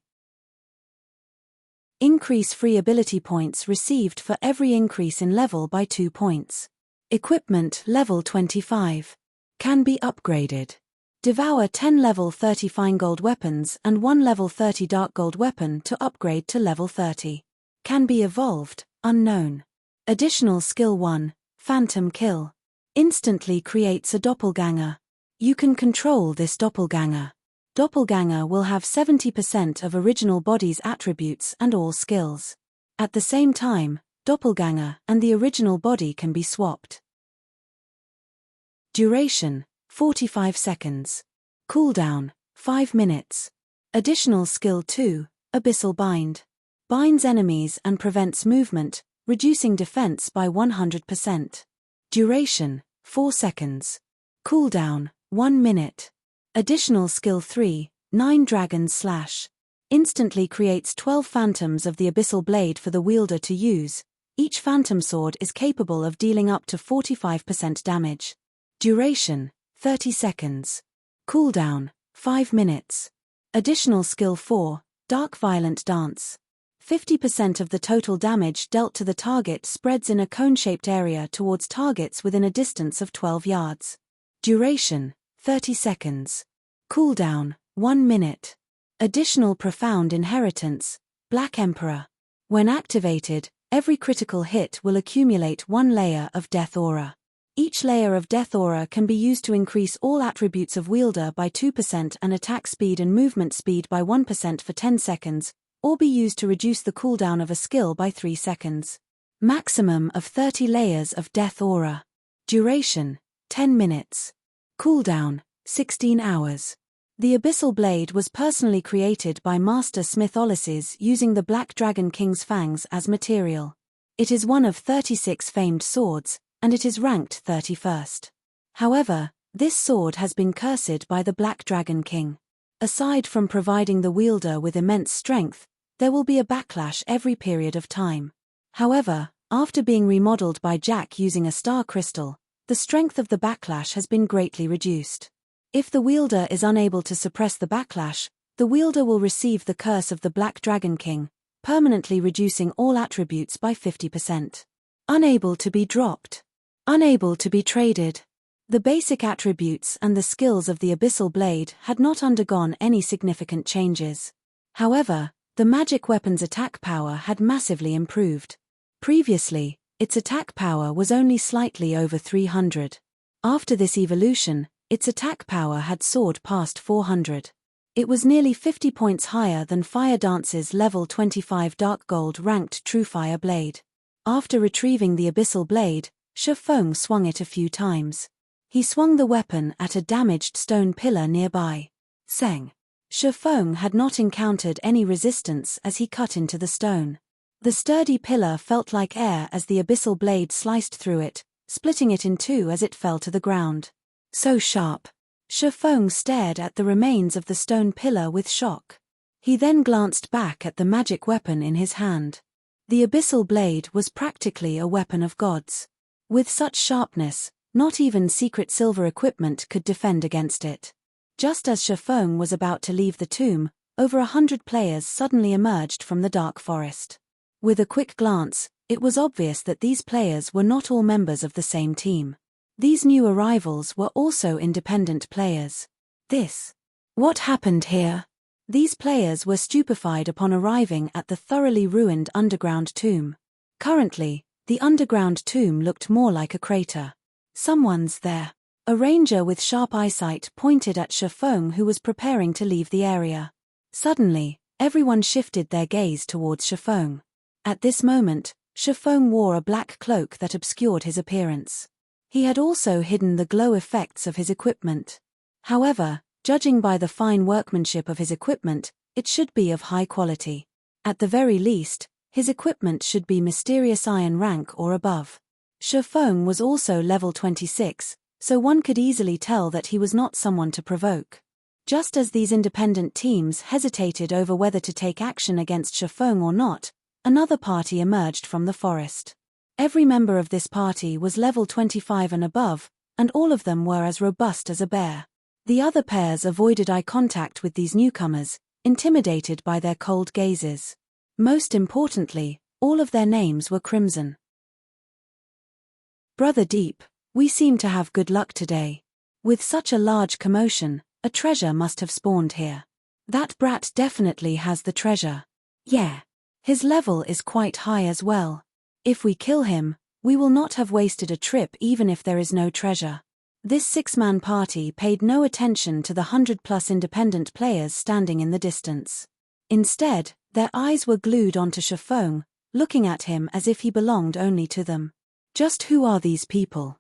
Increase free ability points received for every increase in level by 2 points. Equipment level 25. Can be upgraded. Devour 10 level 30 fine gold weapons and 1 level 30 dark gold weapon to upgrade to level 30. Can be evolved, unknown. Additional skill 1, Phantom Kill. Instantly creates a doppelganger. You can control this doppelganger. Doppelganger will have 70% of original body's attributes and all skills. At the same time, doppelganger and the original body can be swapped. Duration, 45 seconds. Cooldown, 5 minutes. Additional skill 2, Abyssal Bind. Binds enemies and prevents movement, reducing defense by 100%. Duration, 4 seconds. Cooldown, 1 minute. Additional skill 3, 9 Dragon's Slash. Instantly creates 12 phantoms of the Abyssal Blade for the wielder to use. Each phantom sword is capable of dealing up to 45% damage. Duration, 30 seconds. Cooldown, 5 minutes. Additional skill 4, Dark Violent Dance. 50% of the total damage dealt to the target spreads in a cone-shaped area towards targets within a distance of 12 yards. Duration, 30 seconds. Cooldown, 1 minute. Additional Profound Inheritance, Black Emperor. When activated, every critical hit will accumulate 1 layer of Death Aura. Each layer of Death Aura can be used to increase all attributes of wielder by 2% and attack speed and movement speed by 1% for 10 seconds, or be used to reduce the cooldown of a skill by 3 seconds. Maximum of 30 layers of Death Aura. Duration, 10 minutes. Cooldown, 16 hours. The Abyssal Blade was personally created by Master Smith Ulysses using the Black Dragon King's fangs as material. It is one of 36 famed swords, and it is ranked 31st. However, this sword has been cursed by the Black Dragon King. Aside from providing the wielder with immense strength, there will be a backlash every period of time. However, after being remodeled by Jack using a star crystal, the strength of the backlash has been greatly reduced. If the wielder is unable to suppress the backlash, the wielder will receive the curse of the Black Dragon King, permanently reducing all attributes by 50%. Unable to be dropped. Unable to be traded. The basic attributes and the skills of the Abyssal Blade had not undergone any significant changes. However, the magic weapon's attack power had massively improved. Previously, its attack power was only slightly over 300. After this evolution, its attack power had soared past 400. It was nearly 50 points higher than Fire Dance's level 25 Dark Gold ranked True Fire Blade. After retrieving the Abyssal Blade, Shifeng swung it a few times. He swung the weapon at a damaged stone pillar nearby. Seng. Shifeng had not encountered any resistance as he cut into the stone. The sturdy pillar felt like air as the abyssal blade sliced through it, splitting it in two as it fell to the ground. So sharp. Shifeng stared at the remains of the stone pillar with shock. He then glanced back at the magic weapon in his hand. The abyssal blade was practically a weapon of gods. With such sharpness, not even secret silver equipment could defend against it. Just as Shifeng was about to leave the tomb, over 100 players suddenly emerged from the dark forest. With a quick glance, it was obvious that these players were not all members of the same team. These new arrivals were also independent players. What happened here? These players were stupefied upon arriving at the thoroughly ruined underground tomb. Currently, the underground tomb looked more like a crater. Someone's there. A ranger with sharp eyesight pointed at Shifeng, who was preparing to leave the area. Suddenly, everyone shifted their gaze towards Shifeng. At this moment, Shifeng wore a black cloak that obscured his appearance. He had also hidden the glow effects of his equipment. However, judging by the fine workmanship of his equipment, it should be of high quality. At the very least, his equipment should be mysterious iron rank or above. Shifeng was also level 26, so one could easily tell that he was not someone to provoke. Just as these independent teams hesitated over whether to take action against Shifeng or not, another party emerged from the forest. Every member of this party was level 25 and above, and all of them were as robust as a bear. The other pairs avoided eye contact with these newcomers, intimidated by their cold gazes. Most importantly, all of their names were Crimson. Brother Deep, we seem to have good luck today. With such a large commotion, a treasure must have spawned here. That brat definitely has the treasure. Yeah. His level is quite high as well. If we kill him, we will not have wasted a trip even if there is no treasure. This 6-man party paid no attention to the 100+ independent players standing in the distance. Instead, their eyes were glued onto Shifeng, looking at him as if he belonged only to them. Just who are these people?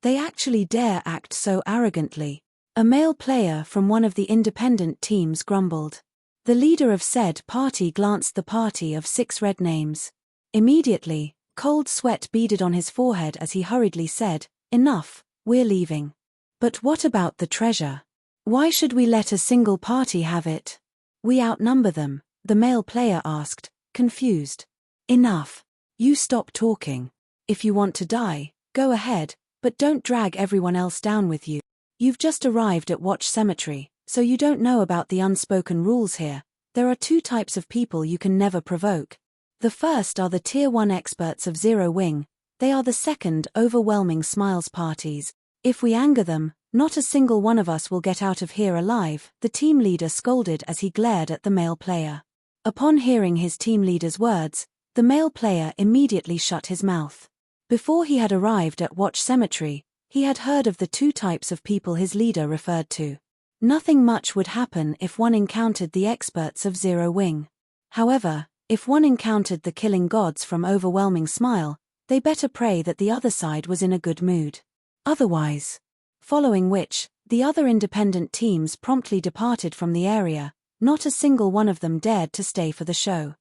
They actually dare act so arrogantly. A male player from one of the independent teams grumbled. The leader of said party glanced the party of 6 red names. Immediately, cold sweat beaded on his forehead as he hurriedly said, "Enough, we're leaving." But what about the treasure? Why should we let a single party have it? We outnumber them, the male player asked, confused. Enough. You stop talking. If you want to die, go ahead, but don't drag everyone else down with you. You've just arrived at Watch Cemetery, so you don't know about the unspoken rules here. There are 2 types of people you can never provoke. The first are the Tier 1 experts of Zero Wing. They are the second overwhelming smiles parties. If we anger them, not a single one of us will get out of here alive, the team leader scolded as he glared at the male player. Upon hearing his team leader's words, the male player immediately shut his mouth. Before he had arrived at Watch Cemetery, he had heard of the 2 types of people his leader referred to. Nothing much would happen if one encountered the experts of Zero Wing. However, if one encountered the killing gods from Overwhelming Smile, they better pray that the other side was in a good mood. Otherwise. Following which, the other independent teams promptly departed from the area. Not a single one of them dared to stay for the show.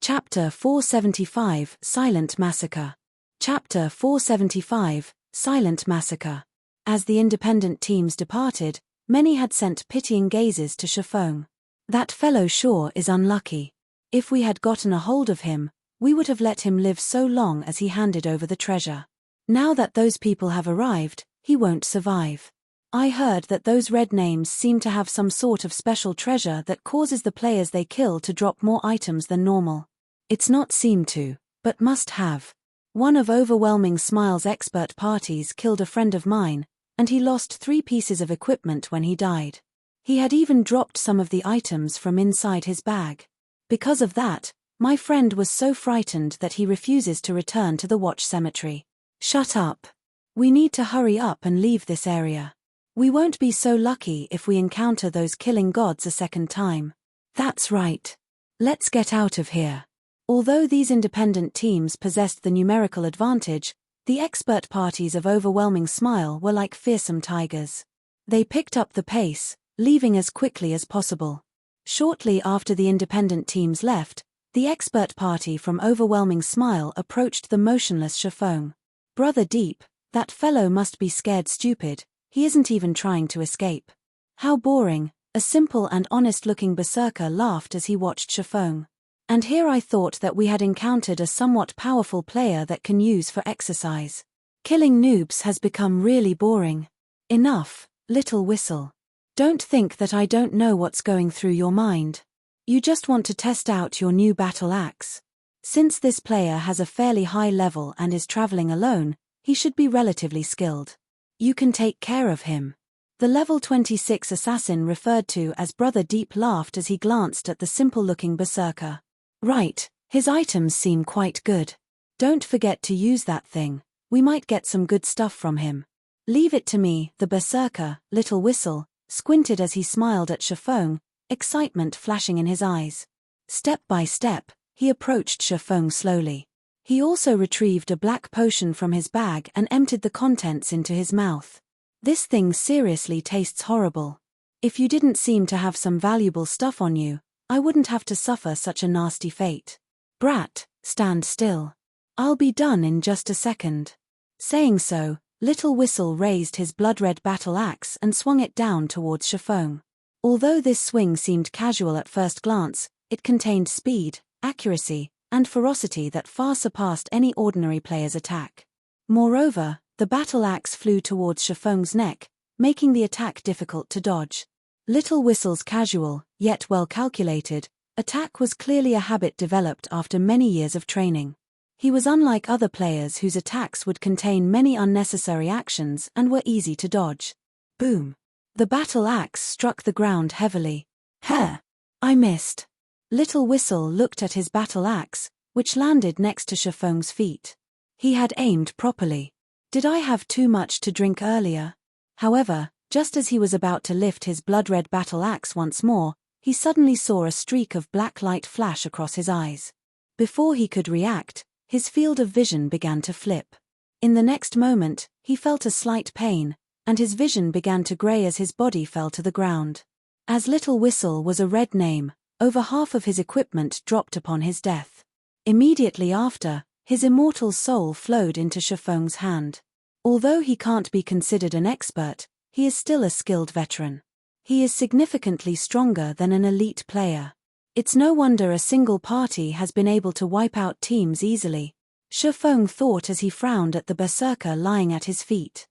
Chapter 475, Silent Massacre. Chapter 475, Silent Massacre. As the independent teams departed, many had sent pitying gazes to Shifeng. That fellow sure is unlucky. If we had gotten a hold of him, we would have let him live so long as he handed over the treasure. Now that those people have arrived, he won't survive. I heard that those red names seem to have some sort of special treasure that causes the players they kill to drop more items than normal. It's not seem to, but must have. One of Overwhelming Smile's expert parties killed a friend of mine, and he lost 3 pieces of equipment when he died. He had even dropped some of the items from inside his bag. Because of that, my friend was so frightened that he refuses to return to the Watch Cemetery. Shut up. We need to hurry up and leave this area. We won't be so lucky if we encounter those killing gods a second time. That's right. Let's get out of here. Although these independent teams possessed the numerical advantage, the expert parties of Overwhelming Smile were like fearsome tigers. They picked up the pace, leaving as quickly as possible. Shortly after the independent teams left, the expert party from Overwhelming Smile approached the motionless Shifeng. Brother Deep, that fellow must be scared stupid, he isn't even trying to escape. How boring, a simple and honest-looking berserker laughed as he watched Shifeng. And here I thought that we had encountered a somewhat powerful player that can use for exercise. Killing noobs has become really boring. Enough, Little Whistle. Don't think that I don't know what's going through your mind. You just want to test out your new battle axe. Since this player has a fairly high level and is traveling alone, he should be relatively skilled. You can take care of him. The level 26 assassin referred to as Brother Deep laughed as he glanced at the simple-looking berserker. Right, his items seem quite good. Don't forget to use that thing, we might get some good stuff from him. Leave it to me, the berserker, Little Whistle, squinted as he smiled at Shifeng, excitement flashing in his eyes. Step by step, he approached Shifeng slowly. He also retrieved a black potion from his bag and emptied the contents into his mouth. This thing seriously tastes horrible. If you didn't seem to have some valuable stuff on you, I wouldn't have to suffer such a nasty fate. Brat, stand still. I'll be done in just a second. Saying so, Little Whistle raised his blood-red battle axe and swung it down towards Shifeng. Although this swing seemed casual at first glance, it contained speed, accuracy, and ferocity that far surpassed any ordinary player's attack. Moreover, the battle axe flew towards Shifeng's neck, making the attack difficult to dodge. Little Whistle's casual, yet well-calculated, attack was clearly a habit developed after many years of training. He was unlike other players whose attacks would contain many unnecessary actions and were easy to dodge. Boom! The battle axe struck the ground heavily. Heh! I missed. Little Whistle looked at his battle axe, which landed next to Shifeng's feet. He had aimed properly. Did I have too much to drink earlier? However, just as he was about to lift his blood-red battle axe once more, he suddenly saw a streak of black light flash across his eyes. Before he could react, his field of vision began to flip. In the next moment, he felt a slight pain, and his vision began to grey as his body fell to the ground. As Little Whistle was a red name, over half of his equipment dropped upon his death. Immediately after, his immortal soul flowed into Shifeng's hand. Although he can't be considered an expert, he is still a skilled veteran. He is significantly stronger than an elite player. It's no wonder a single party has been able to wipe out teams easily. Shifeng thought as he frowned at the berserker lying at his feet.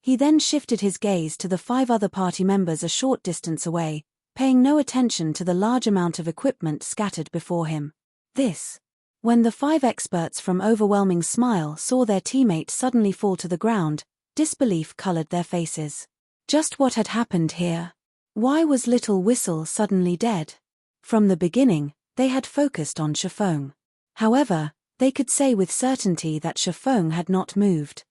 He then shifted his gaze to the 5 other party members a short distance away, paying no attention to the large amount of equipment scattered before him. When the 5 experts from Overwhelming Smile saw their teammate suddenly fall to the ground, disbelief colored their faces. Just what had happened here? Why was Little Whistle suddenly dead? From the beginning, they had focused on Shifeng. However, they could say with certainty that Shifeng had not moved.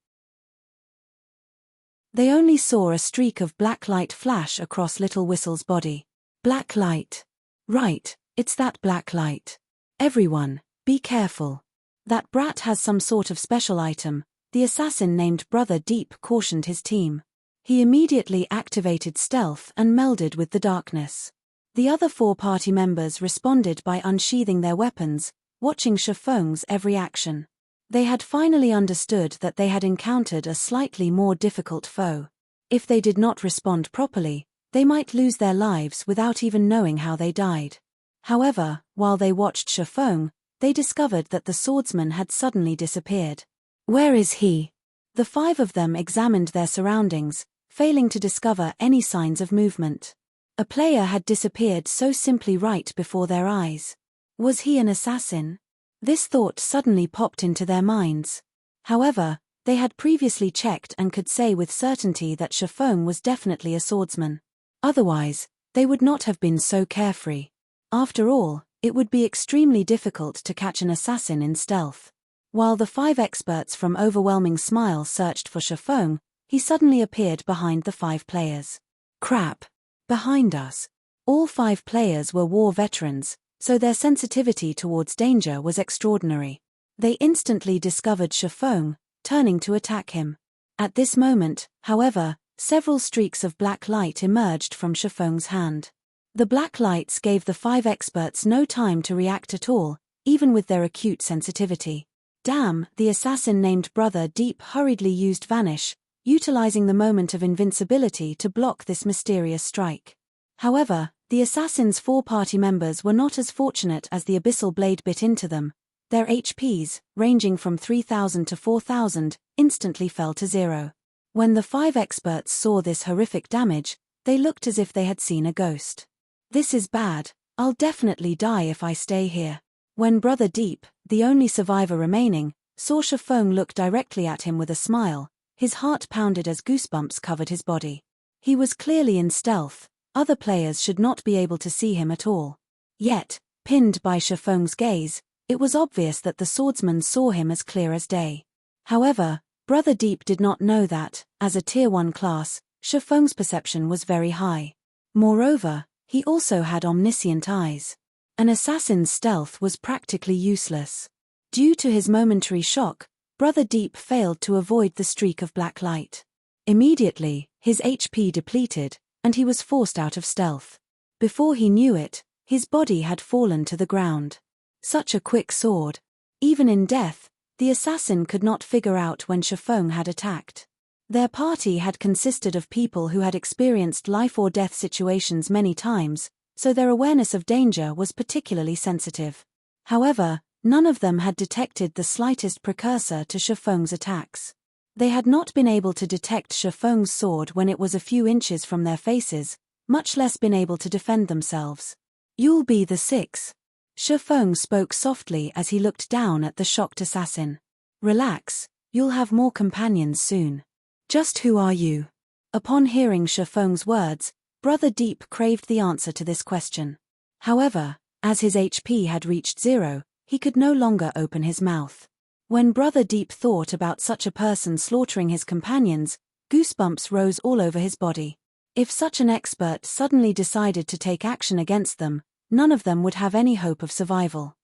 They only saw a streak of black light flash across Little Whistle's body. Black light. Right, it's that black light. Everyone, be careful. That brat has some sort of special item, the assassin named Brother Deep cautioned his team. He immediately activated stealth and melded with the darkness. The other 4 party members responded by unsheathing their weapons, watching Shifeng's every action. They had finally understood that they had encountered a slightly more difficult foe. If they did not respond properly, they might lose their lives without even knowing how they died. However, while they watched Shifeng, they discovered that the swordsman had suddenly disappeared. Where is he? The 5 of them examined their surroundings, failing to discover any signs of movement. A player had disappeared so simply right before their eyes. Was he an assassin? This thought suddenly popped into their minds. However, they had previously checked and could say with certainty that Shifeng was definitely a swordsman. Otherwise, they would not have been so carefree. After all, it would be extremely difficult to catch an assassin in stealth. While the 5 experts from Overwhelming Smile searched for Shifeng, he suddenly appeared behind the 5 players. Crap! Behind us. All 5 players were war veterans, so their sensitivity towards danger was extraordinary. They instantly discovered Shifeng, turning to attack him. At this moment, however, several streaks of black light emerged from Shifeng's hand. The black lights gave the 5 experts no time to react at all, even with their acute sensitivity. Damn, the assassin named Brother Deep hurriedly used Vanish, utilizing the moment of invincibility to block this mysterious strike. However, the assassin's 4 party members were not as fortunate as the abyssal blade bit into them. Their HPs, ranging from 3,000 to 4,000, instantly fell to 0. When the 5 experts saw this horrific damage, they looked as if they had seen a ghost. This is bad, I'll definitely die if I stay here. When Brother Deep, the only survivor remaining, saw Shifeng look directly at him with a smile, his heart pounded as goosebumps covered his body. He was clearly in stealth, other players should not be able to see him at all. Yet, pinned by Shifeng's gaze, it was obvious that the swordsman saw him as clear as day. However, Brother Deep did not know that, as a Tier 1 class, Shifeng's perception was very high. Moreover, he also had omniscient eyes. An assassin's stealth was practically useless. Due to his momentary shock, Brother Deep failed to avoid the streak of black light. Immediately, his HP depleted, and he was forced out of stealth. Before he knew it, his body had fallen to the ground. Such a quick sword. Even in death, the assassin could not figure out when Shifeng had attacked. Their party had consisted of people who had experienced life or death situations many times, so their awareness of danger was particularly sensitive. However, none of them had detected the slightest precursor to Shifeng's attacks. They had not been able to detect Shifeng's sword when it was a few inches from their faces, much less been able to defend themselves. "You'll be the 6. Shifeng spoke softly as he looked down at the shocked assassin. "Relax, you'll have more companions soon." "Just who are you?" Upon hearing Shifeng's words, Brother Deep craved the answer to this question. However, as his HP had reached 0, he could no longer open his mouth. When Brother Deep thought about such a person slaughtering his companions, goosebumps rose all over his body. If such an expert suddenly decided to take action against them, none of them would have any hope of survival.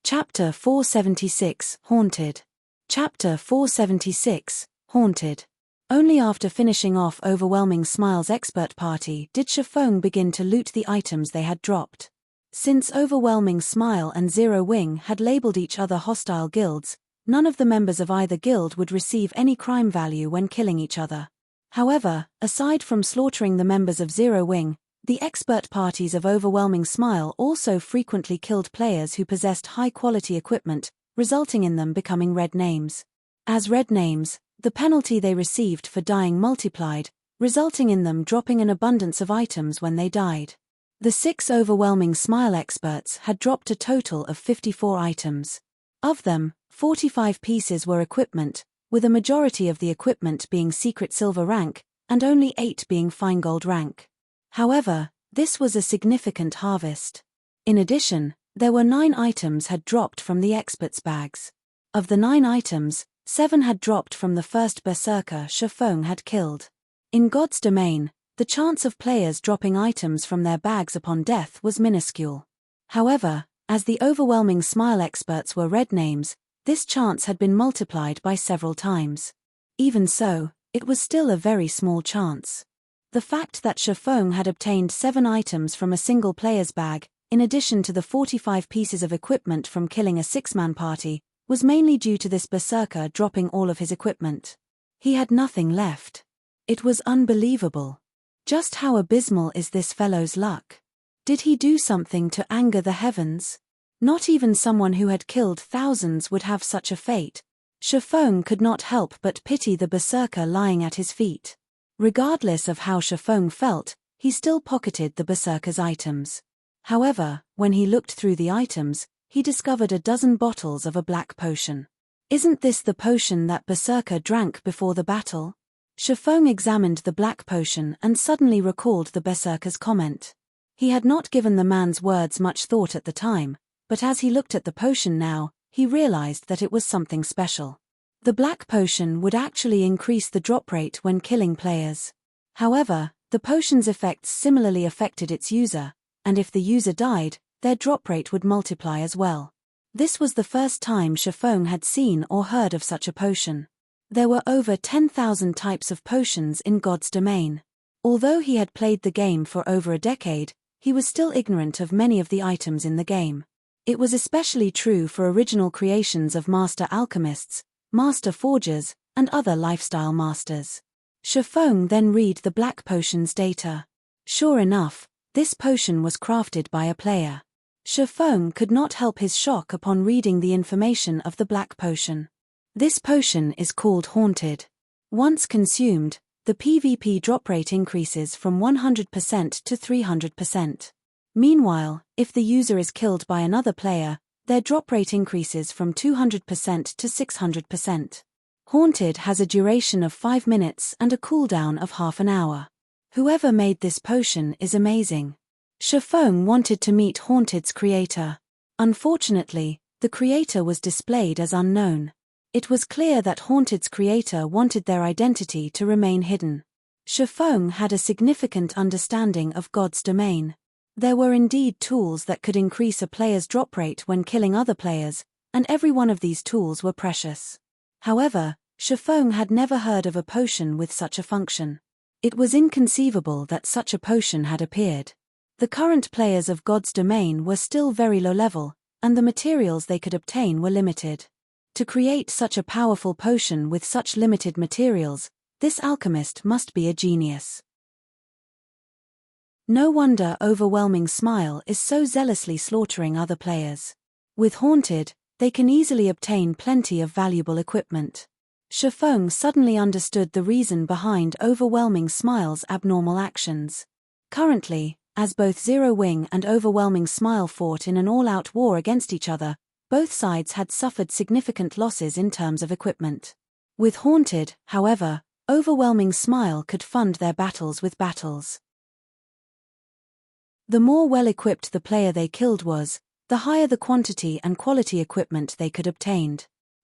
Chapter 476, Haunted. Chapter 476, Haunted. Only after finishing off Overwhelming Smile's expert party did Shifeng begin to loot the items they had dropped. Since Overwhelming Smile and Zero Wing had labeled each other hostile guilds, none of the members of either guild would receive any crime value when killing each other. However, aside from slaughtering the members of Zero Wing, the expert parties of Overwhelming Smile also frequently killed players who possessed high-quality equipment, resulting in them becoming red names. As red names, the penalty they received for dying multiplied, resulting in them dropping an abundance of items when they died. The 6 Overwhelming Smile experts had dropped a total of 54 items. Of them, 45 pieces were equipment, with a majority of the equipment being secret silver rank, and only 8 being fine gold rank. However, this was a significant harvest. In addition, there were 9 items had dropped from the experts' bags. Of the 9 items, 7 had dropped from the first berserker Shifeng had killed. In God's domain, the chance of players dropping items from their bags upon death was minuscule. However, as the Overwhelming Smile experts were red names, this chance had been multiplied by several times. Even so, it was still a very small chance. The fact that Shifeng had obtained 7 items from a single player's bag, in addition to the 45 pieces of equipment from killing a 6-man party, was mainly due to this berserker dropping all of his equipment. He had nothing left. It was unbelievable. Just how abysmal is this fellow's luck? Did he do something to anger the heavens? Not even someone who had killed thousands would have such a fate. Shifeng could not help but pity the berserker lying at his feet. Regardless of how Shifeng felt, he still pocketed the berserker's items. However, when he looked through the items, he discovered a dozen bottles of a black potion. Isn't this the potion that berserker drank before the battle? Shifeng examined the black potion and suddenly recalled the berserker's comment. He had not given the man's words much thought at the time, but as he looked at the potion now, he realized that it was something special. The black potion would actually increase the drop rate when killing players. However, The potion's effects similarly affected its user, and if the user died, their drop rate would multiply as well. This was the first time Shifeng had seen or heard of such a potion. There were over 10,000 types of potions in God's domain. Although he had played the game for over a decade, he was still ignorant of many of the items in the game. It was especially true for original creations of master alchemists, master forgers, and other lifestyle masters. Shifeng then read the black potion's data. Sure enough, this potion was crafted by a player. Shifeng could not help his shock upon reading the information of the black potion. This potion is called Haunted. Once consumed, the PvP drop rate increases from 100% to 300%. Meanwhile, if the user is killed by another player, their drop rate increases from 200% to 600%. Haunted has a duration of 5 minutes and a cooldown of half an hour. Whoever made this potion is amazing. Shifeng wanted to meet Haunted's creator. Unfortunately, the creator was displayed as unknown. It was clear that Haunted's creator wanted their identity to remain hidden. Shifeng had a significant understanding of God's domain. There were indeed tools that could increase a player's drop rate when killing other players, and every one of these tools were precious. However, Shifeng had never heard of a potion with such a function. It was inconceivable that such a potion had appeared. The current players of God's domain were still very low level, and the materials they could obtain were limited. To create such a powerful potion with such limited materials, this alchemist must be a genius. No wonder Overwhelming Smile is so zealously slaughtering other players. With Haunted, they can easily obtain plenty of valuable equipment. Shifeng suddenly understood the reason behind Overwhelming Smile's abnormal actions. Currently, as both Zero Wing and Overwhelming Smile fought in an all-out war against each other, both sides had suffered significant losses in terms of equipment. With Haunted, however, Overwhelming Smile could fund their battles with battles. The more well-equipped the player they killed was, the higher the quantity and quality equipment they could obtain.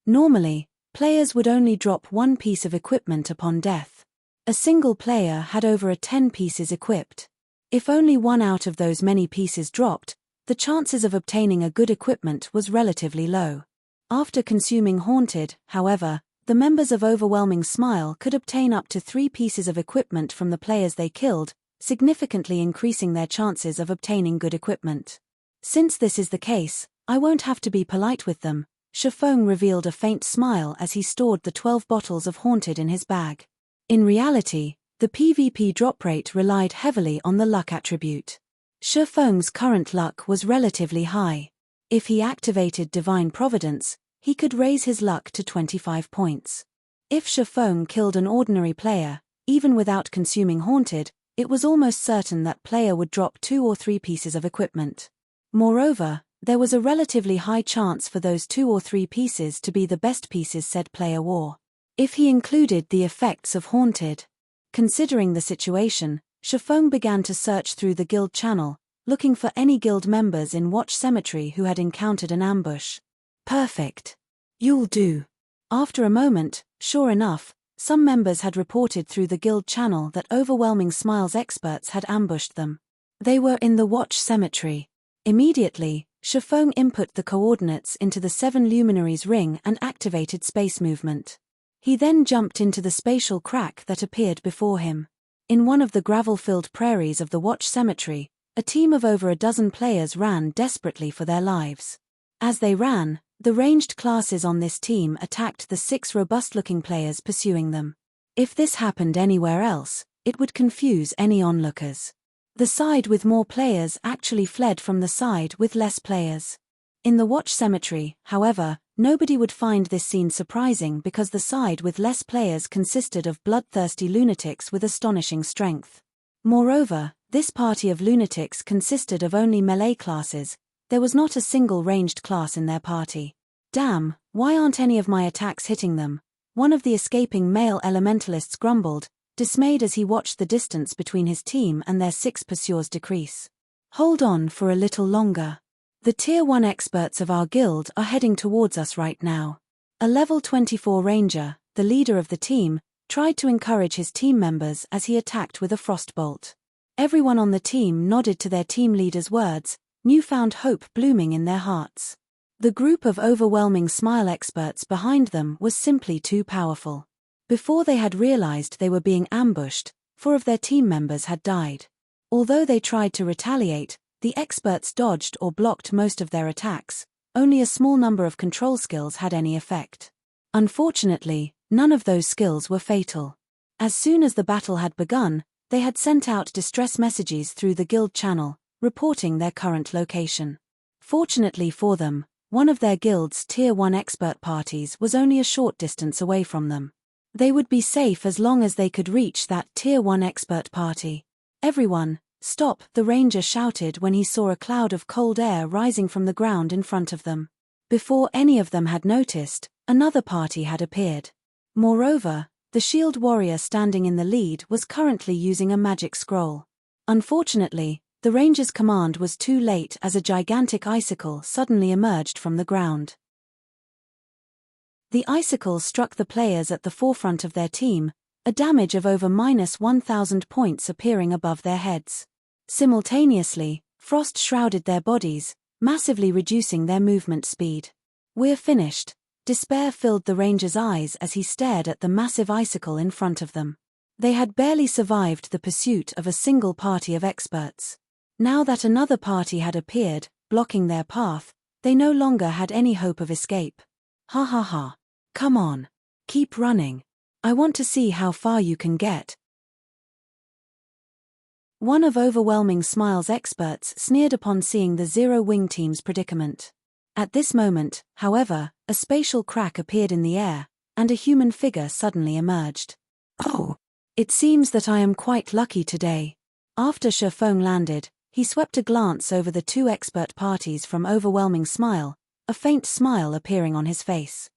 Normally, players would only drop one piece of equipment upon death. A single player had over 10 pieces equipped. If only one out of those many pieces dropped, the chances of obtaining a good equipment was relatively low. After consuming Haunted, however, the members of Overwhelming Smile could obtain up to 3 pieces of equipment from the players they killed, significantly increasing their chances of obtaining good equipment. Since this is the case, I won't have to be polite with them. Shifeng revealed a faint smile as he stored the 12 bottles of Haunted in his bag. In reality, the PvP drop rate relied heavily on the luck attribute. Shifeng's current luck was relatively high. If he activated Divine Providence, he could raise his luck to 25 points. If Shifeng killed an ordinary player, even without consuming Haunted, it was almost certain that player would drop 2 or 3 pieces of equipment. Moreover, there was a relatively high chance for those 2 or 3 pieces to be the best pieces said player wore. If he included the effects of Haunted. Considering the situation, Shifeng began to search through the guild channel, looking for any guild members in Watch Cemetery who had encountered an ambush. Perfect. You'll do. After a moment, sure enough, some members had reported through the guild channel that Overwhelming Smile's experts had ambushed them. They were in the Watch Cemetery. Immediately, Shifeng input the coordinates into the 7 Luminaries ring and activated space movement. He then jumped into the spatial crack that appeared before him. In one of the gravel-filled prairies of the Watch Cemetery, a team of over a dozen players ran desperately for their lives. As they ran, the ranged classes on this team attacked the 6 robust-looking players pursuing them. If this happened anywhere else, it would confuse any onlookers. The side with more players actually fled from the side with less players. In the Watch Cemetery, however, nobody would find this scene surprising because the side with less players consisted of bloodthirsty lunatics with astonishing strength. Moreover, this party of lunatics consisted of only melee classes. There was not a single ranged class in their party. Damn, why aren't any of my attacks hitting them? One of the escaping male elementalists grumbled, dismayed as he watched the distance between his team and their 6 pursuers decrease. Hold on for a little longer. The Tier 1 experts of our guild are heading towards us right now. A level 24 ranger, the leader of the team, tried to encourage his team members as he attacked with a frostbolt. Everyone on the team nodded to their team leader's words, newfound hope blooming in their hearts. The group of overwhelming smile experts behind them was simply too powerful. Before they had realized they were being ambushed, 4 of their team members had died. Although they tried to retaliate, the experts dodged or blocked most of their attacks. Only a small number of control skills had any effect. Unfortunately, none of those skills were fatal. As soon as the battle had begun, they had sent out distress messages through the guild channel, reporting their current location. Fortunately for them, one of their guild's Tier 1 expert parties was only a short distance away from them. They would be safe as long as they could reach that Tier 1 expert party. "Everyone, stop!" the ranger shouted when he saw a cloud of cold air rising from the ground in front of them. Before any of them had noticed, another party had appeared. Moreover, the shield warrior standing in the lead was currently using a magic scroll. Unfortunately, the ranger's command was too late as a gigantic icicle suddenly emerged from the ground. The icicle struck the players at the forefront of their team, a damage of over -1,000 points appearing above their heads. Simultaneously, frost shrouded their bodies, massively reducing their movement speed. "We're finished." Despair filled the ranger's eyes as he stared at the massive icicle in front of them. They had barely survived the pursuit of a single party of experts. Now that another party had appeared, blocking their path, they no longer had any hope of escape. "Ha ha ha. Come on. Keep running. I want to see how far you can get." One of Overwhelming Smile's experts sneered upon seeing the Zero Wing team's predicament. At this moment, however, a spatial crack appeared in the air, and a human figure suddenly emerged. "Oh, it seems that I am quite lucky today." After Shifeng landed, he swept a glance over the 2 expert parties from Overwhelming Smile, a faint smile appearing on his face.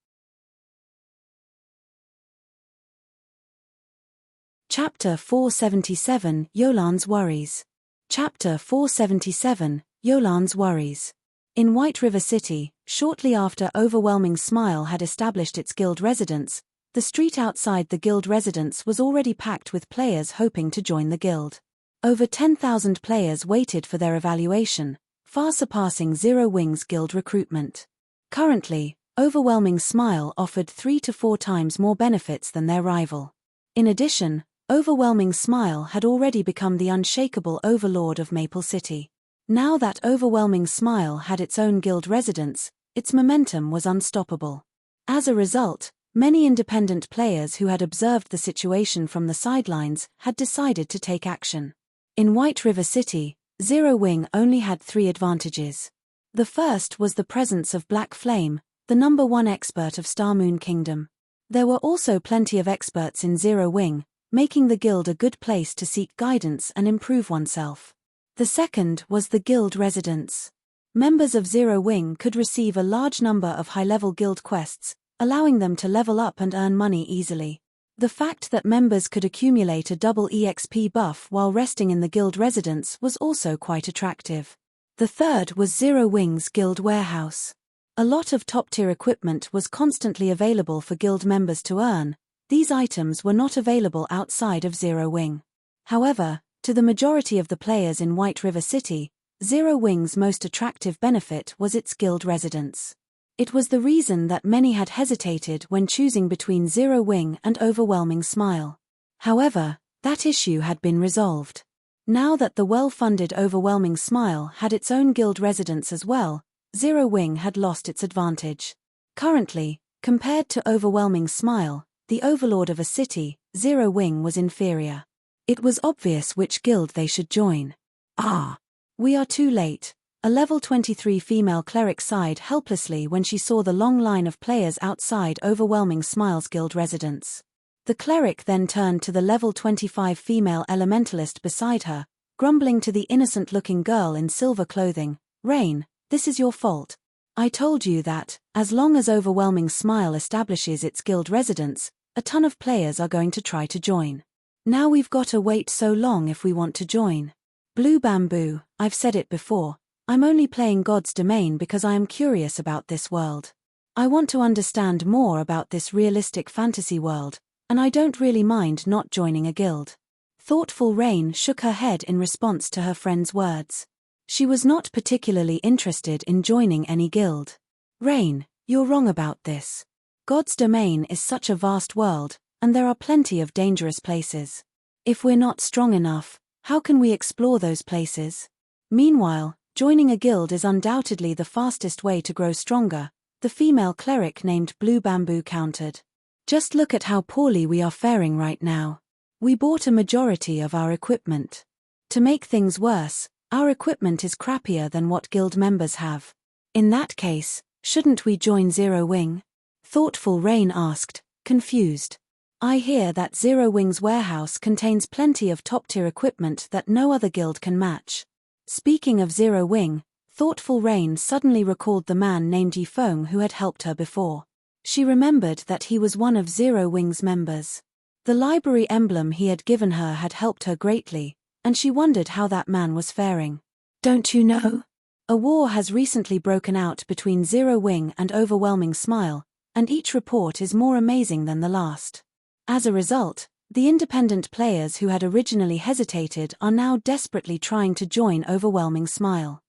Chapter 477, Yolan's Worries. Chapter 477, Yolan's Worries. In White River City, shortly after Overwhelming Smile had established its guild residence, the street outside the guild residence was already packed with players hoping to join the guild. Over 10,000 players waited for their evaluation, far surpassing Zero Wing's guild recruitment. Currently, Overwhelming Smile offered 3 to 4 times more benefits than their rival. In addition, Overwhelming Smile had already become the unshakable overlord of Maple City. Now that Overwhelming Smile had its own guild residence, its momentum was unstoppable. As a result, many independent players who had observed the situation from the sidelines had decided to take action. In White River City, Zero Wing only had 3 advantages. The first was the presence of Black Flame, the #1 expert of Star Moon Kingdom. There were also plenty of experts in Zero Wing, making the guild a good place to seek guidance and improve oneself. The second was the guild residence. Members of Zero Wing could receive a large number of high-level guild quests, allowing them to level up and earn money easily. The fact that members could accumulate a double EXP buff while resting in the guild residence was also quite attractive. The third was Zero Wing's guild warehouse. A lot of top-tier equipment was constantly available for guild members to earn. These items were not available outside of Zero Wing. However, to the majority of the players in White River City, Zero Wing's most attractive benefit was its guild residence. It was the reason that many had hesitated when choosing between Zero Wing and Overwhelming Smile. However, that issue had been resolved. Now that the well-funded Overwhelming Smile had its own guild residence as well, Zero Wing had lost its advantage. Currently, compared to Overwhelming Smile, the overlord of a city, Zero Wing was inferior. It was obvious which guild they should join. "Ah, we are too late." A level 23 female cleric sighed helplessly when she saw the long line of players outside Overwhelming Smile's guild residence. The cleric then turned to the level 25 female elementalist beside her, grumbling to the innocent-looking girl in silver clothing, "Rain, this is your fault. I told you that, as long as Overwhelming Smile establishes its guild residence, a ton of players are going to try to join. Now we've got to wait so long if we want to join." "Blue Bamboo, I've said it before. I'm only playing God's Domain because I am curious about this world. I want to understand more about this realistic fantasy world, and I don't really mind not joining a guild. Thoughtful Rain shook her head in response to her friend's words. She was not particularly interested in joining any guild. Rain, you're wrong about this. God's domain is such a vast world, and there are plenty of dangerous places. If we're not strong enough, how can we explore those places? Meanwhile, joining a guild is undoubtedly the fastest way to grow stronger, the female cleric named Blue Bamboo countered. Just look at how poorly we are faring right now. We bought a majority of our equipment. To make things worse, our equipment is crappier than what guild members have. In that case, shouldn't we join Zero Wing? Thoughtful Rain asked, confused. I hear that Zero Wing's warehouse contains plenty of top-tier equipment that no other guild can match. Speaking of Zero Wing, Thoughtful Rain suddenly recalled the man named Yifeng who had helped her before. She remembered that he was one of Zero Wing's members. The library emblem he had given her had helped her greatly, and she wondered how that man was faring. Don't you know? A war has recently broken out between Zero Wing and Overwhelming Smile, and each report is more amazing than the last. As a result, the independent players who had originally hesitated are now desperately trying to join Overwhelming Smile.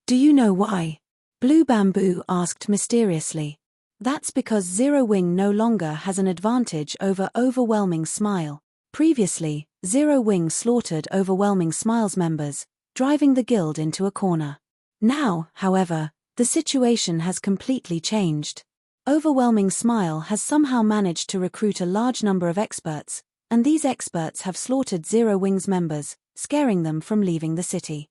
Do you know why? Blue Bamboo asked mysteriously. That's because Zero Wing no longer has an advantage over Overwhelming Smile. Previously, Zero Wing slaughtered Overwhelming Smile's members, driving the guild into a corner. Now, however, the situation has completely changed. Overwhelming Smile has somehow managed to recruit a large number of experts, and these experts have slaughtered Zero Wing's members, scaring them from leaving the city.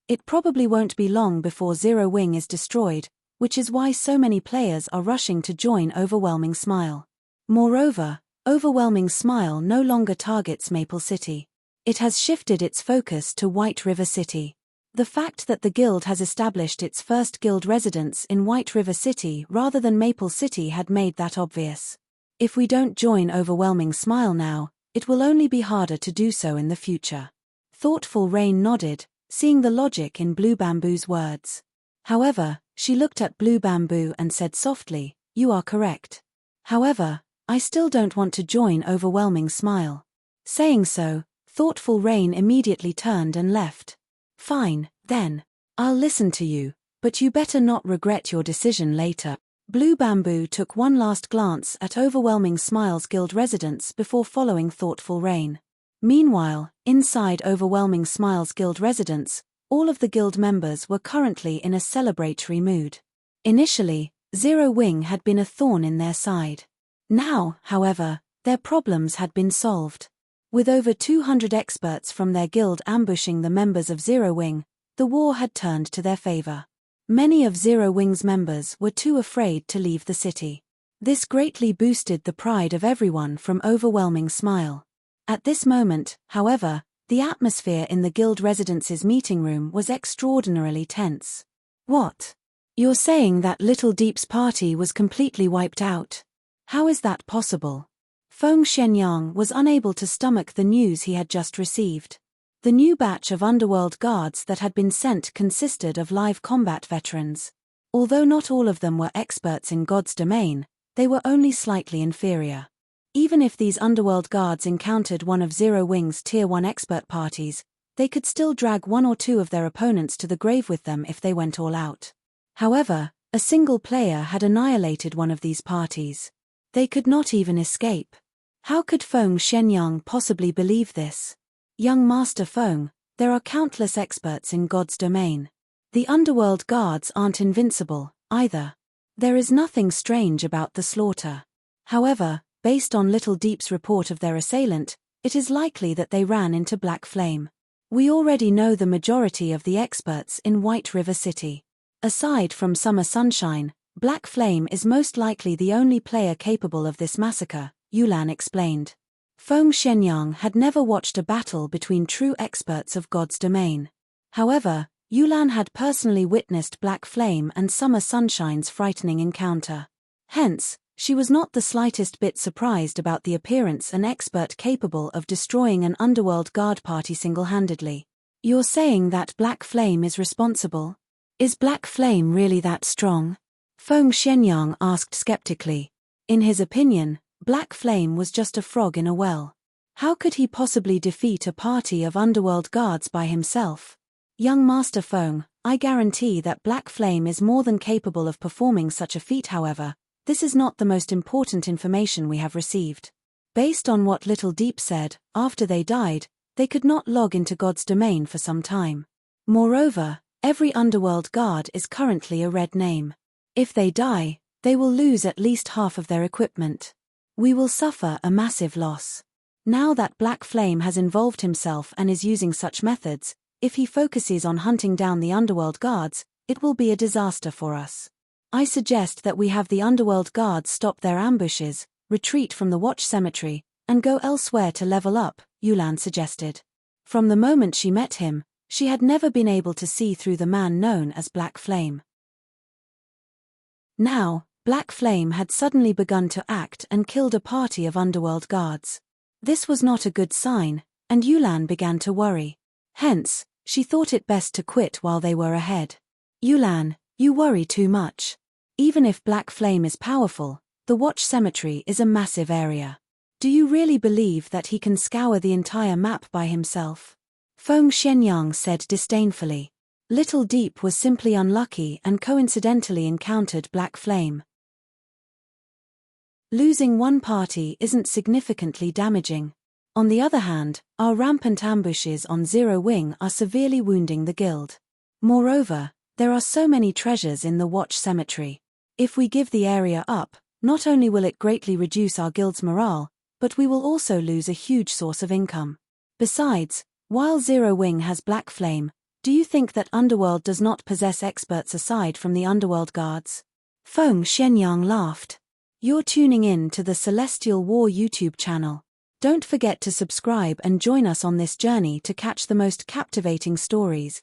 It probably won't be long before Zero Wing is destroyed, which is why so many players are rushing to join Overwhelming Smile. Moreover, Overwhelming Smile no longer targets Maple City. It has shifted its focus to White River City. The fact that the guild has established its first guild residence in White River City rather than Maple City had made that obvious. If we don't join Overwhelming Smile now, it will only be harder to do so in the future. Thoughtful Rain nodded, seeing the logic in Blue Bamboo's words. However, she looked at Blue Bamboo and said softly, "You are correct. However, I still don't want to join Overwhelming Smile." Saying so, Thoughtful Rain immediately turned and left. Fine, then. I'll listen to you, but you better not regret your decision later. Blue Bamboo took one last glance at Overwhelming Smile's guild residence before following Thoughtful Rain. Meanwhile, inside Overwhelming Smile's guild residence, all of the guild members were currently in a celebratory mood. Initially, Zero Wing had been a thorn in their side. Now, however, their problems had been solved. With over 200 experts from their guild ambushing the members of Zero Wing, the war had turned to their favor. Many of Zero Wing's members were too afraid to leave the city. This greatly boosted the pride of everyone from Overwhelming Smile. At this moment, however, the atmosphere in the guild residence's meeting room was extraordinarily tense. What? You're saying that Little Deep's party was completely wiped out? How is that possible? Feng Shenyang was unable to stomach the news he had just received. The new batch of underworld guards that had been sent consisted of live combat veterans. Although not all of them were experts in God's domain, they were only slightly inferior. Even if these underworld guards encountered one of Zero Wing's Tier 1 expert parties, they could still drag one or two of their opponents to the grave with them if they went all out. However, a single player had annihilated one of these parties. They could not even escape. How could Feng Shenyang possibly believe this? Young Master Feng, there are countless experts in God's domain. The underworld guards aren't invincible, either. There is nothing strange about the slaughter. However, based on Little Deep's report of their assailant, it is likely that they ran into Black Flame. We already know the majority of the experts in White River City. Aside from Summer Sunshine, Black Flame is most likely the only player capable of this massacre, Yulan explained. Feng Shenyang had never watched a battle between true experts of God's domain. However, Yulan had personally witnessed Black Flame and Summer Sunshine's frightening encounter. Hence, she was not the slightest bit surprised about the appearance an expert capable of destroying an underworld guard party single-handedly. You're saying that Black Flame is responsible? Is Black Flame really that strong? Feng Shenyang asked skeptically. In his opinion, Black Flame was just a frog in a well. How could he possibly defeat a party of underworld guards by himself? Young Master Feng, I guarantee that Black Flame is more than capable of performing such a feat. However, this is not the most important information we have received. Based on what Little Deep said, after they died, they could not log into God's domain for some time. Moreover, every underworld guard is currently a red name. If they die, they will lose at least half of their equipment. We will suffer a massive loss. Now that Black Flame has involved himself and is using such methods, if he focuses on hunting down the underworld guards, it will be a disaster for us. I suggest that we have the underworld guards stop their ambushes, retreat from the watch cemetery, and go elsewhere to level up, Yulan suggested. From the moment she met him, she had never been able to see through the man known as Black Flame. Now, Black Flame had suddenly begun to act and killed a party of underworld guards. This was not a good sign, and Yulan began to worry. Hence, she thought it best to quit while they were ahead. Yulan, you worry too much. Even if Black Flame is powerful, the watch cemetery is a massive area. Do you really believe that he can scour the entire map by himself? Feng Shenyang said disdainfully. Little Deep was simply unlucky and coincidentally encountered Black Flame. Losing one party isn't significantly damaging. On the other hand, our rampant ambushes on Zero Wing are severely wounding the guild. Moreover, there are so many treasures in the watch cemetery. If we give the area up, not only will it greatly reduce our guild's morale, but we will also lose a huge source of income. Besides, while Zero Wing has Black Flame, do you think that Underworld does not possess experts aside from the Underworld guards? Feng Shenyang laughed. You're tuning in to the Celestial War YouTube channel. Don't forget to subscribe and join us on this journey to catch the most captivating stories.